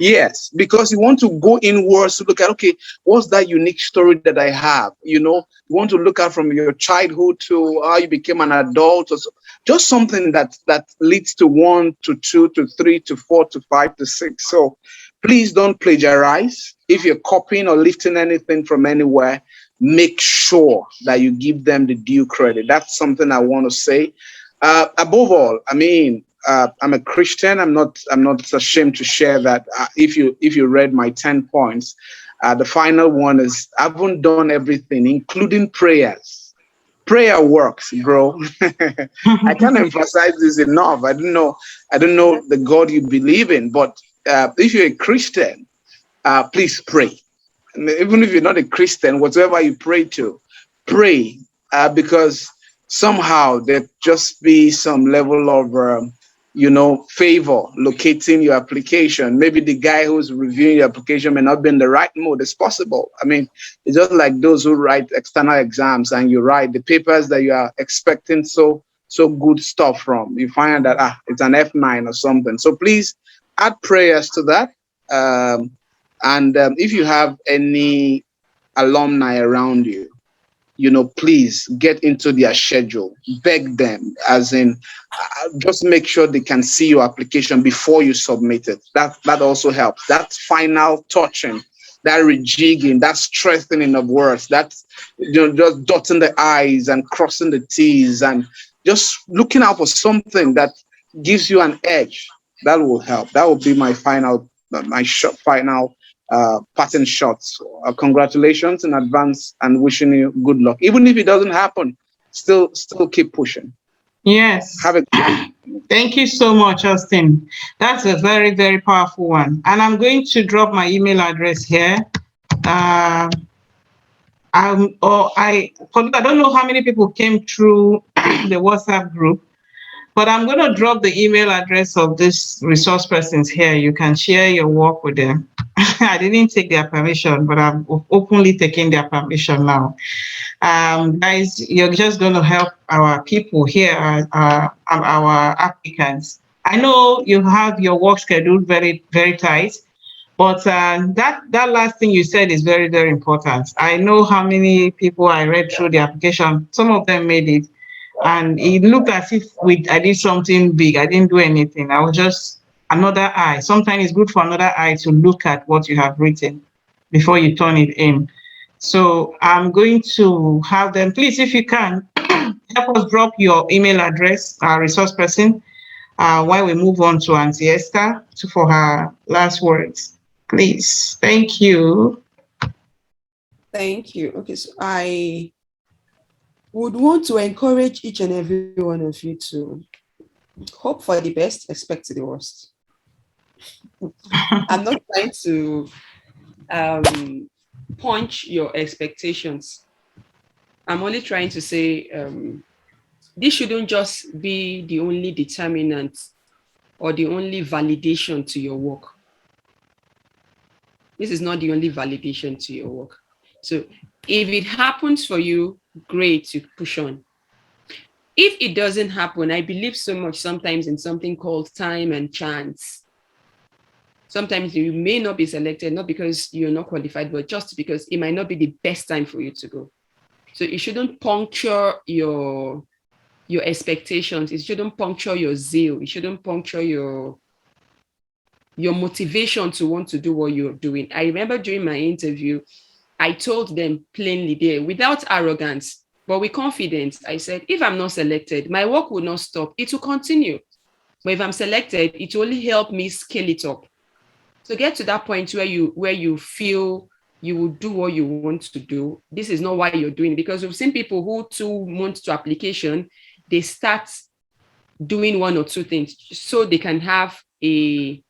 yes, because you want to go inwards to look at, okay, what's that unique story that I have? You want to look at from your childhood to how you became an adult, or so, just something that leads to 1 to 2 to 3 to 4 to 5 to 6. So please don't plagiarize. If you're copying or lifting anything from anywhere, make sure that you give them the due credit. That's something I want to say. Above all, I mean, I'm a Christian. I'm not ashamed to share that. If you read my 10 points, the final one is I haven't done everything, including prayers. Prayer works, bro. I can't emphasize this enough. I don't know the God you believe in, but if you're a Christian, please pray. And even if you're not a Christian, whatever you pray to, pray, because somehow there just be some level of favor locating your application. Maybe the guy who's reviewing your application may not be in the right mood. It's possible. I mean, it's just like those who write external exams and you write the papers that you are expecting so good stuff from. You find that it's an F9 or something. So please add prayers to that. And if you have any alumni around you, please get into their schedule, beg them, as in just make sure they can see your application before you submit it. That also helps. That final touching, that rejigging, that strengthening of words, that's just dotting the I's and crossing the T's and just looking out for something that gives you an edge. That will help. That will be my final parting shots. Congratulations in advance and wishing you good luck. Even if it doesn't happen, still keep pushing. Yes. Thank you so much, Austin. That's a very, very powerful one. And I'm going to drop my email address here. I don't know how many people came through the WhatsApp group, but I'm going to drop the email address of these resource persons here. You can share your work with them. I didn't take their permission, but I'm openly taking their permission now. Guys, you're just going to help our people here, our applicants. I know you have your work scheduled very, very tight, but that last thing you said is very, very important. I know how many people I read through the application. Some of them made it, and it looked as if I did something big. I didn't do anything. I was just another eye. Sometimes it's good for another eye to look at what you have written before you turn it in. So I'm going to have them, please, if you can, help us drop your email address, our resource person, while we move on to Auntie Esther for her last words. Please. Thank you. Thank you. Okay, so I would want to encourage each and every one of you to hope for the best, expect the worst. I'm not trying to punch your expectations. I'm only trying to say this shouldn't just be the only determinant or the only validation to your work. This is not the only validation to your work. So if it happens for you, great, you push on. If it doesn't happen, I believe so much sometimes in something called time and chance. Sometimes you may not be selected, not because you're not qualified, but just because it might not be the best time for you to go. So it shouldn't puncture your expectations. It shouldn't puncture your zeal. It shouldn't puncture your motivation to want to do what you're doing. I remember during my interview, I told them plainly there, without arrogance, but with confidence, I said, if I'm not selected, my work will not stop. It will continue. But if I'm selected, it will only help me scale it up. So get to that point where you feel you will do what you want to do. This is not why you're doing it, because we've seen people who 2 months to application, they start doing 1 or 2 things so they can have a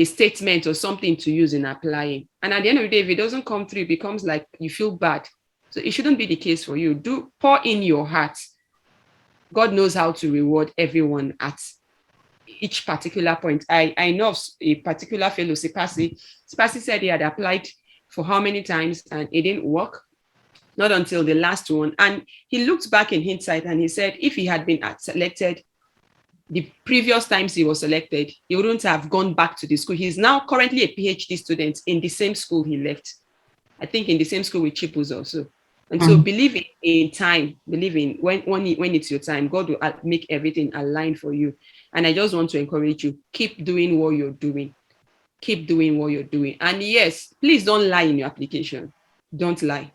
statement or something to use in applying. And at the end of the day, if it doesn't come through, it becomes like you feel bad. So it shouldn't be the case for you. Pour in your heart. God knows how to reward everyone at each particular point. I know of a particular fellow, Sipasi. Sipasi said he had applied for how many times and it didn't work. Not until the last one. And he looked back in hindsight and he said, if he had been selected the previous times he was selected, he wouldn't have gone back to the school. He's now currently a PhD student in the same school he left. I think in the same school with Chipus also. And so believe in time, believe in when it's your time, God will make everything aligned for you. And I just want to encourage you, keep doing what you're doing. Keep doing what you're doing. And yes, please don't lie in your application. Don't lie.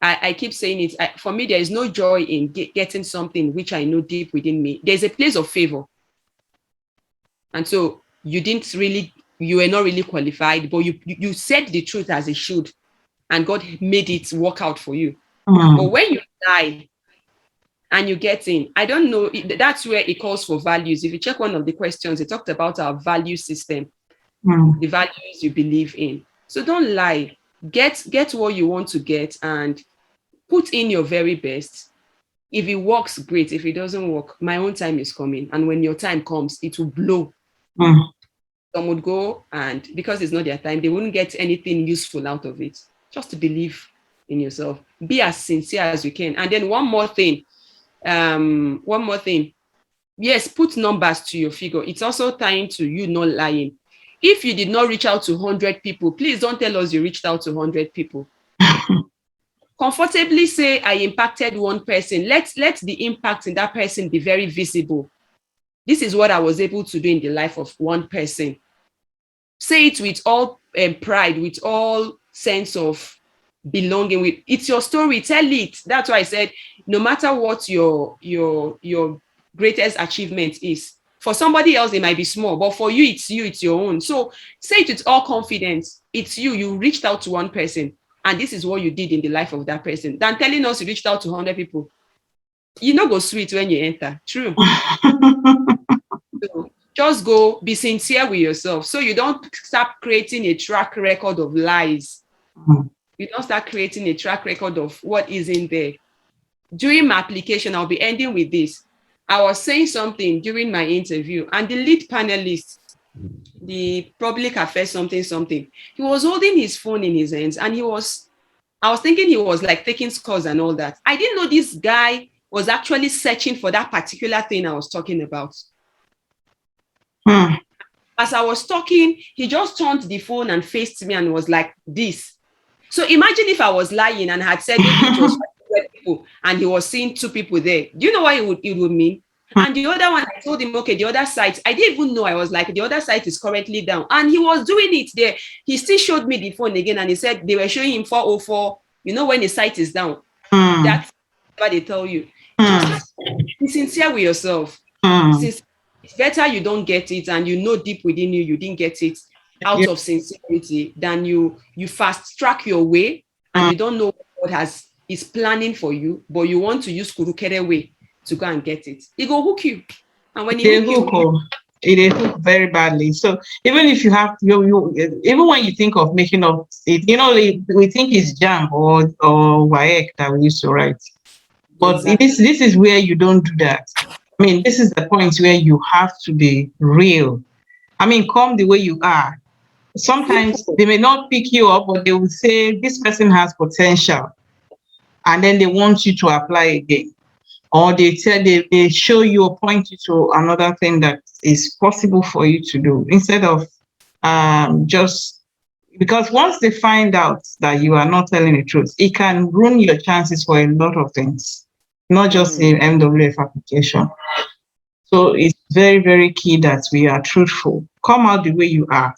I keep saying it. For me, there is no joy in getting something which I know deep within me. There's a place of favor. And so you were not really qualified, but you said the truth as it should. And God made it work out for you. But when you lie and you get in, I don't know, that's where it calls for values. If you check one of the questions, it talked about our value system. the values you believe in. So don't lie. Get what you want to get and put in your very best. If it works, great. If it doesn't work, my own time is coming. And when your time comes, it will blow. Some would go, and because it's not their time, they wouldn't get anything useful out of it. Just to believe in yourself. Be as sincere as you can. And then one more thing. Yes, put numbers to your figure. It's also tying to you not lying. If you did not reach out to 100 people, please don't tell us you reached out to 100 people. Comfortably say, I impacted one person. Let the impact in that person be very visible. This is what I was able to do in the life of one person. Say it with all pride, with all sense of belonging. It's your story, tell it. That's why I said, no matter what your greatest achievement is, for somebody else it might be small, but for you, it's your own. So say it with all confidence. It's you reached out to one person, and this is what you did in the life of that person, than telling us you reached out to 100 people. You know, go sweet when you enter. True. So just go be sincere with yourself, so you don't start creating a track record of lies. You don't start creating a track record of what isn't there. During my application, I'll be ending with this. I was saying something during my interview, and the lead panelist, the public affairs something, he was holding his phone in his hands, and I was thinking he was like taking scores and all that. I didn't know this guy was actually searching for that particular thing I was talking about. As I was talking, he just turned the phone and faced me and was like this. So imagine if I was lying and had said it was 500 people and he was seeing 2 people there. Do you know what it would mean? And the other one, I told him, okay, the other site, I didn't even know. I was like, the other site is currently down. And he was doing it there. He still showed me the phone again, and he said they were showing him 404. You know, when the site is down, that's what they tell you. Just be sincere with yourself. It's better you don't get it, and you know deep within you didn't get it out of sincerity, than you fast track your way and you don't know what is planning for you, but you want to use kurukere way to go and get it. It go hook you, and when it hook very badly. So even if you have even when you think of making up it, you know, we think it's jam or WAEC that we used to write, but this is where you don't do that. I mean, this is the point where you have to be real. I mean, come the way you are. Sometimes they may not pick you up, but they will say this person has potential, and then they want you to apply again, or they show you or point you to another thing that is possible for you to do, instead of just because once they find out that you are not telling the truth, it can ruin your chances for a lot of things, not just in MWF application. So it's very, very key that we are truthful. Come out the way you are.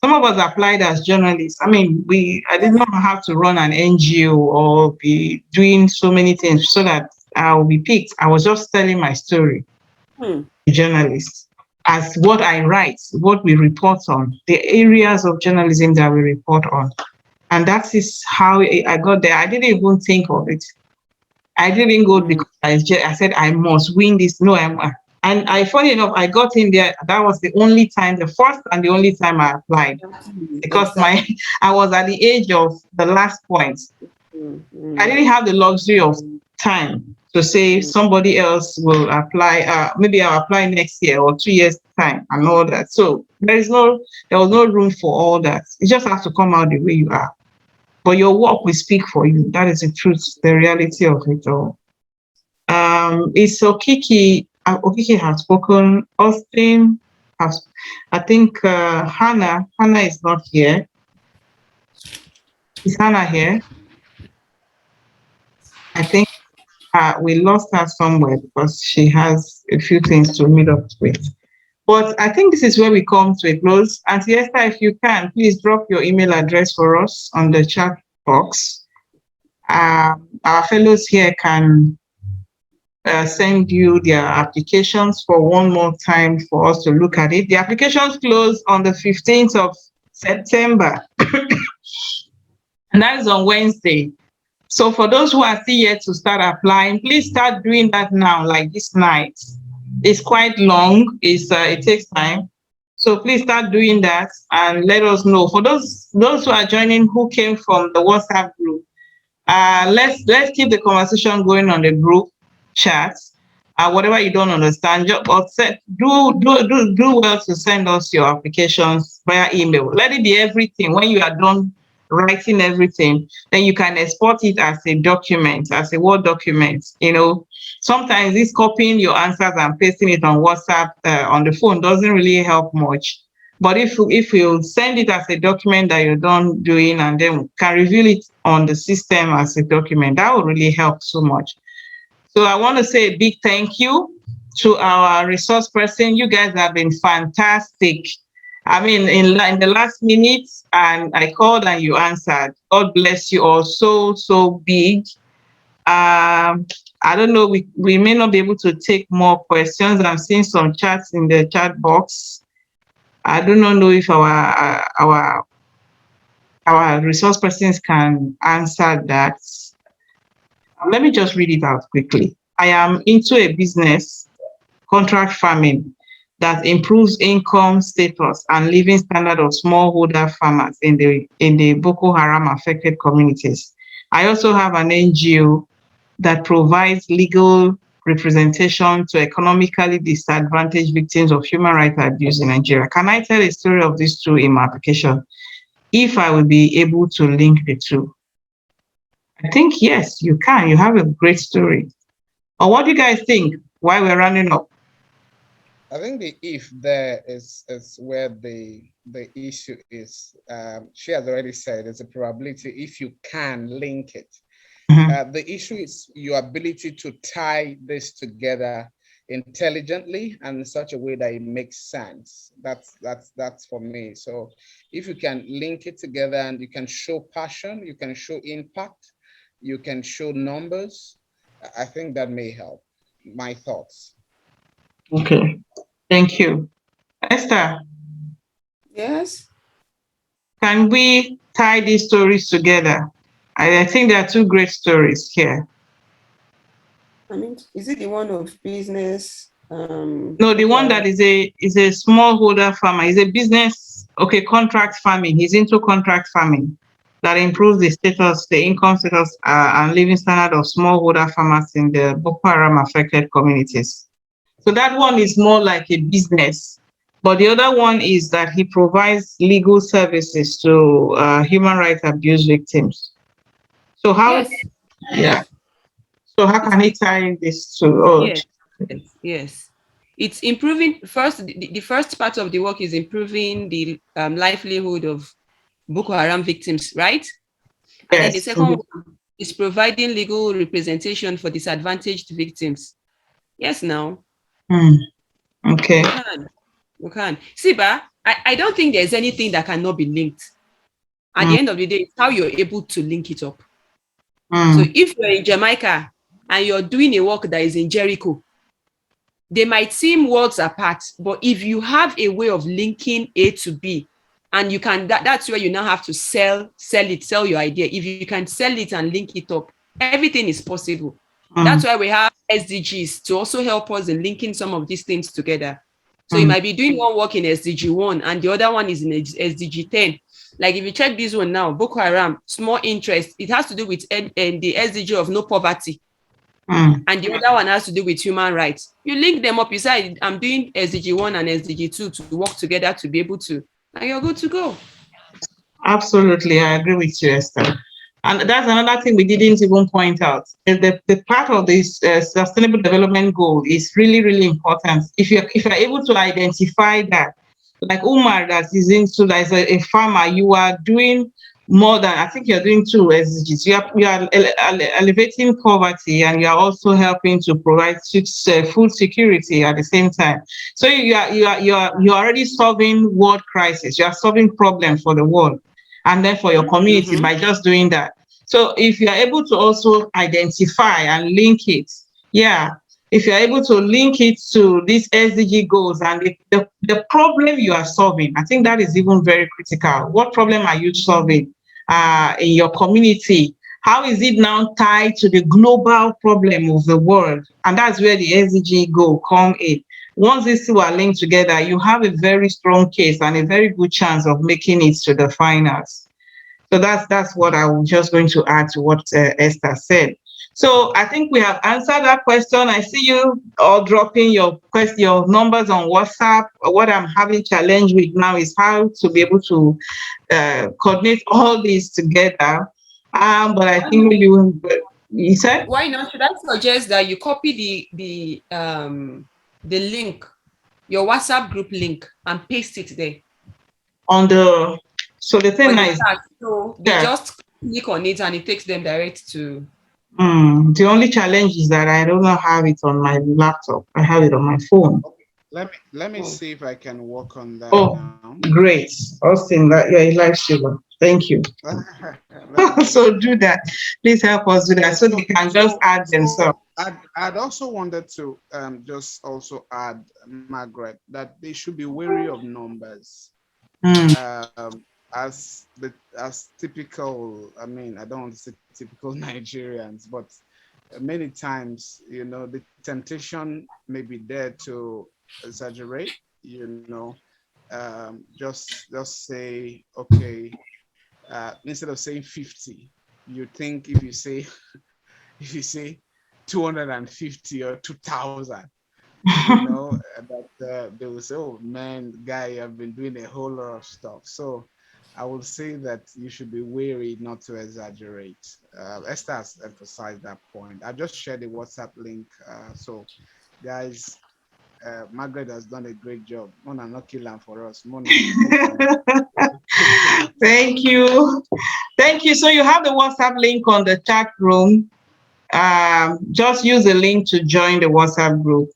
Some of us applied as journalists. I mean, I did not have to run an NGO or be doing so many things so that I'll be picked. I was just telling my story to journalists as what I write, what we report on, the areas of journalism that we report on. And that is how I got there. I didn't even think of it. I didn't go because I said I must win this. No, and funny enough, I got in there. That was the only time, the first and the only time I applied, because I was at the age of the last point. I didn't have the luxury of time to say somebody else will apply. Maybe I'll apply next year or 2 years time and all that. So there was no room for all that. You just have to come out the way you are. But your work will speak for you. That is the truth, the reality of it all. It's Okiki. Okiki has spoken. Austin has. I think Hannah. Hannah is not here. Is Hannah here? I think we lost her somewhere because she has a few things to meet up with. But I think this is where we come to a close. Auntie Esther, if you can, please drop your email address for us on the chat box. Our fellows here can send you their applications for one more time for us to look at it. The applications close on the 15th of September, and that is on Wednesday. So for those who are still yet to start applying, please start doing that now, like this night. It's quite long. It takes time. So please start doing that and let us know. For those who are joining who came from the WhatsApp group, let's keep the conversation going on the group chat. Whatever you don't understand, do well to send us your applications via email. Let it be everything. When you are done writing everything, then you can export it as a document, as a Word document. Sometimes this copying your answers and pasting it on WhatsApp on the phone doesn't really help much. But if you send it as a document that you're done doing and then can reveal it on the system as a document, that will really help so much. So I want to say a big thank you to our resource person. You guys have been fantastic. I mean, in the last minute, and I called and you answered. God bless you all so big. I don't know, we may not be able to take more questions. I'm seeing some chats in the chat box. I do not know if our resource persons can answer that. Let me just read it out quickly. I am into a business, contract farming, that improves income status and living standard of smallholder farmers in the Boko Haram affected communities. I also have an NGO that provides legal representation to economically disadvantaged victims of human rights abuse in Nigeria. Can I tell a story of these two in my application? If I will be able to link the two. I think, yes, you can. You have a great story. Or what do you guys think while we're running up? I think the if there is where the issue is. She has already said there's a probability if you can link it. The issue is your ability to tie this together intelligently and in such a way that it makes sense. That's for me. So if you can link it together and you can show passion, you can show impact, you can show numbers, I think that may help. My thoughts. Okay, thank you. Esther? Yes? Can we tie these stories together? I think there are two great stories here. I mean, is it the one of business? No, the one that is a smallholder farmer. Is a business, okay, contract farming. He's into contract farming that improves the status, the income status and living standard of smallholder farmers in the Boko Haram affected communities. So that one is more like a business. But the other one is that he provides legal services to human rights abuse victims. So how? Yes. Yeah. So how can he tie this to? Yes. It's improving. First, the first part of the work is improving the livelihood of Boko Haram victims, right? And then the second one is providing legal representation for disadvantaged victims. Yes, now. Okay. You can. See, I don't think there's anything that cannot be linked. At the end of the day, it's how you're able to link it up. So if you're in Jamaica and you're doing a work that is in Jericho, they might seem worlds apart, but if you have a way of linking A to B, and you can, that's where you now have to sell your idea. If you can sell it and link it up, everything is possible. That's why we have SDGs to also help us in linking some of these things together. So you might be doing one work in SDG 1 and the other one is in SDG 10. Like if you check this one now, Boko Haram, small interest, it has to do with the SDG of no poverty. And the other one has to do with human rights. You link them up, you say, I'm doing SDG 1 and SDG 2 to work together to be able to, and you're good to go. Absolutely, I agree with you, Esther. And that's another thing we didn't even point out. The part of this sustainable development goal is really, really important. If you're able to identify that, like Umar that is into, as a farmer, you are doing more than, I think you're doing two SDGs. You are elevating poverty and you are also helping to provide food security at the same time. So you're already solving world crisis. You are solving problems for the world and then for your community by just doing that. So if you are able to also identify and link it, if you're able to link it to these SDG goals and the problem you are solving, I think that is even very critical. What problem are you solving in your community? How is it now tied to the global problem of the world? And that's where the SDG goal come in. once these two are linked together, you have a very strong case and a very good chance of making it to the finals. So that's what I was just going to add to what Esther said. So I think we have answered that question. I see you all dropping your numbers on WhatsApp. What I'm having challenge with now is how to be able to coordinate all these together. But I think you said, why not? Should I suggest that you copy the link, your WhatsApp group link, and paste it there on the, so the thing on the is, chat. So they yeah. just click on it and it takes them direct to. The only challenge is that I don't have it on my laptop. I have it on my phone. Let me see if I can work on that Oh, now. great. Austin, that you're a lifesaver. Thank you. So do that. Please help us do that so they can just add themselves. I'd also wanted to just also add, Margaret, that they should be wary of numbers. As typical, I mean, I don't want to say typical Nigerians, but many times, you know, the temptation may be there to exaggerate, you know, just say, okay, instead of saying 50, you think if you say 250 or 2,000, you know, that they will say, oh man, guy, I've been doing a whole lot of stuff. So I will say that you should be wary not to exaggerate. Esther has emphasized that point. I just shared the WhatsApp link. So guys, Margaret has done a great job. Mona not killing for us. Mona. Thank you. Thank you. So you have the WhatsApp link on the chat room. Just use the link to join the WhatsApp group.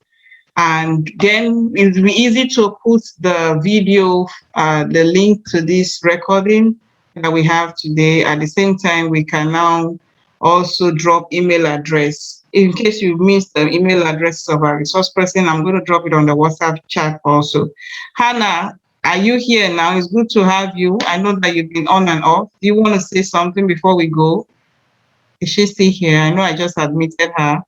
And then it'll be easy to put the video, the link to this recording that we have today. At the same time, we can now also drop email address. In case you missed the email address of our resource person, I'm going to drop it on the WhatsApp chat also. Hannah, are you here now? It's good to have you. I know that you've been on and off. Do you want to say something before we go? Is she still here? I know I just admitted her.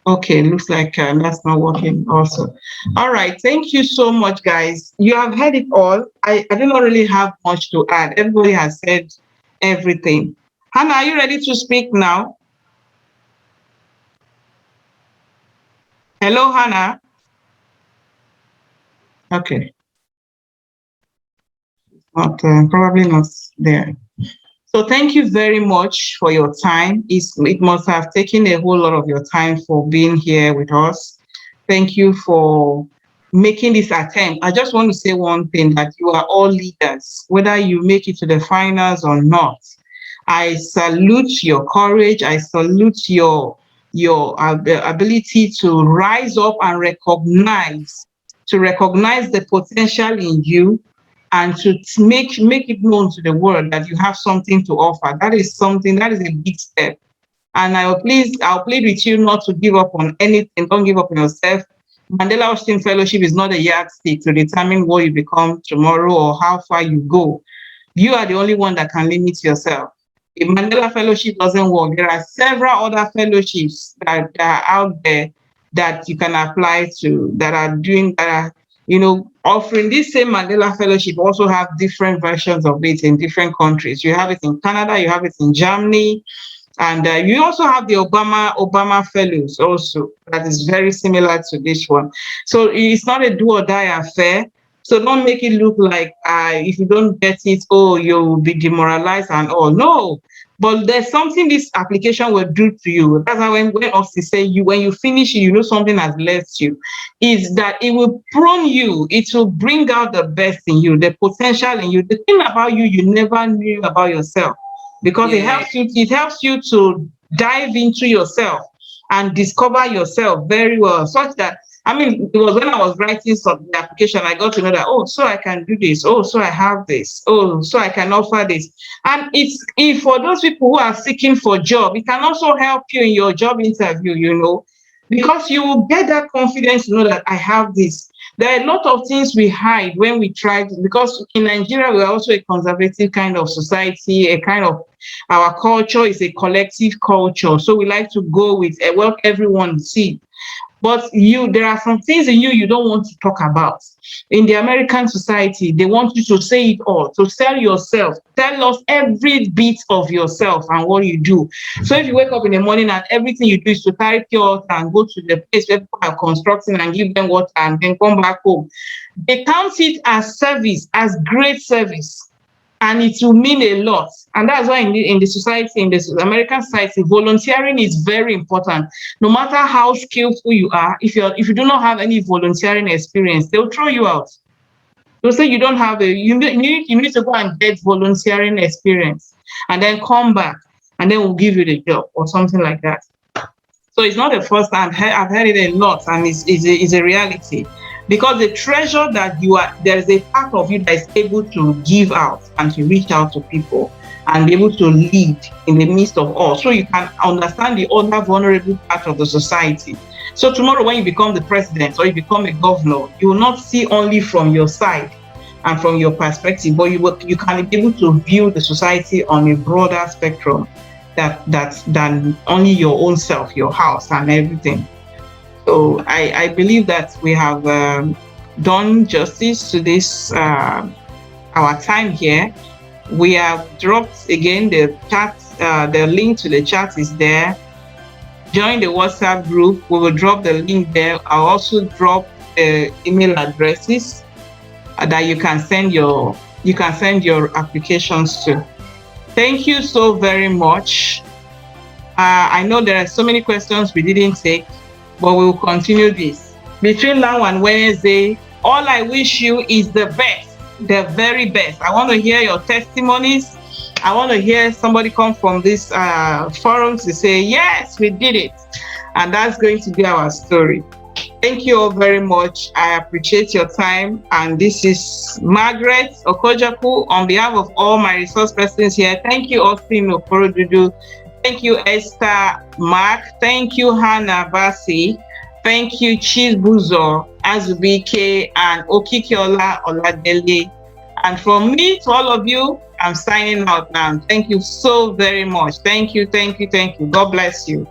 Okay, looks like that's not working also. All right, thank you so much, guys. You have heard it all. I do not really have much to add. Everybody has said everything. Hannah, are you ready to speak now? Hello, Hannah. Okay. Okay, probably not there. So thank you very much for your time. It must have taken a whole lot of your time for being here with us. Thank you for making this attempt. I just want to say one thing, that you are all leaders, whether you make it to the finals or not. I salute your courage. I salute your ability to rise up and recognize the potential in you, and to make it known to the world that you have something to offer. That is a big step. And I'll plead with you not to give up on anything. Don't give up on yourself. Mandela Washington Fellowship is not a yardstick to determine what you become tomorrow or how far you go. You are the only one that can limit yourself. If Mandela Fellowship doesn't work, there are several other fellowships that are out there that you can apply to, that are offering this same Mandela Fellowship. Also have different versions of it in different countries. You have it in Canada, you have it in Germany, and you also have the Obama Fellows also, that is very similar to this one. So it's not a do or die affair. So don't make it look like if you don't get it, oh, you'll be demoralized and all. No, but there's something this application will do to you. That's how when Austin say when you finish it, you know something has left you. Is that it will prune you, it will bring out the best in you, the potential in you, the thing about you you never knew about yourself. Because it helps you to dive into yourself and discover yourself very well, such that, I mean, it was when I was writing the application, I got to know that, oh, so I can do this. Oh, so I have this. Oh, so I can offer this. And if for those people who are seeking for a job, it can also help you in your job interview, because you will get that confidence to know that I have this. There are a lot of things we hide when we try, because in Nigeria, we are also a conservative kind of society, our culture is a collective culture. So we like to go with what everyone sees. But there are some things in you don't want to talk about. In the American society, they want you to say it all, to sell yourself. Tell us every bit of yourself and what you do. So if you wake up in the morning and everything you do is to carry pure water and go to the place where people are constructing and give them water and then come back home, they count it as service, as great service. And it will mean a lot. And that's why in the society, in the American society, volunteering is very important. No matter how skillful you are, if you do not have any volunteering experience, they'll throw you out. They'll say you don't have you need to go and get volunteering experience and then come back and then we'll give you the job or something like that. So it's not the first time. I've heard it a lot, and it's a reality. Because the treasure that there is a part of you that is able to give out and to reach out to people and be able to lead in the midst of all. So you can understand the other vulnerable part of the society. So tomorrow when you become the president or you become a governor, you will not see only from your side and from your perspective, but you can be able to view the society on a broader spectrum than only your own self, your house and everything. So I believe that we have done justice to this, our time here. We have dropped again the chat, the link to the chat is there. Join the WhatsApp group. We will drop the link there. I'll also drop email addresses that you can send your applications to. Thank you so very much. I know there are so many questions we didn't take, but we will continue this. Between now and Wednesday, all I wish you is the best, the very best. I want to hear your testimonies. I want to hear somebody come from this forum to say, yes, we did it. And that's going to be our story. Thank you all very much. I appreciate your time. And this is Margaret Okojaku on behalf of all my resource persons here. Thank you, Austin Okorodudu. Thank you, Esther Mark. Thank you, Hannah Basi. Thank you, Chibuzo, Azubike, and Okikiola Oladele. And from me to all of you, I'm signing out now. Thank you so very much. Thank you, thank you, thank you. God bless you.